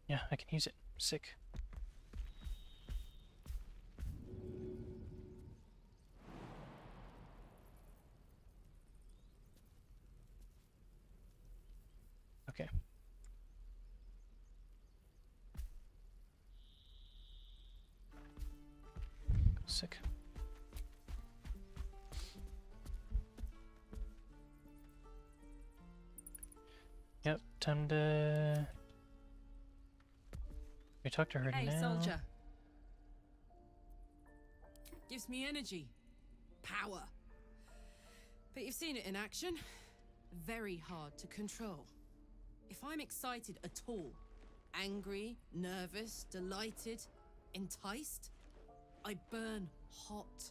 Yeah, I can use it. Sick. Okay. Sick. Yep, time to... We talk to her now. Hey, soldier. Gives me energy. Power. But you've seen it in action. Very hard to control. If I'm excited at all, angry, nervous, delighted, enticed, I burn hot.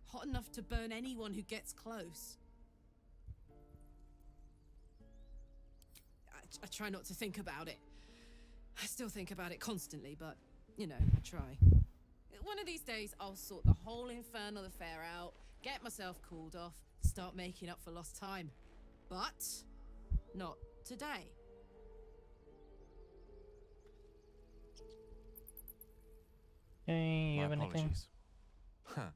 Hot enough to burn anyone who gets close. I try not to think about it. I still think about it constantly, but, you know, I try. One of these days, I'll sort the whole infernal affair out, get myself cooled off, start making up for lost time. But not today. Hey, you My have anything? apologies. Huh.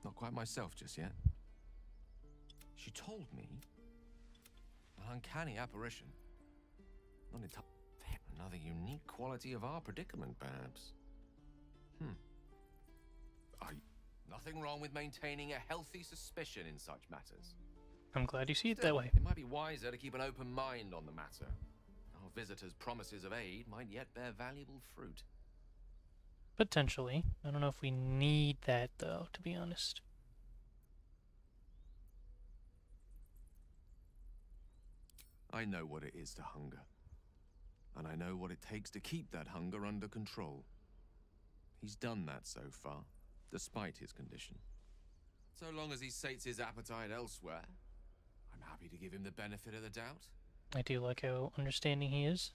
Not quite myself just yet. She told me an uncanny apparition. Not entirely. Another unique quality of our predicament, perhaps. Nothing wrong with maintaining a healthy suspicion in such matters. I'm glad you see it Still, that way. It might be wiser to keep an open mind on the matter. Our visitor's promises of aid might yet bear valuable fruit. Potentially. I don't know if we need that, though, to be honest. I know what it is to hunger. And I know what it takes to keep that hunger under control. He's done that so far, despite his condition. So long as he sates his appetite elsewhere, I'm happy to give him the benefit of the doubt. I do like how understanding he is.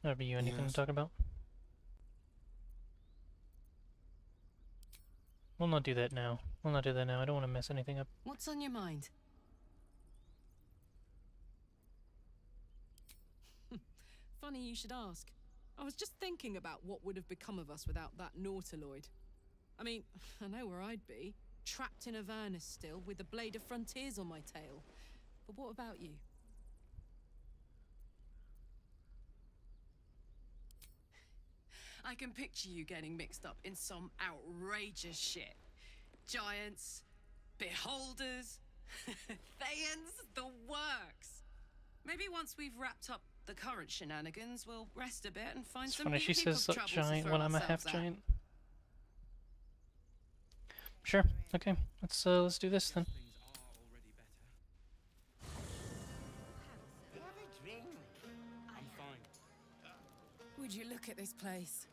Have you anything Yes. to talk about? We'll not do that now. We'll not do that now. I don't want to mess anything up. What's on your mind? Funny you should ask. I was just thinking about what would have become of us without that Nautiloid. I mean, I know where I'd be. Trapped in Avernus still, with the Blade of Frontiers on my tail. But what about you? I can picture you getting mixed up in some outrageous shit. Giants, beholders, Thayans, the works. Maybe once we've wrapped up the current shenanigans, we'll rest a bit and find It's some funny new she heap says of trouble to giant throw when I'm a ourselves half at. giant. Sure. Okay. Let's do this then. I'm fine. Would you look at this place?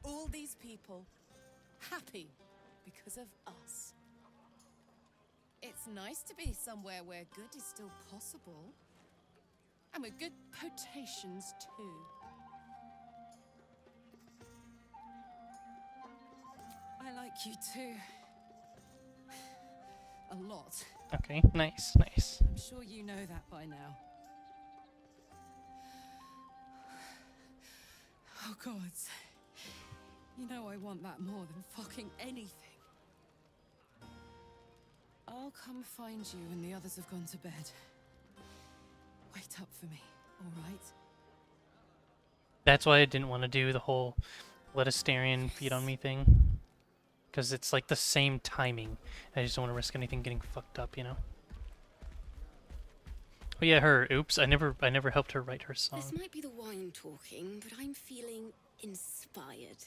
All these people happy because of us. It's nice to be somewhere where good is still possible. And with good potations too. like you too. A lot. Okay, nice, nice. I'm sure you know that by now. Oh gods. You know I want that more than fucking anything. I'll come find you when the others have gone to bed. Wait up for me, alright? That's why I didn't want to do the whole let Astarion feed on me thing. Because it's like the same timing. I just don't want to risk anything getting fucked up, you know? Oh yeah, her. Oops, I never helped her write her song. This might be the wine talking, but I'm feeling inspired.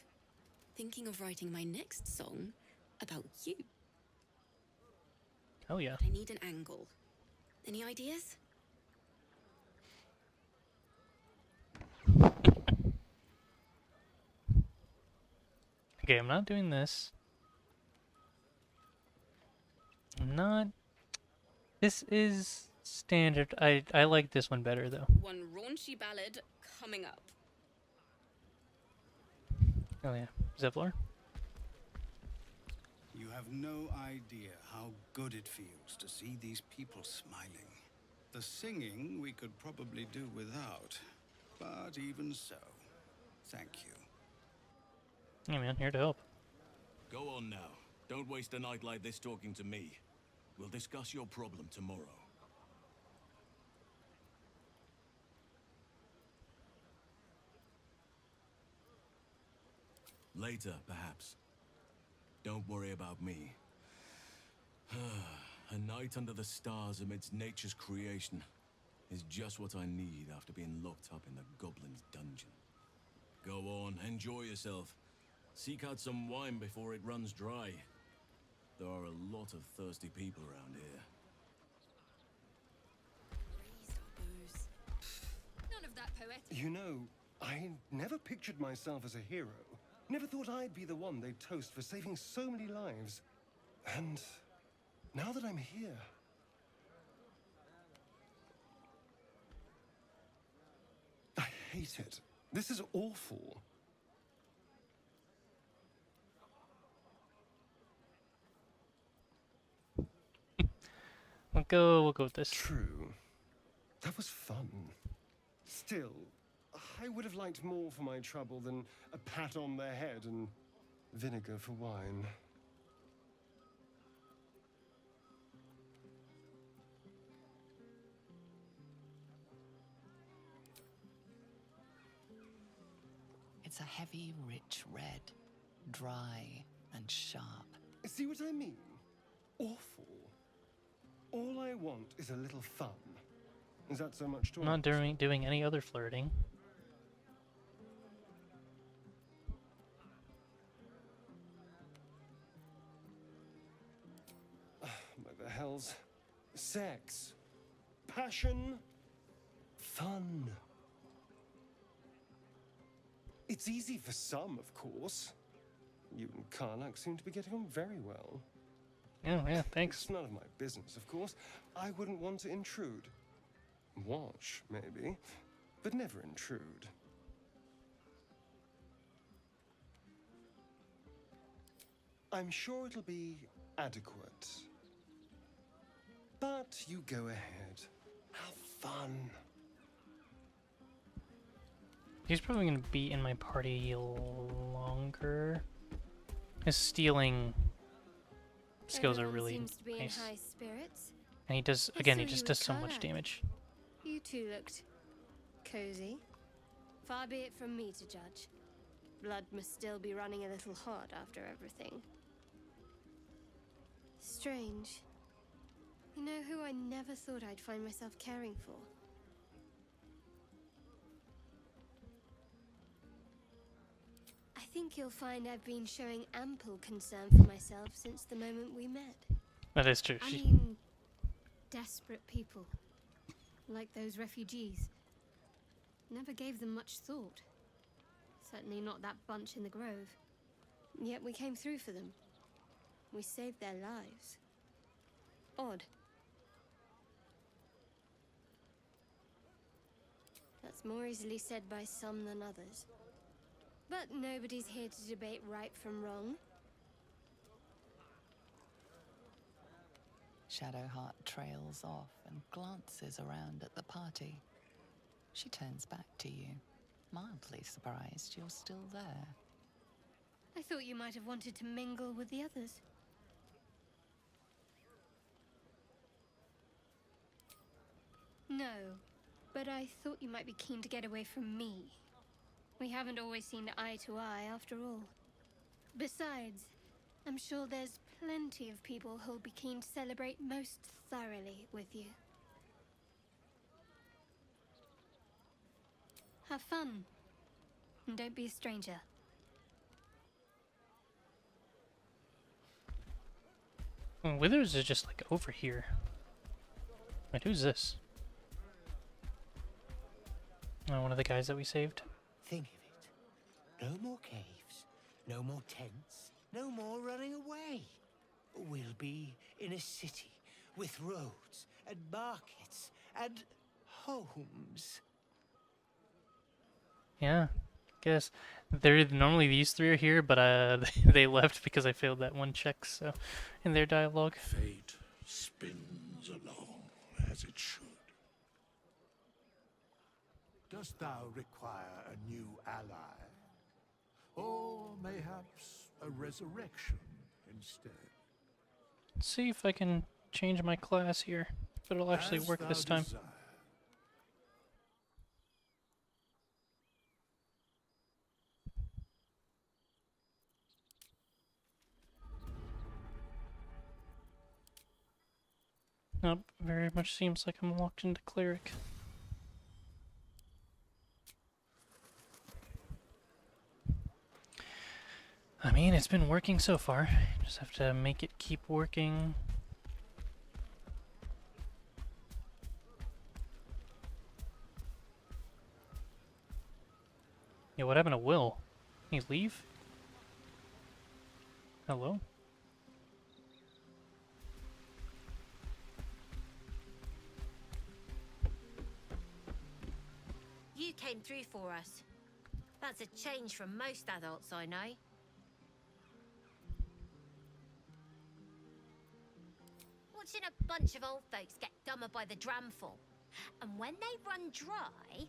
Thinking of writing my next song about you. Oh yeah. But I need an angle. Any ideas? Okay, I'm not doing this. I'm not... This is standard. I like this one better, though. One raunchy ballad coming up. Oh yeah. Zevlor? You have no idea how good it feels to see these people smiling. The singing we could probably do without, but even so, thank you. Yeah, man, here to help. Go on now. Don't waste a night like this talking to me. We'll discuss your problem tomorrow. Later, perhaps. Don't worry about me. A night under the stars amidst nature's creation is just what I need after being locked up in the goblin's dungeon. Go on, enjoy yourself. Seek out some wine before it runs dry. There are a lot of thirsty people around here. None of that poetic. You know, I never pictured myself as a hero. Never thought I'd be the one they'd toast for saving so many lives. And now that I'm here... I hate it. This is awful. We'll go with this. True. That was fun. Still, I would have liked more for my trouble than a pat on the head and vinegar for wine. It's a heavy, rich red, dry and sharp. See what I mean? Awful. All I want is a little fun. Is that so much to I'm not doing any other flirting. What the hell's... Sex. Passion. Fun. It's easy for some, of course. You and Karlach seem to be getting on very well. Oh, yeah, thanks. It's none of my business, of course. I wouldn't want to intrude. Watch, maybe, but never intrude. I'm sure it'll be adequate. But you go ahead. Have fun. He's probably going to be in my party longer. His stealing skills are really seems to be nice. in high spirits. And he does, again, he just does so much damage. You two looked cozy. Far be it from me to judge. Blood must still be running a little hot after everything. Strange. You know who I never thought I'd find myself caring for? I think you'll find I've been showing ample concern for myself since the moment we met. That is true. I mean, desperate people. Like those refugees. Never gave them much thought. Certainly not that bunch in the grove. Yet we came through for them. We saved their lives. Odd. That's more easily said by some than others. But nobody's here to debate right from wrong. Shadowheart trails off and glances around at the party. She turns back to you, mildly surprised you're still there. I thought you might have wanted to mingle with the others. No, but I thought you might be keen to get away from me. We haven't always seen eye to eye, after all. Besides, I'm sure there's plenty of people who'll be keen to celebrate most thoroughly with you. Have fun, and don't be a stranger. Withers is just like over here. Wait, who's this? Oh, one of the guys that we saved? Think of it. No more caves, no more tents, no more running away. We'll be in a city with roads and markets and homes. Yeah, guess. Normally these three are here, but they left because I failed that one check, so in their dialogue. Fate spins along as it should. Dost thou require a new ally? Or mayhaps a resurrection instead? Let's see if I can change my class here. If it'll actually As work thou this time. desire. Nope, very much seems like I'm locked into cleric. I mean, it's been working so far. Just have to make it keep working. Yeah, what happened to Will? Did he leave? Hello? You came through for us. That's a change from most adults I know. Watching a bunch of old folks get dumber by the dramful. And when they run dry,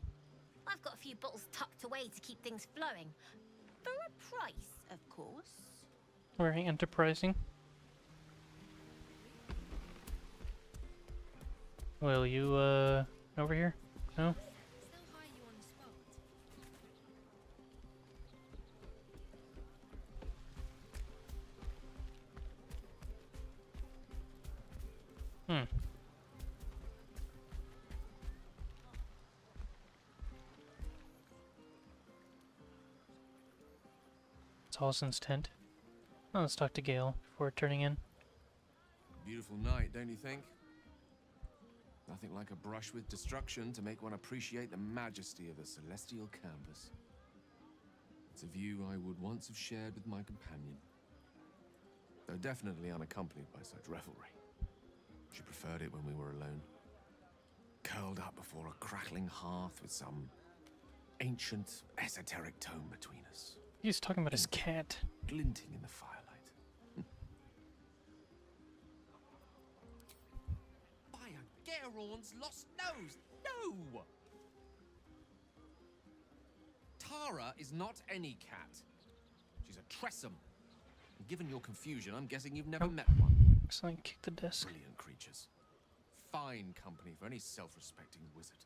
I've got a few bottles tucked away to keep things flowing. For a price, of course. Very enterprising. Will you, over here? No? Hmm. It's Halsin's tent. Oh, let's talk to Gale before turning in. Beautiful night, don't you think? Nothing like a brush with destruction to make one appreciate the majesty of the celestial canvas. It's a view I would once have shared with my companion, though definitely unaccompanied by such revelry. She preferred it when we were alone, curled up before a crackling hearth with some ancient, esoteric tome between us. He's talking about his cat. Glinting in the firelight. By a Garon's lost nose! No! Tara is not any cat. She's a Tressum. And given your confusion, I'm guessing you've never met one. Excellent, kick the desk. Brilliant creatures. Fine company for any self-respecting wizard.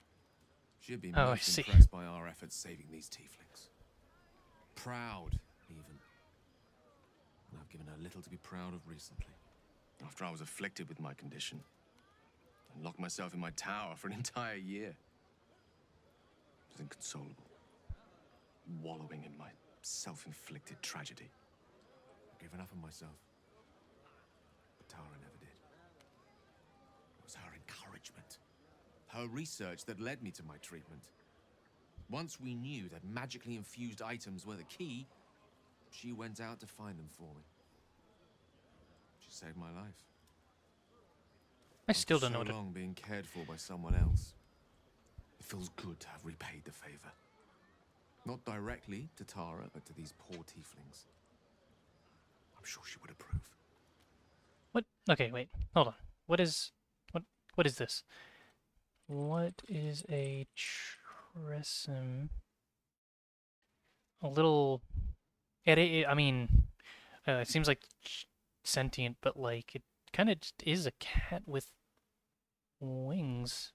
She'd be Oh, I most see. impressed by our efforts saving these tieflings. Proud, even. And I've given her little to be proud of recently. After I was afflicted with my condition, and locked myself in my tower for an entire year. I was inconsolable. Wallowing in my self-inflicted tragedy. I gave enough of myself. But Tara never did. It was her encouragement. Her research that led me to my treatment. Once we knew that magically infused items were the key, she went out to find them for me. She saved my life. I still don't After know what so long being cared for by someone else, it feels good to have repaid the favor. Not directly to Tara, but to these poor tieflings. I'm sure she would approve. What? Okay, wait. Hold on. What is what is this? What is a tressum? A little. I mean, it seems like sentient, but like it kind of just is a cat with wings.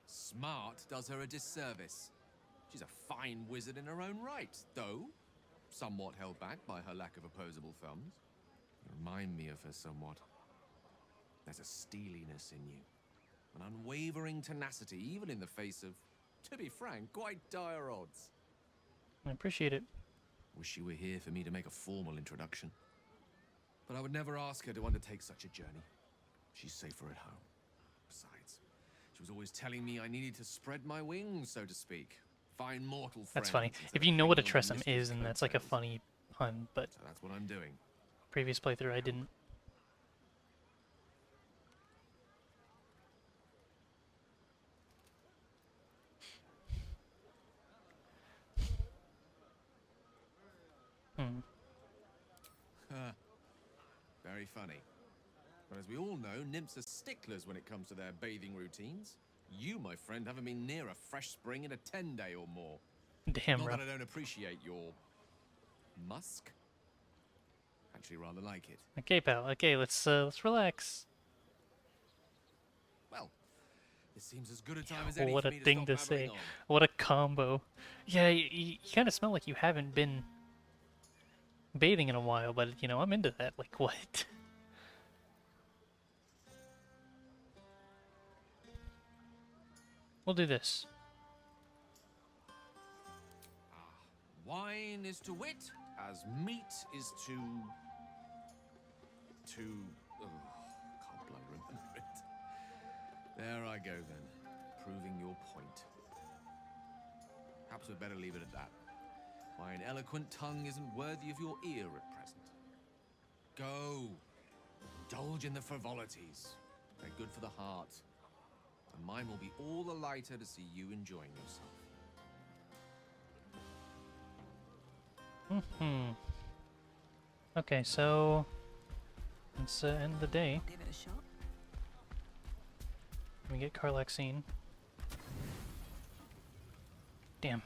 Smart does her a disservice. She's a fine wizard in her own right, though somewhat held back by her lack of opposable thumbs. You remind me of her somewhat. There's a steeliness in you, an unwavering tenacity, even in the face of, to be frank, quite dire odds. I appreciate it. Wish she were here for me to make a formal introduction. But I would never ask her to undertake such a journey. She's safer at home. Besides, she was always telling me I needed to spread my wings, so to speak. Find mortal friends. That's funny. If you know what a tressum is, and that's like a funny pun, but so that's what I'm doing. Previous playthrough I didn't. Very funny. But as we all know, nymphs are sticklers when it comes to their bathing routines. You, my friend, haven't been near a fresh spring in a 10-day or more. Damn, Not bro. that I don't appreciate your musk. Actually, rather like it. Okay, pal. Okay, let's relax. Well, this seems as good a time as Oh, any what for a me to thing stop to say. blabbering on. What a combo. Yeah, you kind of smell like you haven't been bathing in a while, but you know, I'm into that. Like, what? We'll do this. Wine is to wit, as meat is to... Oh, can't bloody remember it. There I go then, proving your point. Perhaps we'd better leave it at that. My eloquent tongue isn't worthy of your ear at present. Go, indulge in the frivolities. They're good for the heart. And mine will be all the lighter to see you enjoying yourself. Okay, so let's end the day. Give it a shot. Let me get Carlaxine. Damn.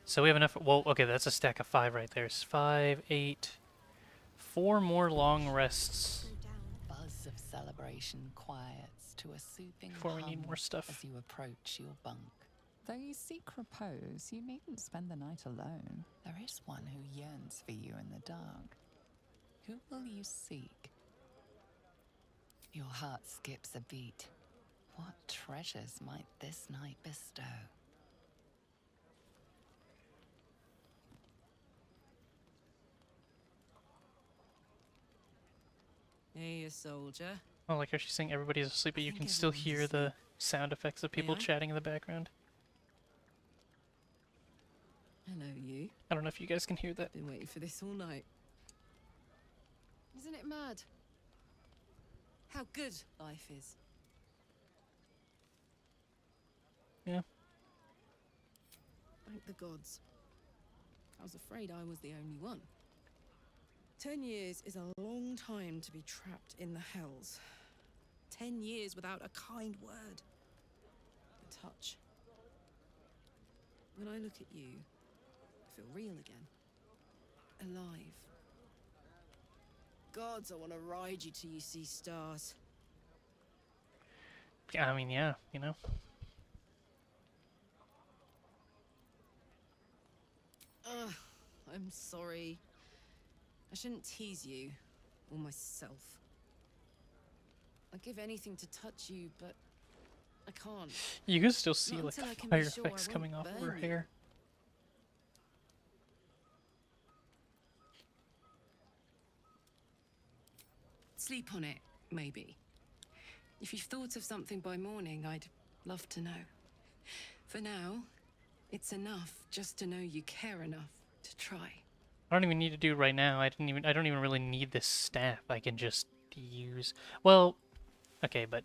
So we have enough. Well, okay, that's a stack of 5 right there. It's 5, 8, 4 more long rests. Buzz of celebration quiets to a soothing Before we need hum more stuff. as you approach your bunk. Though you seek repose, you needn't spend the night alone. There is one who yearns for you in the dark. Who will you seek? Your heart skips a beat. What treasures might this night bestow? Hey, a soldier. Oh, like how she's saying everybody's asleep, but you can still hear the sound effects of people I? chatting in the background. Hello, you. I don't know if you guys can hear that. Been waiting for this all night. Isn't it mad? How good life is. Yeah. Thank the gods. I was afraid I was the only one. 10 years is a long time to be trapped in the hells. 10 years without a kind word. A touch. When I look at you, I feel real again. Alive. Gods, I want to ride you till you see stars. Yeah, I mean, yeah, you know. Ugh, I'm sorry. I shouldn't tease you, or myself. I'd give anything to touch you, but I can't. You can still see Not like until the I can fire be sure effects I coming won't off of her burn you. hair. Sleep on it, maybe. If you've thought of something by morning, I'd love to know. For now, it's enough just to know you care enough to try. I don't even need to do it right now. I don't even really need this staff. I can just use. Well, okay, but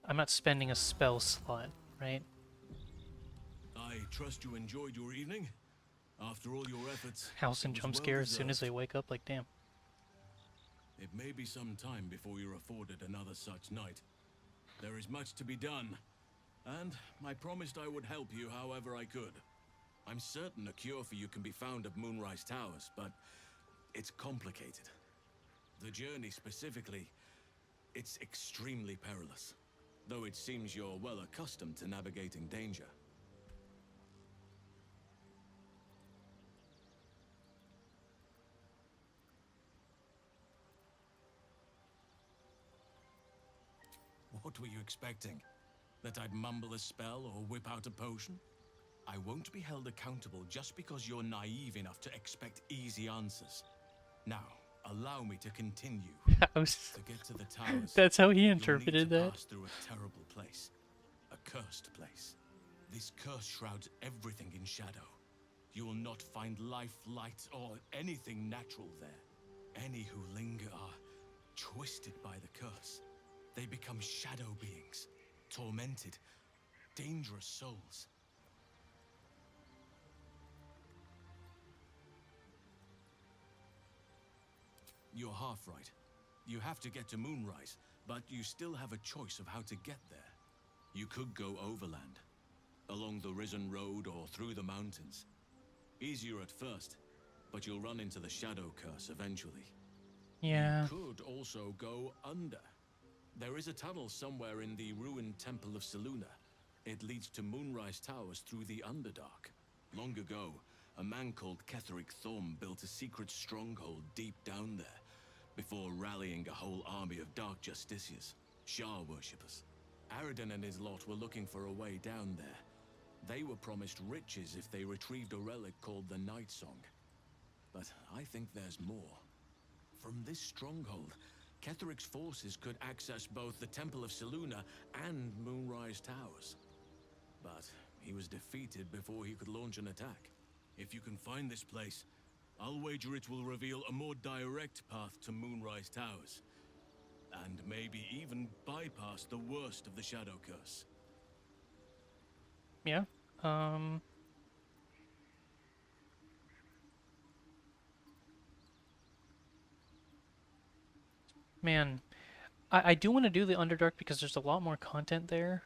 I'm not spending a spell slot, right? I trust you enjoyed your evening. After all your efforts, House and it was jump well scare as soon as deserved. they wake up, like, damn. It may be some time before you're afforded another such night. There is much to be done, and I promised I would help you however I could. I'm certain a cure for you can be found at Moonrise Towers, but it's complicated. The journey specifically, it's extremely perilous, though it seems you're well accustomed to navigating danger. What were you expecting? That I'd mumble a spell or whip out a potion? I won't be held accountable just because you're naive enough to expect easy answers. Now, allow me to continue. To get to the towers, That's how he you'll interpreted need to that. pass through a terrible place. A cursed place. This curse shrouds everything in shadow. You will not find life, light, or anything natural there. Any who linger are twisted by the curse. They become shadow beings, tormented, dangerous souls. You're half right. You have to get to Moonrise, but you still have a choice of how to get there. You could go overland, along the Risen Road or through the mountains. Easier at first, but you'll run into the Shadow Curse eventually. Yeah. You could also go under. There is a tunnel somewhere in the ruined Temple of Selûne. It leads to Moonrise Towers through the Underdark. Long ago, a man called Ketheric Thorm built a secret stronghold deep down there, before rallying a whole army of Dark Justiciars, Shah worshippers. Aradin and his lot were looking for a way down there. They were promised riches if they retrieved a relic called the Night Song. But I think there's more. From this stronghold, Ketheric's forces could access both the Temple of Selûne and Moonrise Towers. But he was defeated before he could launch an attack. If you can find this place, I'll wager it will reveal a more direct path to Moonrise Towers. And maybe even bypass the worst of the Shadow Curse. Yeah. Man, I do want to do the Underdark because there's a lot more content there.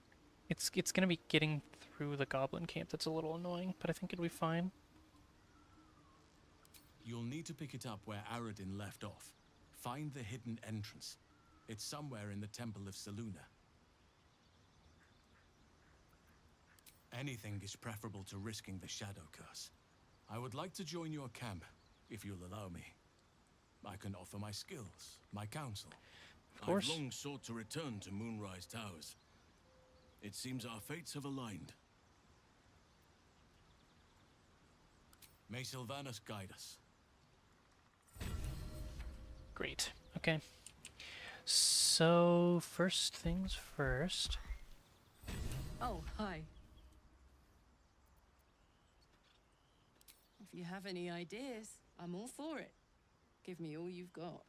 It's gonna be getting through the Goblin Camp that's a little annoying, but I think it'll be fine. You'll need to pick it up where Aradin left off. Find the hidden entrance. It's somewhere in the Temple of Selûne. Anything is preferable to risking the Shadow Curse. I would like to join your camp, if you'll allow me. I can offer my skills, my counsel. Of course. I've long sought to return to Moonrise Towers. It seems our fates have aligned. May Sylvanas guide us. Great. Okay. So, first things first. Oh, hi. If you have any ideas, I'm all for it. Give me all you've got.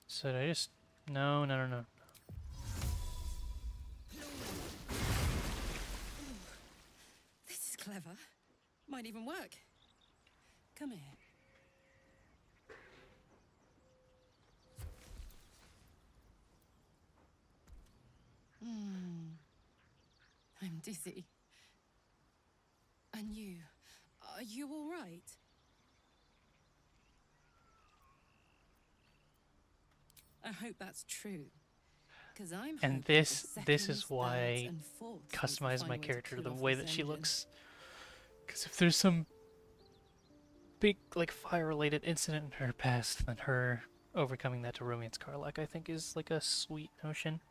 So did I just... No. This is clever. Might even work. Come here. I'm dizzy. And you? Are you all right? I hope that's true. Because I'm And hoping this the is seconds, why thirds, I and fourths we can customize find my way to character kill the off way this that she engine. looks. Because if there's some big, like, fire-related incident in her past, then her overcoming that to romance Karlach, I think, is like a sweet notion.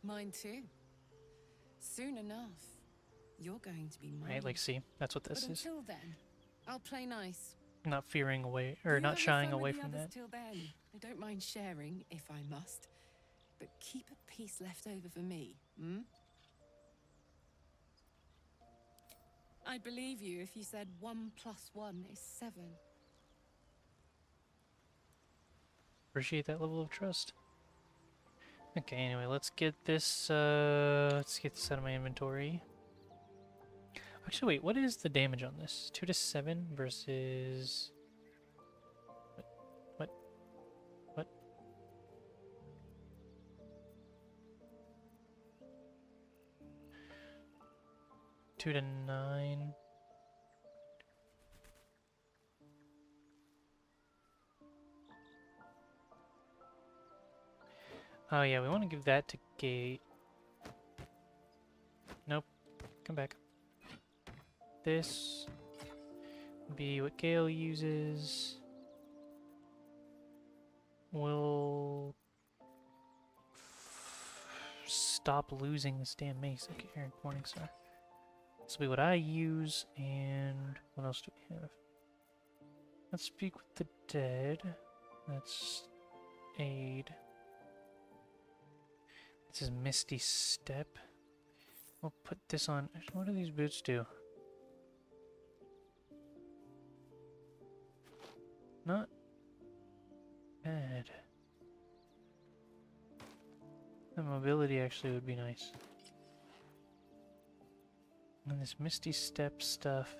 Mine too. Soon enough, you're going to be mine. Right, like, see, that's what this But is. until then, I'll play nice. Not fearing away, or You not have your shying fun away with the from others that. Till then, I don't mind sharing if I must, but keep a piece left over for me. Hmm? I'd believe you if you said 1 + 1 is 7. Appreciate that level of trust. Okay, anyway, let's get this out of my inventory. Actually, wait, what is the damage on this? 2 to 7 versus... What? What? 2 to 9. Oh yeah, we want to give that to Gate. Nope. Come back. This would be what Gale uses. We'll stop losing this damn mace. Okay, here, Morningstar. This will be what I use, and what else do we have? Let's speak with the dead. Let's aid. This is Misty Step. We'll put this on. What do these boots do? Not bad. The mobility actually would be nice. And this Misty Step stuff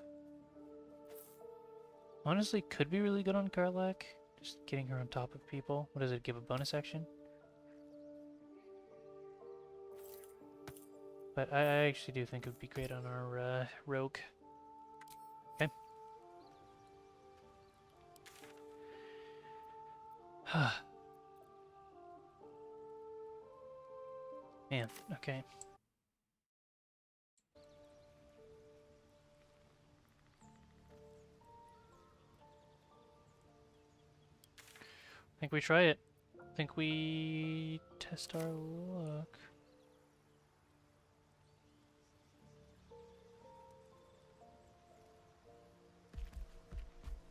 honestly could be really good on Karlach. Just getting her on top of people. What does it give, a bonus action? But I actually do think it would be great on our rogue. Okay. Man, okay. I think we try it. I think we test our luck.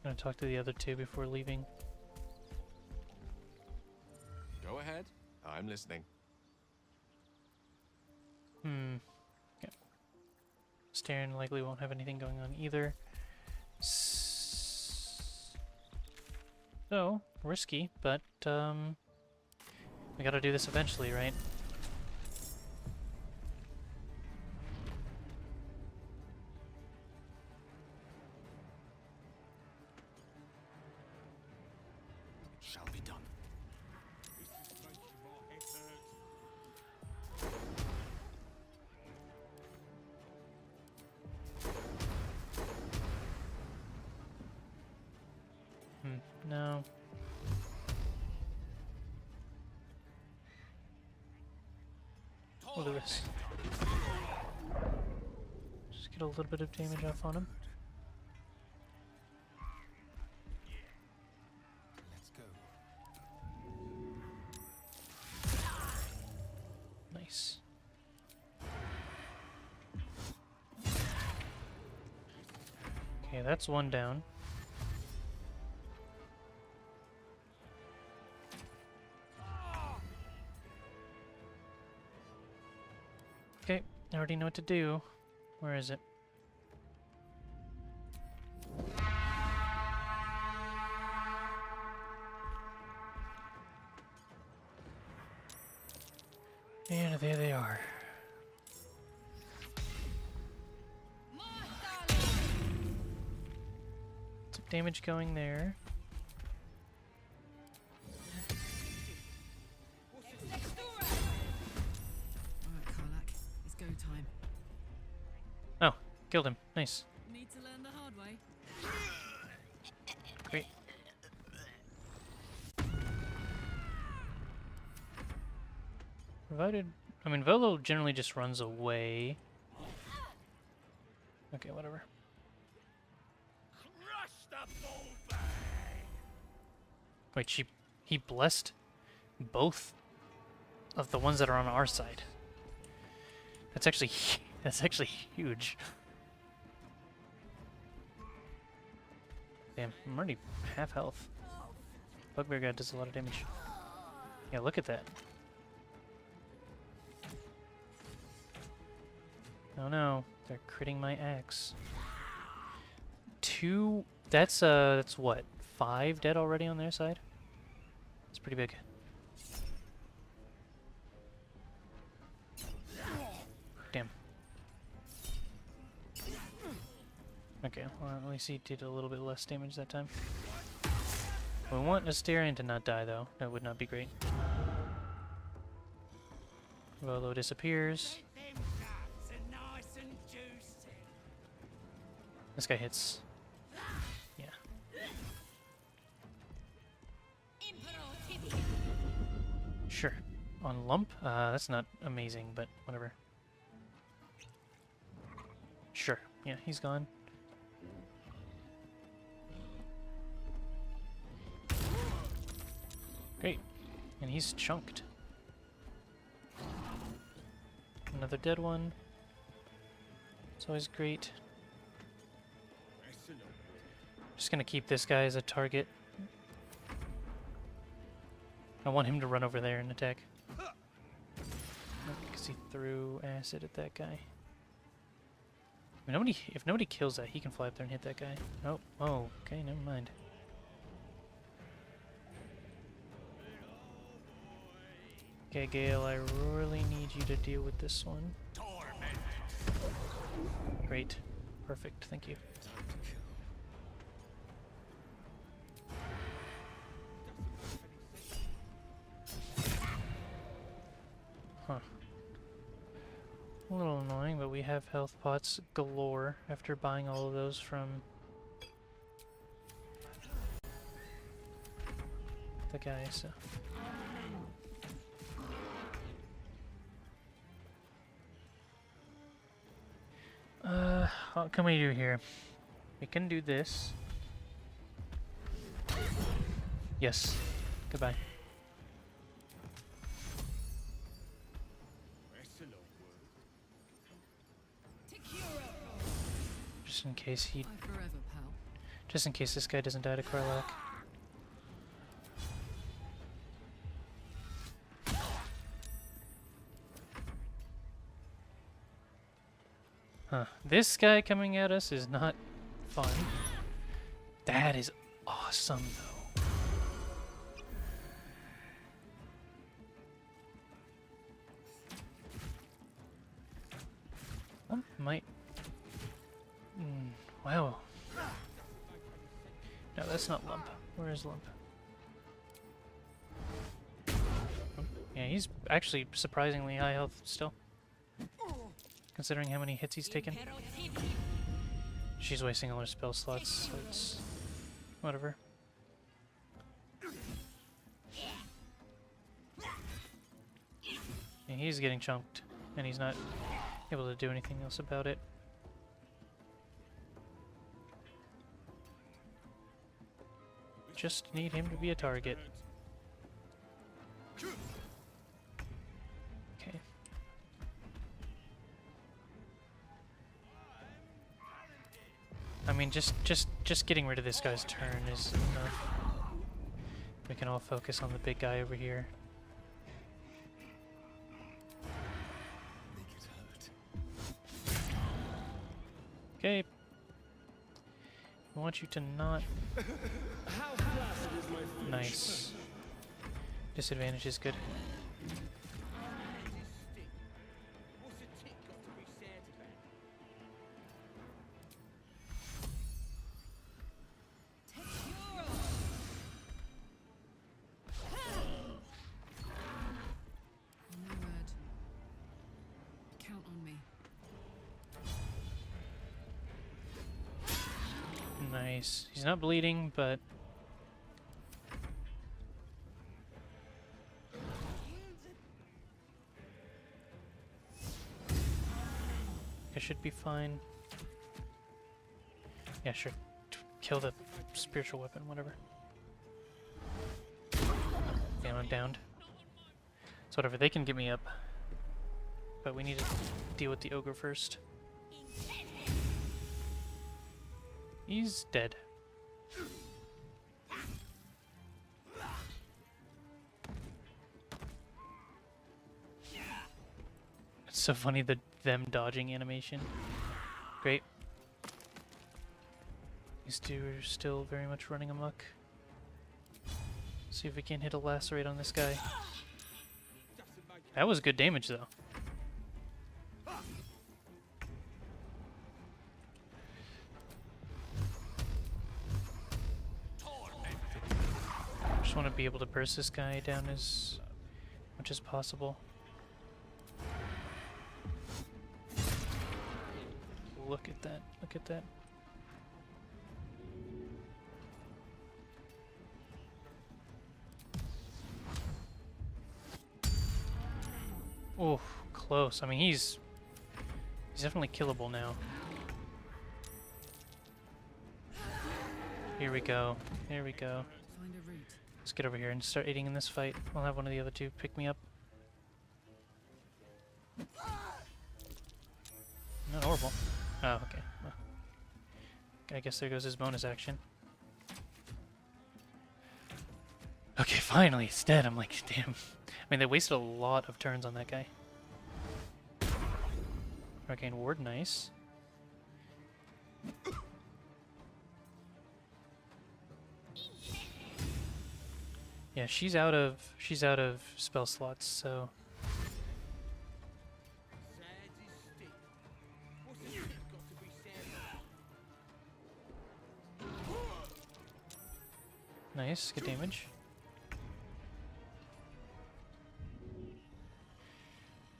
I'm gonna talk to the other two before leaving. Go ahead. I'm listening. Yeah. Staren likely won't have anything going on either. So, risky, but we gotta do this eventually, right? Shall be done. No. We'll do this. Just get a little bit of damage off on him. Let's go. Nice. Okay, that's one down. Okay, I already know what to do. Where is it? And there they are. Some damage going there. Time. Oh, killed him. Nice. Need to learn the hard way. Great. Provided... I mean, Volo generally just runs away. Okay, whatever. Wait, he blessed both of the ones that are on our side. That's actually huge. Damn, I'm already half health. Bugbear guy does a lot of damage. Yeah, look at that. Oh no, they're critting my axe. That's what? 5 dead already on their side? It's pretty big. Okay, well, at least he did a little bit less damage that time. We want Asterion to not die, though. That would not be great. Volo disappears. This guy hits. Yeah. Sure. On Lump? That's not amazing, but whatever. Sure. Yeah, he's gone. Great. And he's chunked. Another dead one. It's always great. Just gonna keep this guy as a target. I want him to run over there and attack. Because he threw acid at that guy. If nobody kills that, he can fly up there and hit that guy. Oh, okay, never mind. Okay, Gale, I really need you to deal with this one. Great. Perfect, thank you. Huh. A little annoying, but we have health pots galore after buying all of those from the guy, so. What can we do here? We can do this. Yes. Goodbye. Just in case he... Just in case this guy doesn't die to Karlach. Huh. This guy coming at us is not fun. That is awesome, though. Might... wow. No, that's not Lump. Where is Lump? Yeah, he's actually surprisingly high health still. Considering how many hits he's taken. She's wasting all her spell slots, so it's... whatever. Yeah, he's getting chunked, and he's not able to do anything else about it. Just need him to be a target. Okay. I mean, just getting rid of this guy's turn is enough. We can all focus on the big guy over here. Okay. I want you to not... Nice. Disadvantage is good. Count on me. Nice. He's not bleeding, but... I should be fine. Yeah, sure. Kill the spiritual weapon, whatever. Damn, I'm downed. So whatever, they can get me up. But we need to deal with the ogre first. He's dead. It's so funny, them dodging animation. Great. These two are still very much running amok. See if we can hit a lacerate on this guy. That was good damage, though. Just want to be able to burst this guy down as much as possible. Look at that. Look at that. Oh, close. I mean, he's definitely killable now. Here we go. Here we go. Let's get over here and start aiding in this fight. I'll have one of the other two pick me up. Not horrible. Oh, okay. Well, I guess there goes his bonus action. Okay, finally it's dead. I'm like, damn. I mean, they wasted a lot of turns on that guy. Arcane Ward, nice. Yeah, she's out of spell slots, so nice, good damage.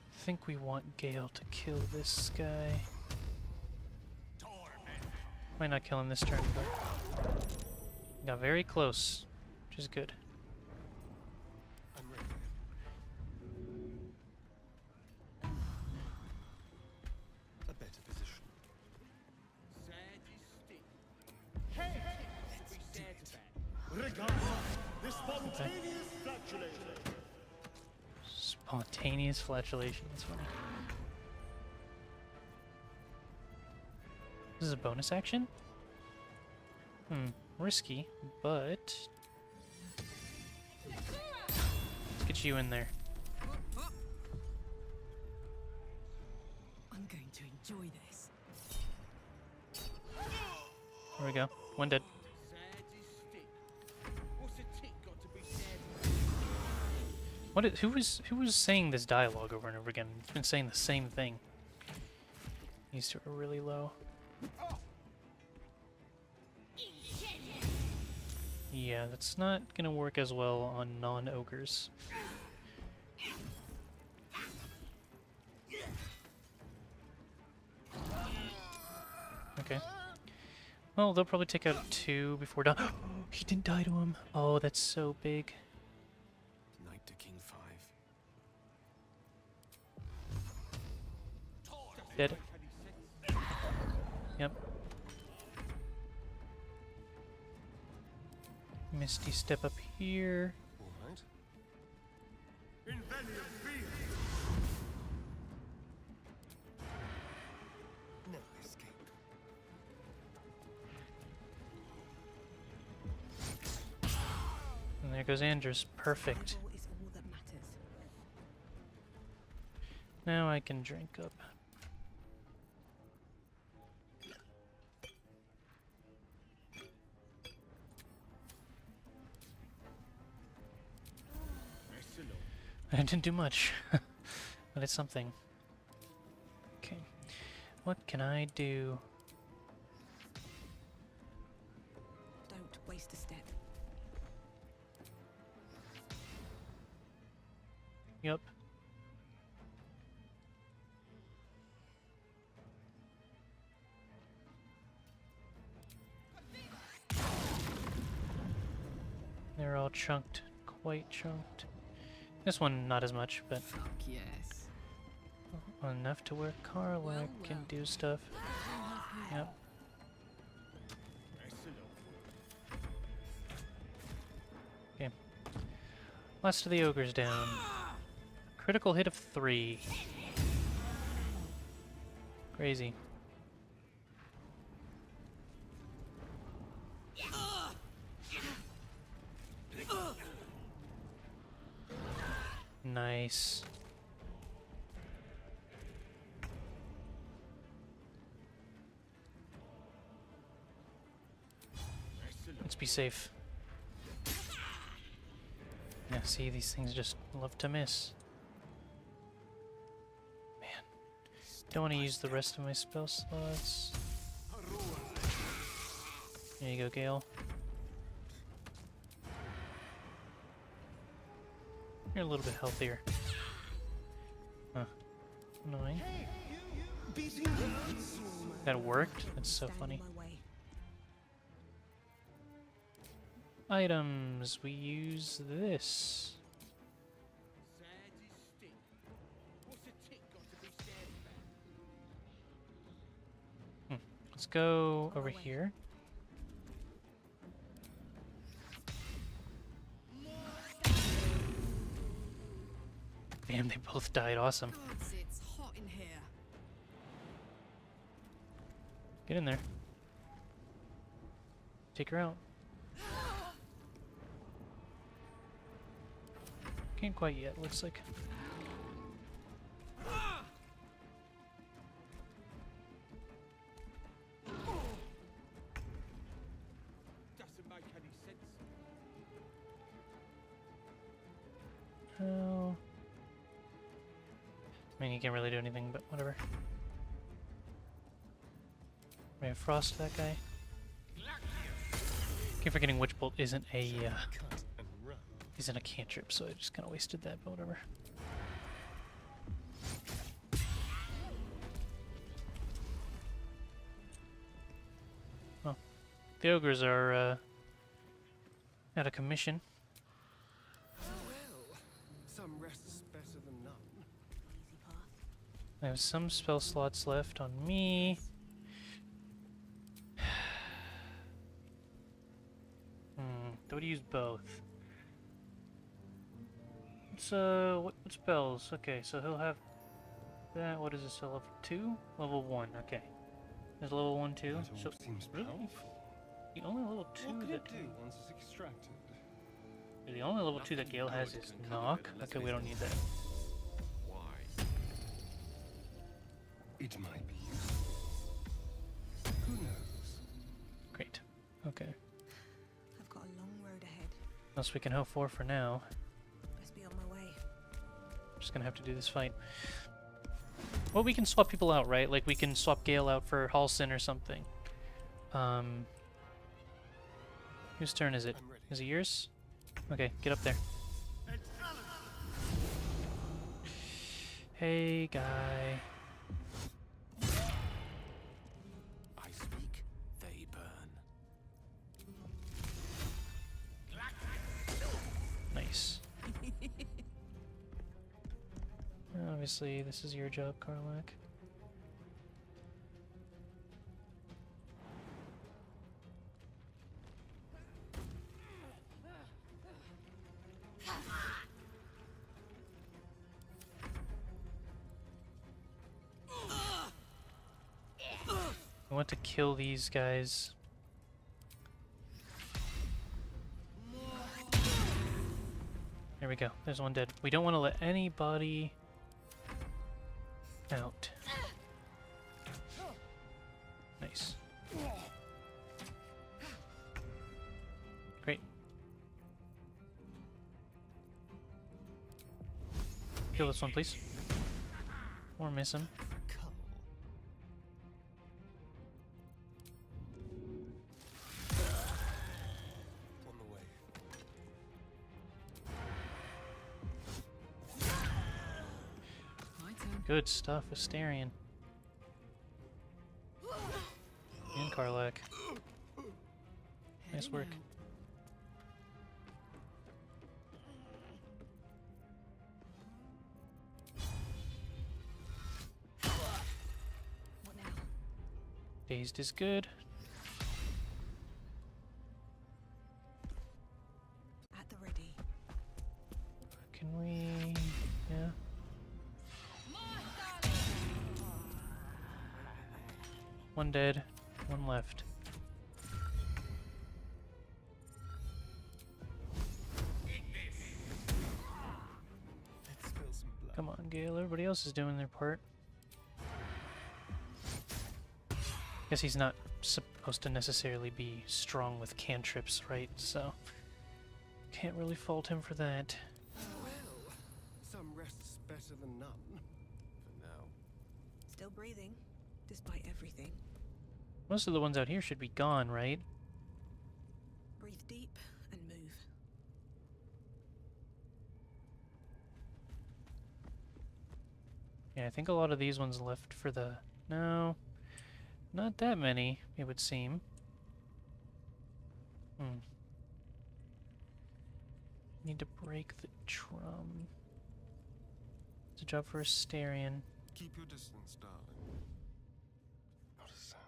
I think we want Gale to kill this guy. Might not kill him this turn, but got very close, which is good. A better position. Regard the spontaneous flatulation. Spontaneous flatulation, that's funny. This is a bonus action? Risky, but let's get you in there. I'm going to enjoy this. There we go. One dead. Who was saying this dialogue over and over again? It's been saying the same thing. These two are really low. Yeah, that's not gonna work as well on non-ogres. Okay. Well, they'll probably take out 2 before done. He didn't die to him. Oh, that's so big. Knight to King 5. Dead. Yep. Misty step up here. Alright. No escape. And there goes Andrews. Perfect. Is all that matters. Now I can drink up. I didn't do much, but it's something. Okay, what can I do? Don't waste a step. Yep. They're all chunked, quite chunked. This one, not as much, but Fuck yes. enough to where Carla can do stuff. Yep. Okay. Last of the ogres down. Critical hit of 3. Crazy. Nice. Let's be safe. Yeah, see, these things just love to miss. Man. Don't want to use the rest of my spell slots. There you go, Gale. You're a little bit healthier. Huh. Annoying. That worked? That's so funny. Items. We use this. Let's go over here. Damn, they both died. Awesome. It's hot in here. Get in there. Take her out. Can't quite yet, looks like. Doesn't make any sense. Oh. I mean, you can't really do anything, but whatever. We have Frost that guy. Keep forgetting Witch Bolt isn't a isn't a cantrip, so I just kind of wasted that, but whatever. Well, the ogres are out of commission. Well, some rest's better than none. I have some spell slots left on me. Do we use both? It's what spells? Okay, so he'll have that. What is this? Level 2? Level 1. Okay. There's level 1 too. So seems really, powerful. the only level 2 What could that it do once it's extracted? the only level 2 that Gale has is knock. Okay, we don't need that. Why? It might be useful. Who knows? Great. Okay. I've got a long road ahead. Else we can hope for now. Best be on my way. Just gonna have to do this fight. Well, we can swap people out, right? Like we can swap Gale out for Halsin or something. Whose turn is it? Is it yours? Okay, get up there. Hey, guy. I speak, they burn. Nice. Obviously, this is your job, Karlak. I want to kill these guys. There we go. There's one dead. We don't want to let anybody out. Nice. Great. Kill this one, please. Or miss him. On the way. Good stuff, Asterion. And Karlak. Nice work. What now? Dazed is good. At the ready. Can we... yeah. One dead, one left. Let's spill some blood. Come on, Gale. Everybody else is doing their part. Guess he's not supposed to necessarily be strong with cantrips, right? So can't really fault him for that. Well, some rest's better than none. For now. Still breathing, despite everything. Most of the ones out here should be gone, right? Breathe deep and move. Yeah, I think a lot of these ones left for the... No, not that many, it would seem. Need to break the drum. It's a job for a Asterion. Keep your distance, darling. Not a sound.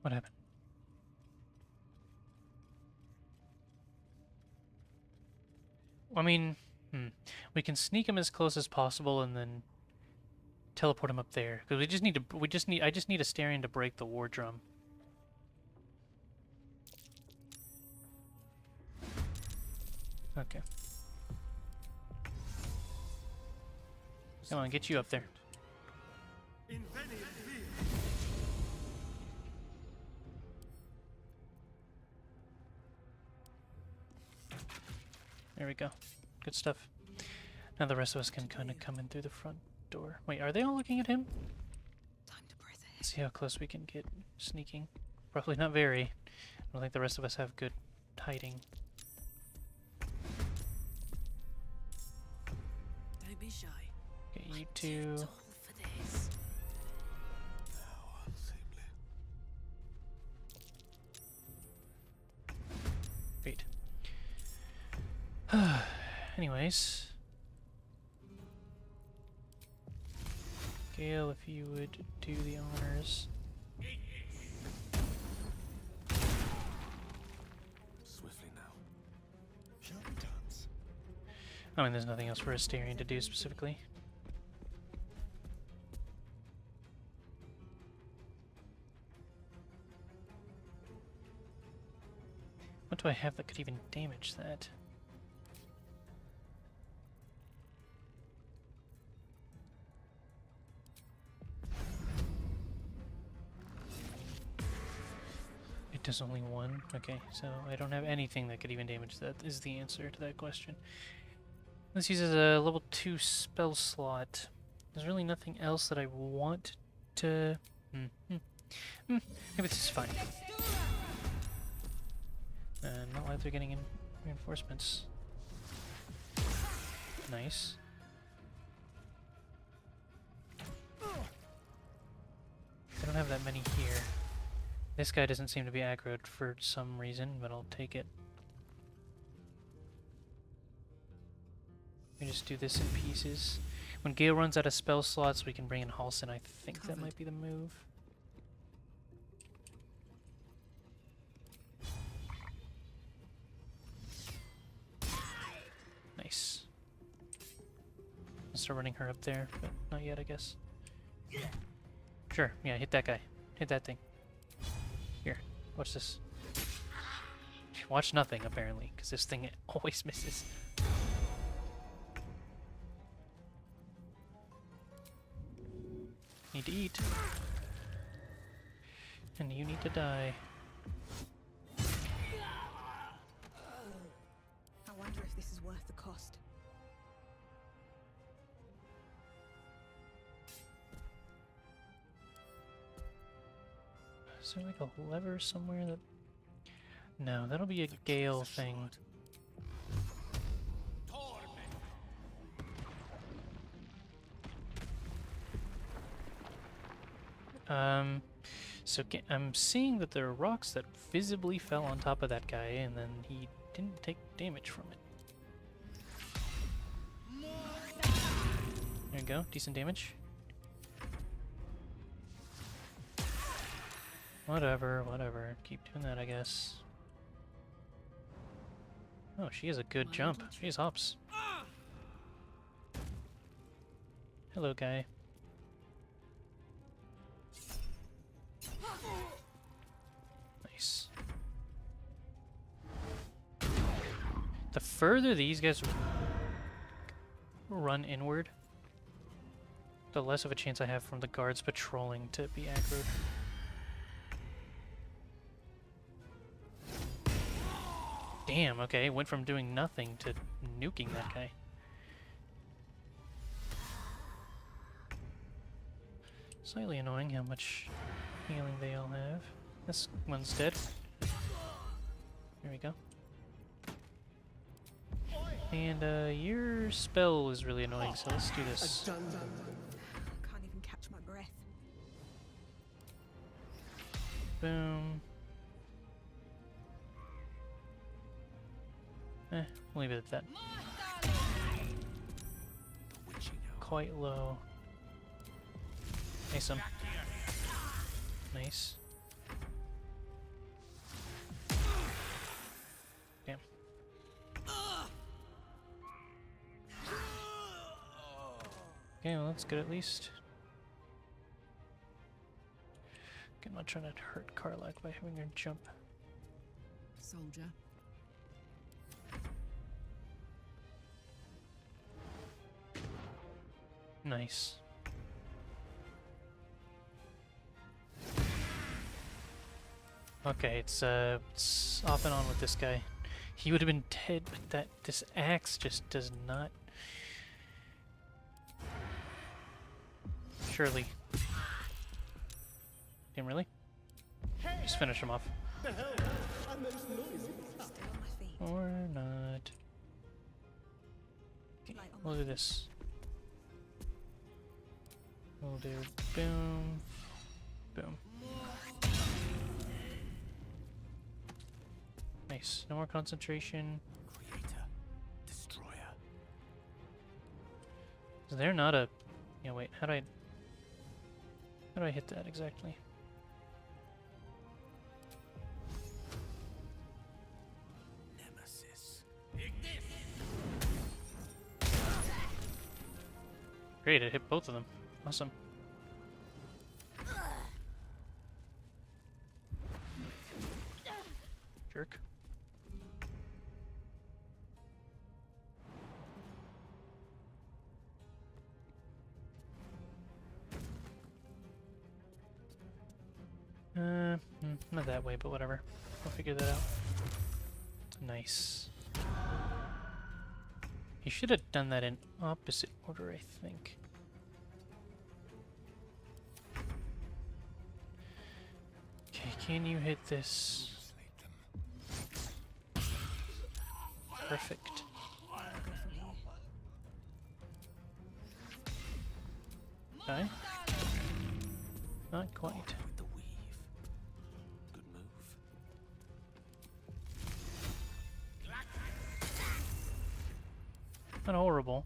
What happened? I mean, we can sneak him as close as possible and then teleport him up there. Because I just need Asterion to break the war drum. Okay. Come on, get you up there. There we go. Good stuff. Now the rest of us can kind of come in through the front door. Wait, are they all looking at him? Time to press ahead. Let's see how close we can get sneaking. Probably not very. I don't think the rest of us have good hiding. Don't be shy. Okay, you two. Tall for this. Great. Anyways. Gale, if you would do the honors. Swiftly now. Shall we dance? I mean, there's nothing else for Asterion to do specifically. What do I have that could even damage that? It does only one? Okay, so I don't have anything that could even damage that, is the answer to that question. This uses a level 2 spell slot. There's really nothing else that I want to... Maybe this is fine. Not like they're getting in reinforcements. Nice. I don't have that many here. This guy doesn't seem to be aggroed for some reason, but I'll take it. We just do this in pieces. When Gale runs out of spell slots, we can bring in Halsin. I think that might be the move. Nice. I'll start running her up there, but not yet, I guess. Sure, yeah, hit that guy. Hit that thing. Here, watch this. Watch nothing, apparently, because this thing always misses. Need to eat. And you need to die. I wonder if this is worth the cost. Is there like a lever somewhere that... No, that'll be a Gale thing. So I'm seeing that there are rocks that visibly fell on top of that guy, and then he didn't take damage from it. There you go, decent damage. Whatever, whatever. Keep doing that, I guess. Oh, she has a good jump. She has hops. Hello, guy. Nice. The further these guys run inward, the less of a chance I have from the guards patrolling to be aggroed. Damn, okay, went from doing nothing to nuking that guy. Slightly annoying how much healing they all have. This one's dead. There we go. And your spell is really annoying, so let's do this. Can't even catch my breath. Boom. We'll leave it at that. Quite low. Nice one. Nice. Damn. Okay, well that's good at least. Okay, I'm not trying to hurt Karlak by having her jump. Soldier. Nice. Okay, it's off and on with this guy. He would have been dead, but this axe just does not. Surely. Damn, really? Just finish him off. Or not. Okay, we'll do this. We'll do boom, boom. Nice. No more concentration. Creator, destroyer. Is there not a? Yeah, wait. How do I hit that exactly? Nemesis. Great, it hit both of them. Awesome. Jerk. Not that way, but whatever. I'll figure that out. Nice. He should have done that in opposite order, I think. Okay, can you hit this? Perfect. Okay. Not quite. Good move. Not horrible.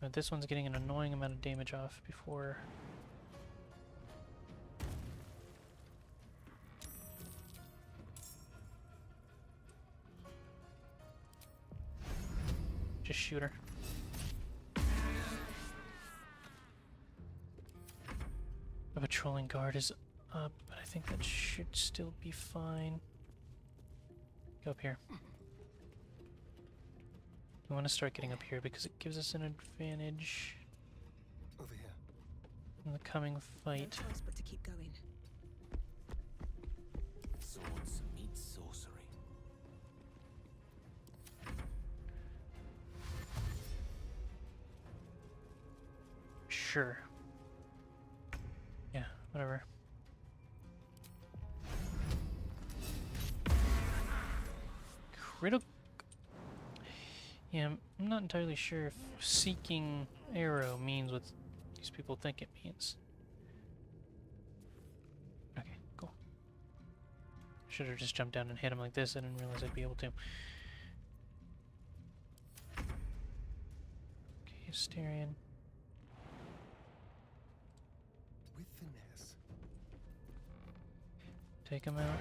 But this one's getting an annoying amount of damage off before. Just shoot her. The patrolling guard is up, but I think that should still be fine. Go up here. We want to start getting up here because it gives us an advantage Over here. in the coming fight. No choice but to keep going. Swords meet sorcery. Sure. Yeah, whatever. Critical. Yeah, I'm not entirely sure if seeking arrow means what these people think it means. Okay, cool. Should have just jumped down and hit him like this. I didn't realize I'd be able to. Okay, Asterion. With finesse. Take him out.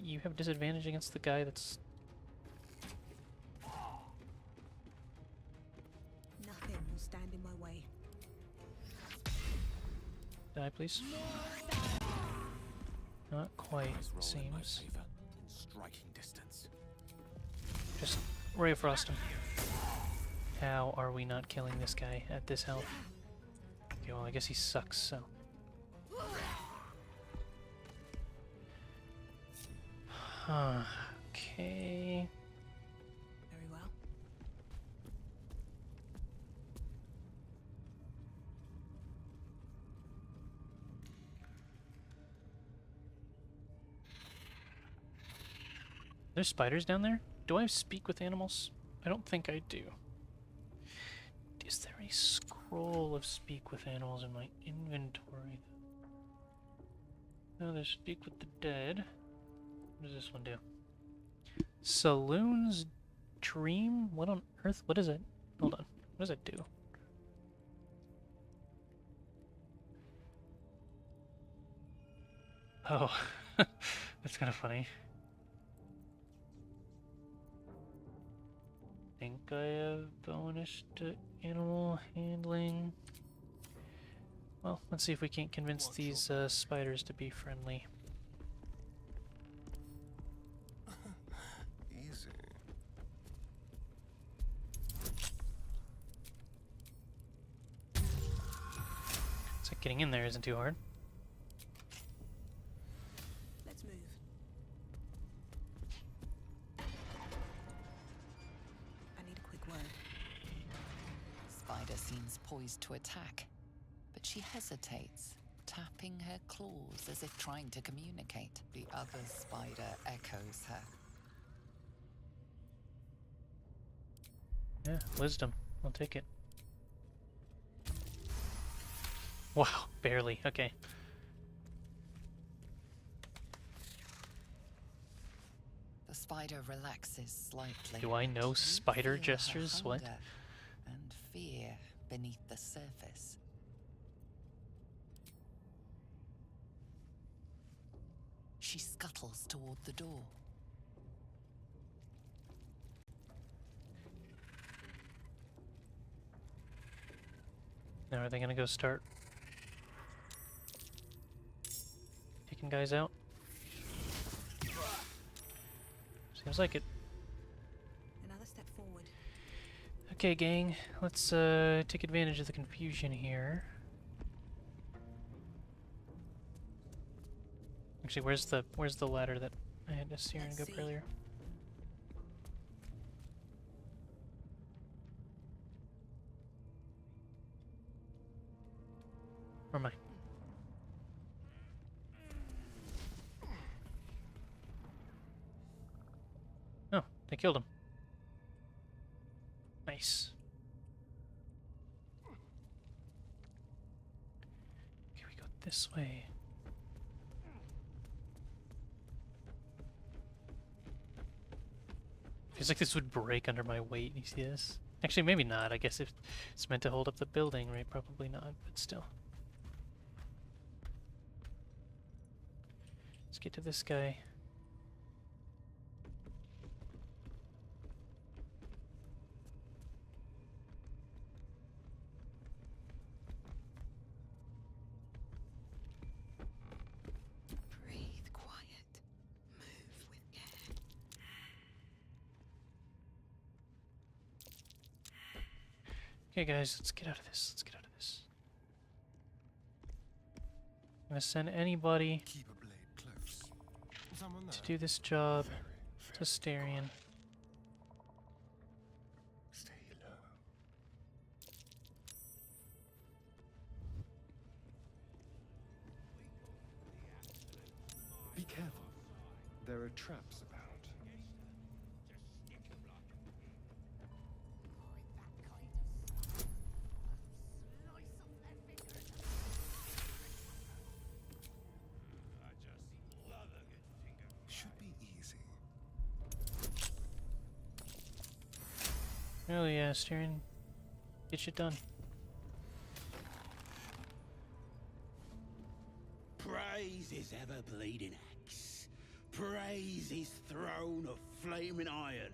You have disadvantage against the guy that's... Nothing will stand in my way. Die, please. Not quite, it seems. In striking distance. Just Ray of Frost him. How are we not killing this guy at this health? Okay, well, I guess he sucks, so... Okay. Very well. There's spiders down there? Do I speak with animals? I don't think I do. Is there a scroll of speak with animals in my inventory? No, there's speak with the dead. What does this one do? Saloon's dream? What on earth? What is it? Hold on. What does it do? Oh, that's kind of funny. Think I have bonus to animal handling. Well, let's see if we can't convince these spiders to be friendly. Easy. So getting in there isn't too hard. Let's move. I need a quick word. Spider seems poised to attack, but she hesitates, tapping her claws as if trying to communicate. The other spider echoes her. Yeah, wisdom. I'll take it. Wow, barely. Okay. The spider relaxes slightly. Do I know You spider feel her gestures? What? hunger and fear beneath the surface. She scuttles toward the door. Now are they gonna go start taking guys out? Seems like it. Another step forward. Okay, gang, let's take advantage of the confusion here. Actually, where's the ladder that I had to steer and go up earlier? Where am I? Oh, they killed him. Nice. Okay, we go this way. Feels like this would break under my weight. You see this? Actually, maybe not. I guess if it's meant to hold up the building, right? Probably not, but still. Let's get to this guy. Breathe quiet. Move with care. Okay, guys, let's get out of this. Let's get out of this. I'm gonna send anybody Keep a blade close. Someone there? to do this job Very, to Starion. Stay low. Be careful. There are traps about. Should be easy. Oh yeah, Starion. Get shit done. Praise his ever-bleeding axe. Praise his throne of flaming iron.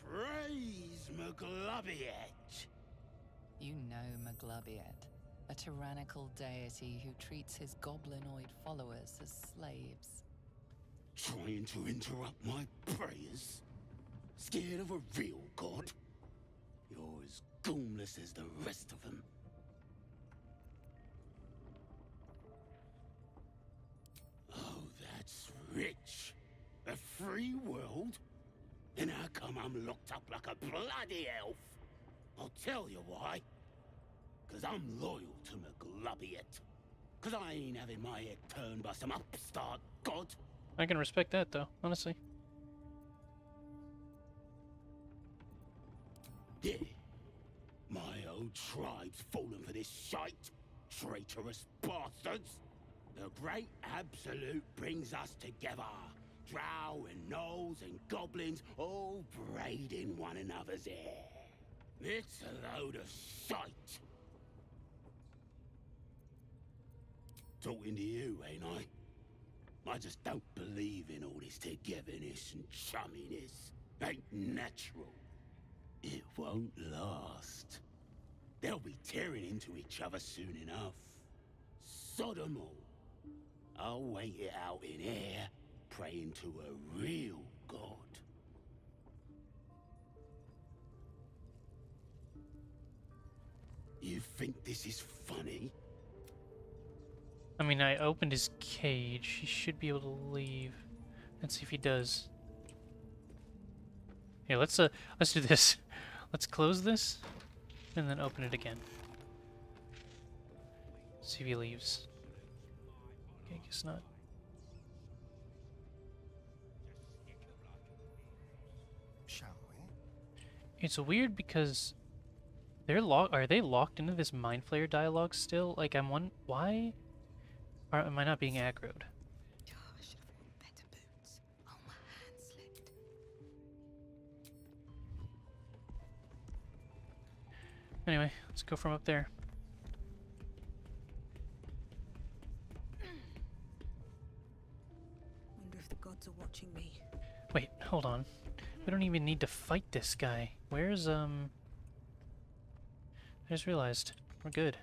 Praise Maglobiet. You know Maglobiet, a tyrannical deity who treats his goblinoid followers as slaves. Trying to interrupt my prayers? Scared of a real god? You're as goomless as the rest of them. Oh, that's rich. A free world? Then how come I'm locked up like a bloody elf? I'll tell you why. 'Cause I'm loyal to Maglobiet. 'Cause I ain't having my head turned by some upstart god. I can respect that, though, honestly. Yeah. My old tribe's fallen for this shite. Traitorous bastards. The Great Absolute brings us together. Drow and gnolls and goblins all braiding one another's hair. It's a load of shite. Talking to you, ain't I? I just don't believe in all this togetherness and chumminess. Ain't natural. It won't last. They'll be tearing into each other soon enough. Sod 'em all. I'll wait it out in air, praying to a real god. You think this is funny? I mean, I opened his cage. He should be able to leave. Let's see if he does. Here, let's do this. Let's close this, and then open it again. See if he leaves. Okay, guess not. Shall we? It's weird because they're are they locked into this Mind Flayer dialogue still? Like, I'm why? Or am I not being aggroed? Gosh, I've worn better boots. Oh, my hand slipped. Anyway, let's go from up there. Wonder if the gods are watching me. Wait, hold on. We don't even need to fight this guy. Where's, I just realized. We're good.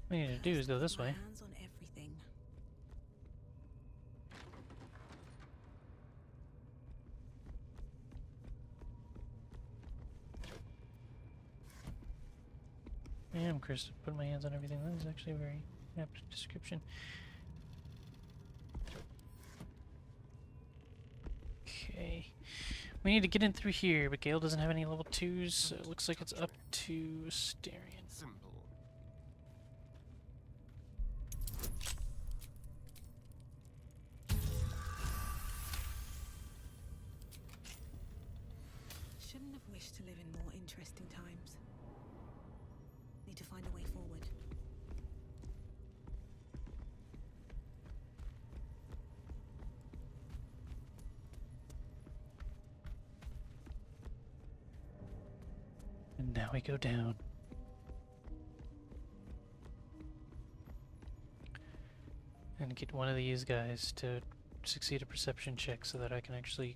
What we need to do is go this way. Hands on everything. I am Chris. Put my hands on everything. That is actually a very apt description. Okay. We need to get in through here, but Gale doesn't have any level 2s, so it looks like it's up to Astarion. Simple. Shouldn't have wished to live in more interesting times. Need to find a way forward. And now we go down. And get one of these guys to succeed a perception check so that I can actually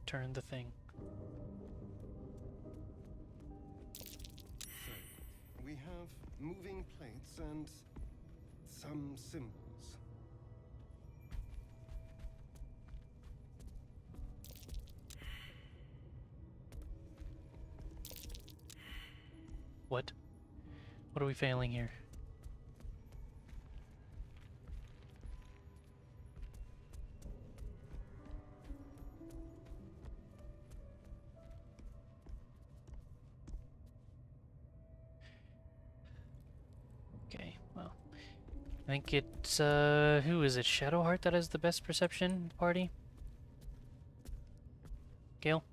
turn the thing. So, we have moving plates and some symbols. What? What are we failing here? Okay, well, I think it's, who is it? Shadowheart that has the best perception in the party? Gale?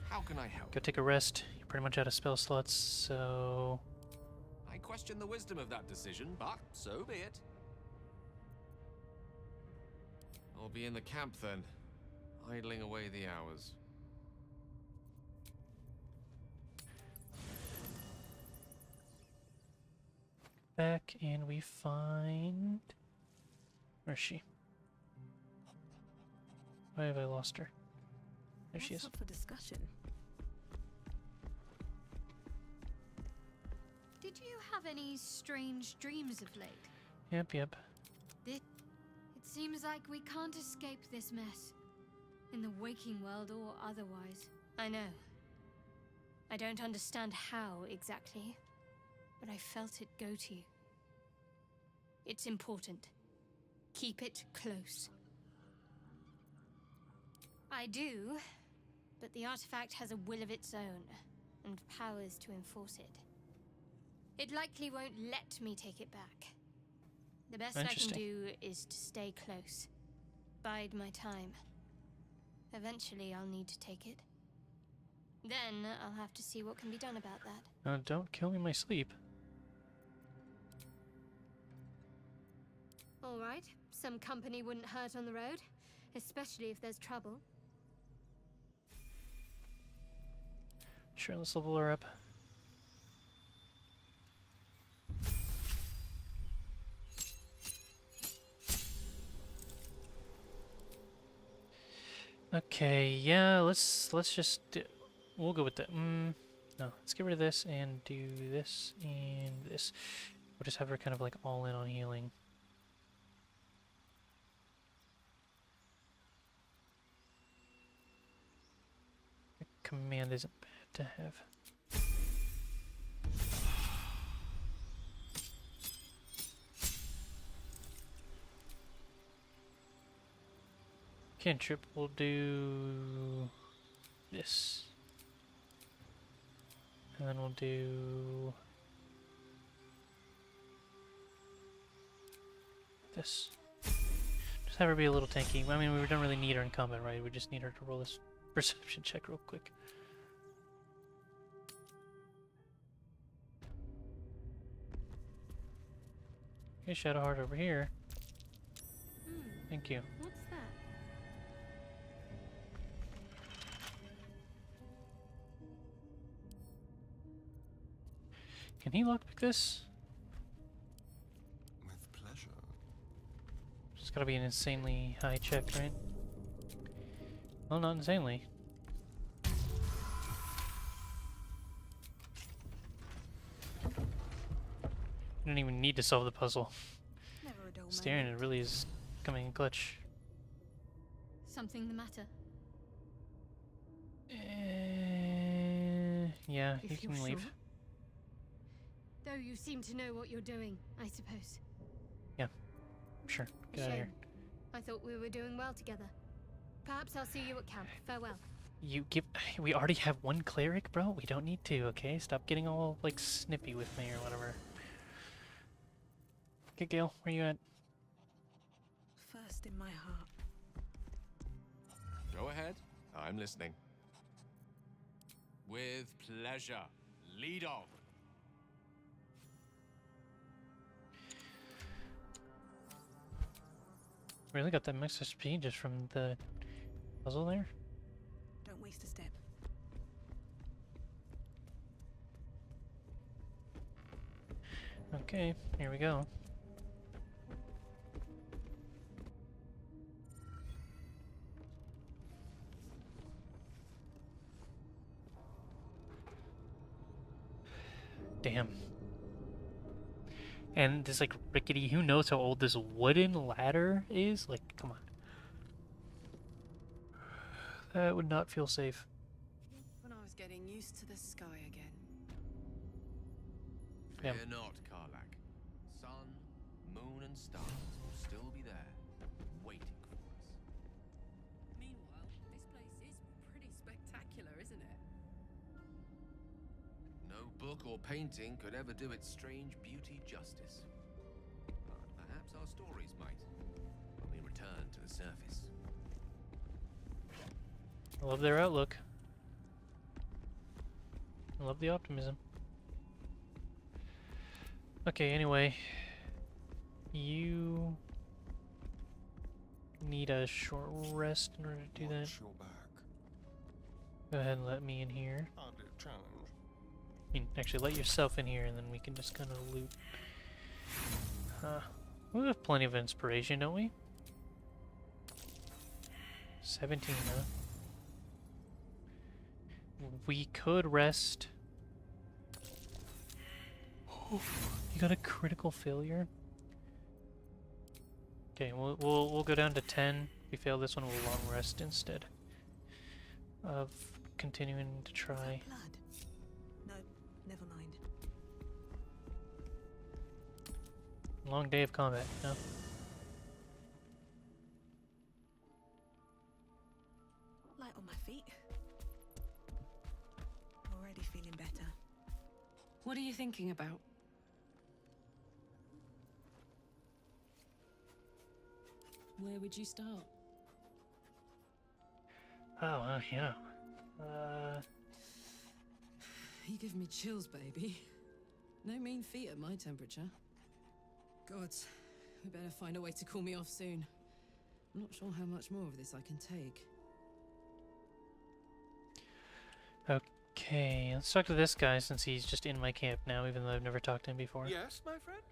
How can I help? Go take a rest. You're pretty much out of spell slots, so... I question the wisdom of that decision, but so be it. I'll be in the camp then, idling away the hours. Back, and we find... Where's she? Why have I lost her? There she is. What's up for discussion? Did you have any strange dreams of late? Yep, yep. This Seems like we can't escape this mess. In the waking world or otherwise. I know. I don't understand how exactly, but I felt it go to you. It's important. Keep it close. I do, but the artifact has a will of its own, and powers to enforce it. It likely won't let me take it back. The best I can do is to stay close. Bide my time. Eventually I'll need to take it. Then I'll have to see what can be done about that. Don't kill me in my sleep. Alright, some company wouldn't hurt on the road, especially if there's trouble. Sure, let's level her up. Okay, yeah, let's just we'll go with that. No, let's get rid of this and do this and this. We'll just have her kind of like all in on healing. The command isn't bad to have. Cantrip will do this. And then we'll do this. Just have her be a little tanky. I mean, we don't really need her in combat, right? We just need her to roll this perception check real quick. Okay, Shadowheart over here. Thank you. What's that? Can he lockpick this? With pleasure. It's gotta be an insanely high check, right? Well, not insanely. You don't even need to solve the puzzle. Never a dull Staring moment. it really is coming in clutch. Something the matter? Yeah, If you you're can leave. sure. Though you seem to know what you're doing, I suppose. Yeah, sure. Get out of here. I thought we were doing well together. Perhaps I'll see you at camp. Farewell. We already have one cleric, bro. We don't need to, okay? Stop getting all, like, snippy with me or whatever. Okay, Gale, where you at? First in my heart. Go ahead. I'm listening. With pleasure. Lead on. Really got that max SP just from the puzzle there? Don't waste a step. Okay, here we go. Damn. And this like rickety, who knows how old this wooden ladder is? Like, come on. That would not feel safe. When I was getting used to the sky again. Yeah. Fear not, Karlak. Sun, moon, and stars will still be there, waiting for us. Meanwhile, this place is pretty spectacular, isn't it? No book or painting could ever do its strange beauty justice. But perhaps our stories might, when we return to the surface. I love their outlook. I love the optimism. Okay, anyway. You need a short rest in order to do that. Watch your back. Go ahead and let me in here. Hardly a challenge. You can actually let yourself in here and then we can just kind of loot. We have plenty of inspiration, don't we? 17, huh? We could rest. Oh, you got a critical failure? Okay, we'll go down to 10. If we fail this one, we'll long rest instead of continuing to try. Blood. No, never mind. Long day of combat, you know? Light on my feet. Already feeling better. What are you thinking about? Where would you start? Oh, well, you know. You give me chills, baby. No mean feat at my temperature. Gods, we better find a way to cool me off soon. I'm not sure how much more of this I can take. Okay, let's talk to this guy since he's just in my camp now, even though I've never talked to him before. Yes, my friend?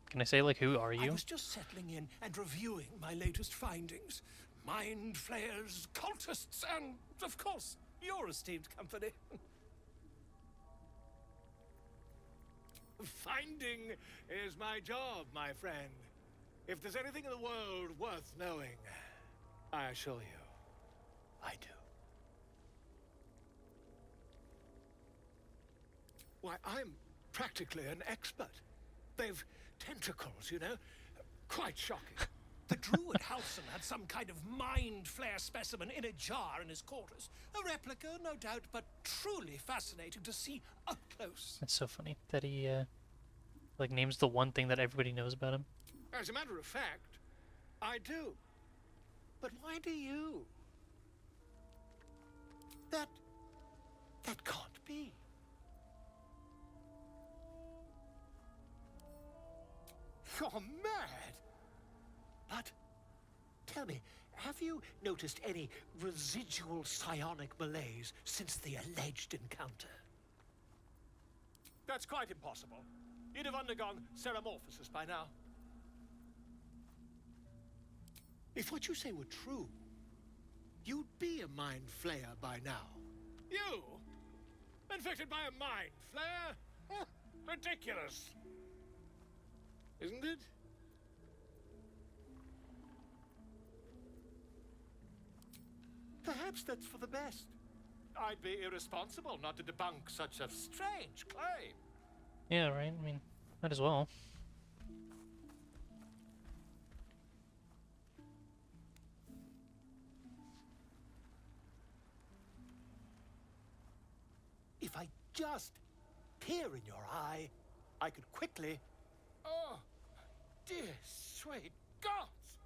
Can I say, like, who are I you? was just settling in and reviewing my latest findings. Mind flayers, cultists, and, of course, your esteemed company. Finding is my job, my friend. If there's anything in the world worth knowing, I assure you, I do. Why, I'm practically an expert. They've tentacles, you know? Quite shocking. The druid Halson had some kind of mind flare specimen in a jar in his quarters. A replica, no doubt, but truly fascinating to see up close. That's so funny that he, like, names the one thing that everybody knows about him. As a matter of fact, I do. But why do you? That can't be. You're mad! But, tell me, have you noticed any residual psionic malaise since the alleged encounter? That's quite impossible. You'd have undergone ceramorphosis by now. If what you say were true, you'd be a mind flayer by now. You? Infected by a mind flare? Huh, ridiculous. Isn't it? Perhaps that's for the best. I'd be irresponsible not to debunk such a strange claim. Yeah, right? I mean, might as well. If I just peer in your eye, I could quickly... Oh, dear sweet gods!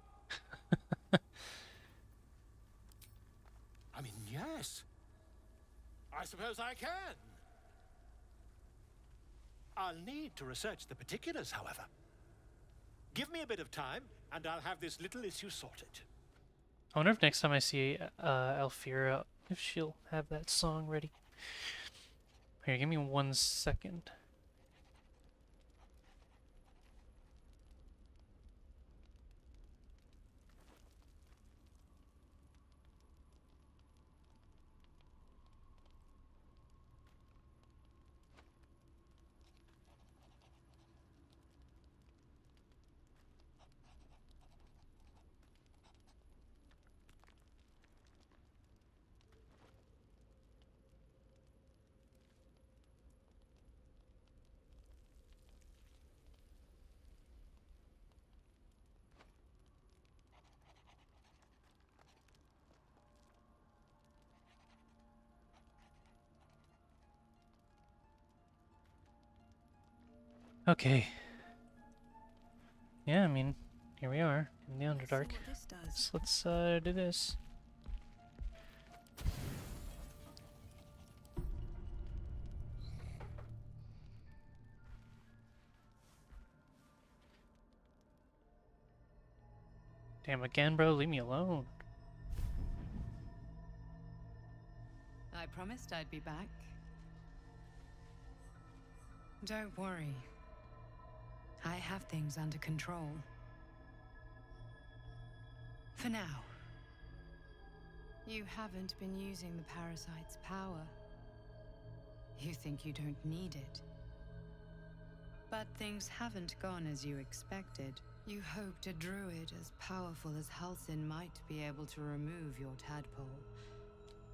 I mean, yes. I suppose I can. I'll need to research the particulars, however. Give me a bit of time, and I'll have this little issue sorted. I wonder if next time I see Alfira, if she'll have that song ready. Here, give me 1 second. Okay. Yeah, I mean, here we are in the Underdark. So let's do this. Damn, again, bro, leave me alone. I promised I'd be back. Don't worry. I have things under control. For now. You haven't been using the parasite's power. You think you don't need it. But things haven't gone as you expected. You hoped a druid as powerful as Halsin might be able to remove your tadpole,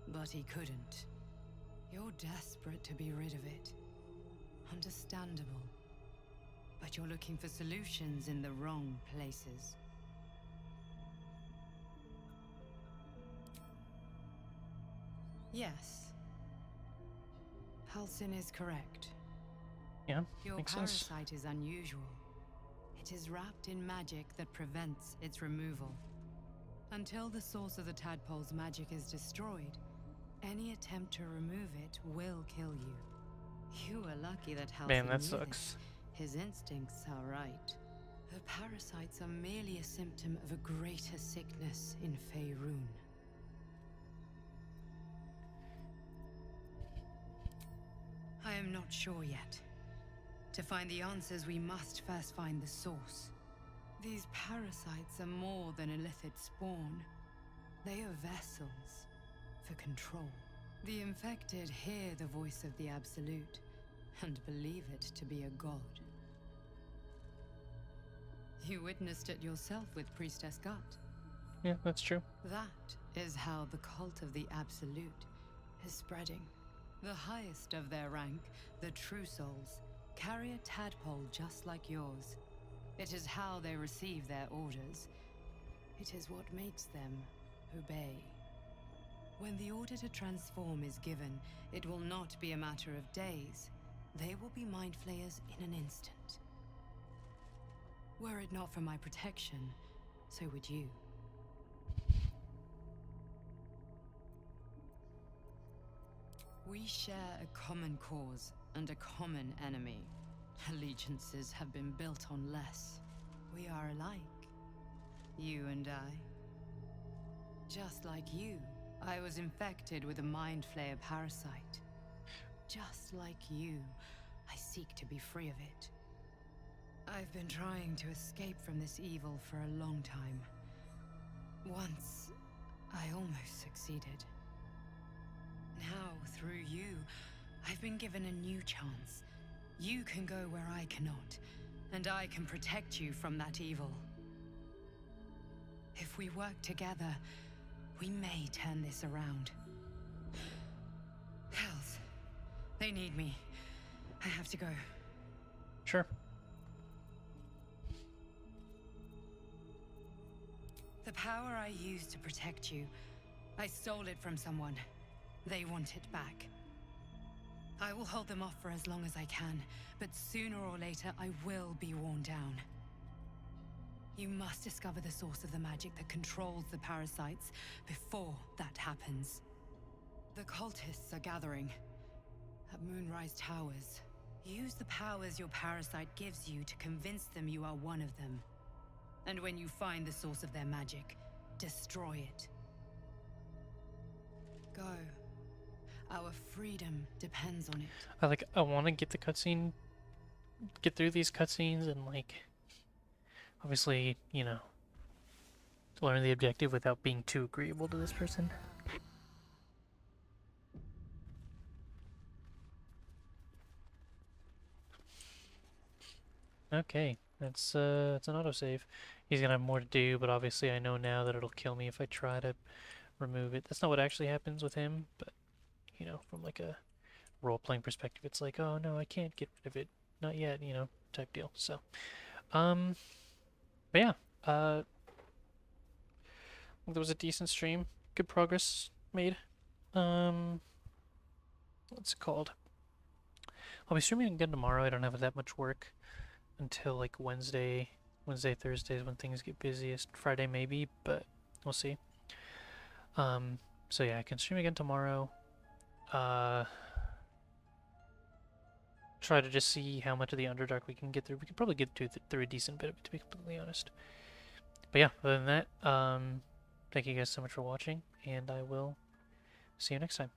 but he couldn't. You're desperate to be rid of it. Understandable. But you're looking for solutions in the wrong places. Yes. Halsin is correct. Yeah, Your makes sense. parasite is unusual. It is wrapped in magic that prevents its removal. Until the source of the tadpole's magic is destroyed, any attempt to remove it will kill you. You were lucky that Halsin Man, that knew sucks. this. His instincts are right. The parasites are merely a symptom of a greater sickness in Faerun. I am not sure yet. To find the answers, we must first find the source. These parasites are more than illithid spawn. They are vessels for control. The infected hear the voice of the Absolute and believe it to be a god. You witnessed it yourself with Priestess Gut. Yeah, that's true. That is how the cult of the Absolute is spreading. The highest of their rank, the True Souls, carry a tadpole just like yours. It is how they receive their orders. It is what makes them obey. When the order to transform is given, it will not be a matter of days. They will be mind flayers in an instant. Were it not for my protection, so would you. We share a common cause and a common enemy. Allegiances have been built on less. We are alike. You and I. Just like you, I was infected with a mind flayer parasite. Just like you, I seek to be free of it. I've been trying to escape from this evil for a long time. Once, I almost succeeded. Now, through you, I've been given a new chance. You can go where I cannot, and I can protect you from that evil. If we work together, we may turn this around. Hells, they need me. I have to go. Sure. The power I used to protect you, I stole it from someone. They want it back. I will hold them off for as long as I can, but sooner or later I will be worn down. You must discover the source of the magic that controls the parasites before that happens. The cultists are gathering at Moonrise Towers. Use the powers your parasite gives you to convince them you are one of them. And when you find the source of their magic, destroy it. Go. Our freedom depends on it. I want to get the cutscene, get through these cutscenes, and like, obviously, you know, learn the objective without being too agreeable to this person. Okay, it's an autosave. He's gonna have more to do, but obviously I know now that it'll kill me if I try to remove it. That's not what actually happens with him, but you know, from like a role-playing perspective, it's like, oh no, I can't get rid of it, not yet, you know, type deal. So, but yeah, there was a decent stream, good progress made. What's it called? I'll be streaming again tomorrow. I don't have that much work until like Wednesday, Thursdays when things get busiest. Friday maybe, but we'll see. So yeah, I can stream again tomorrow. Try to just see how much of the Underdark we can get through. We can probably get through a decent bit of it, to be completely honest. But yeah, other than that, thank you guys so much for watching, and I will see you next time.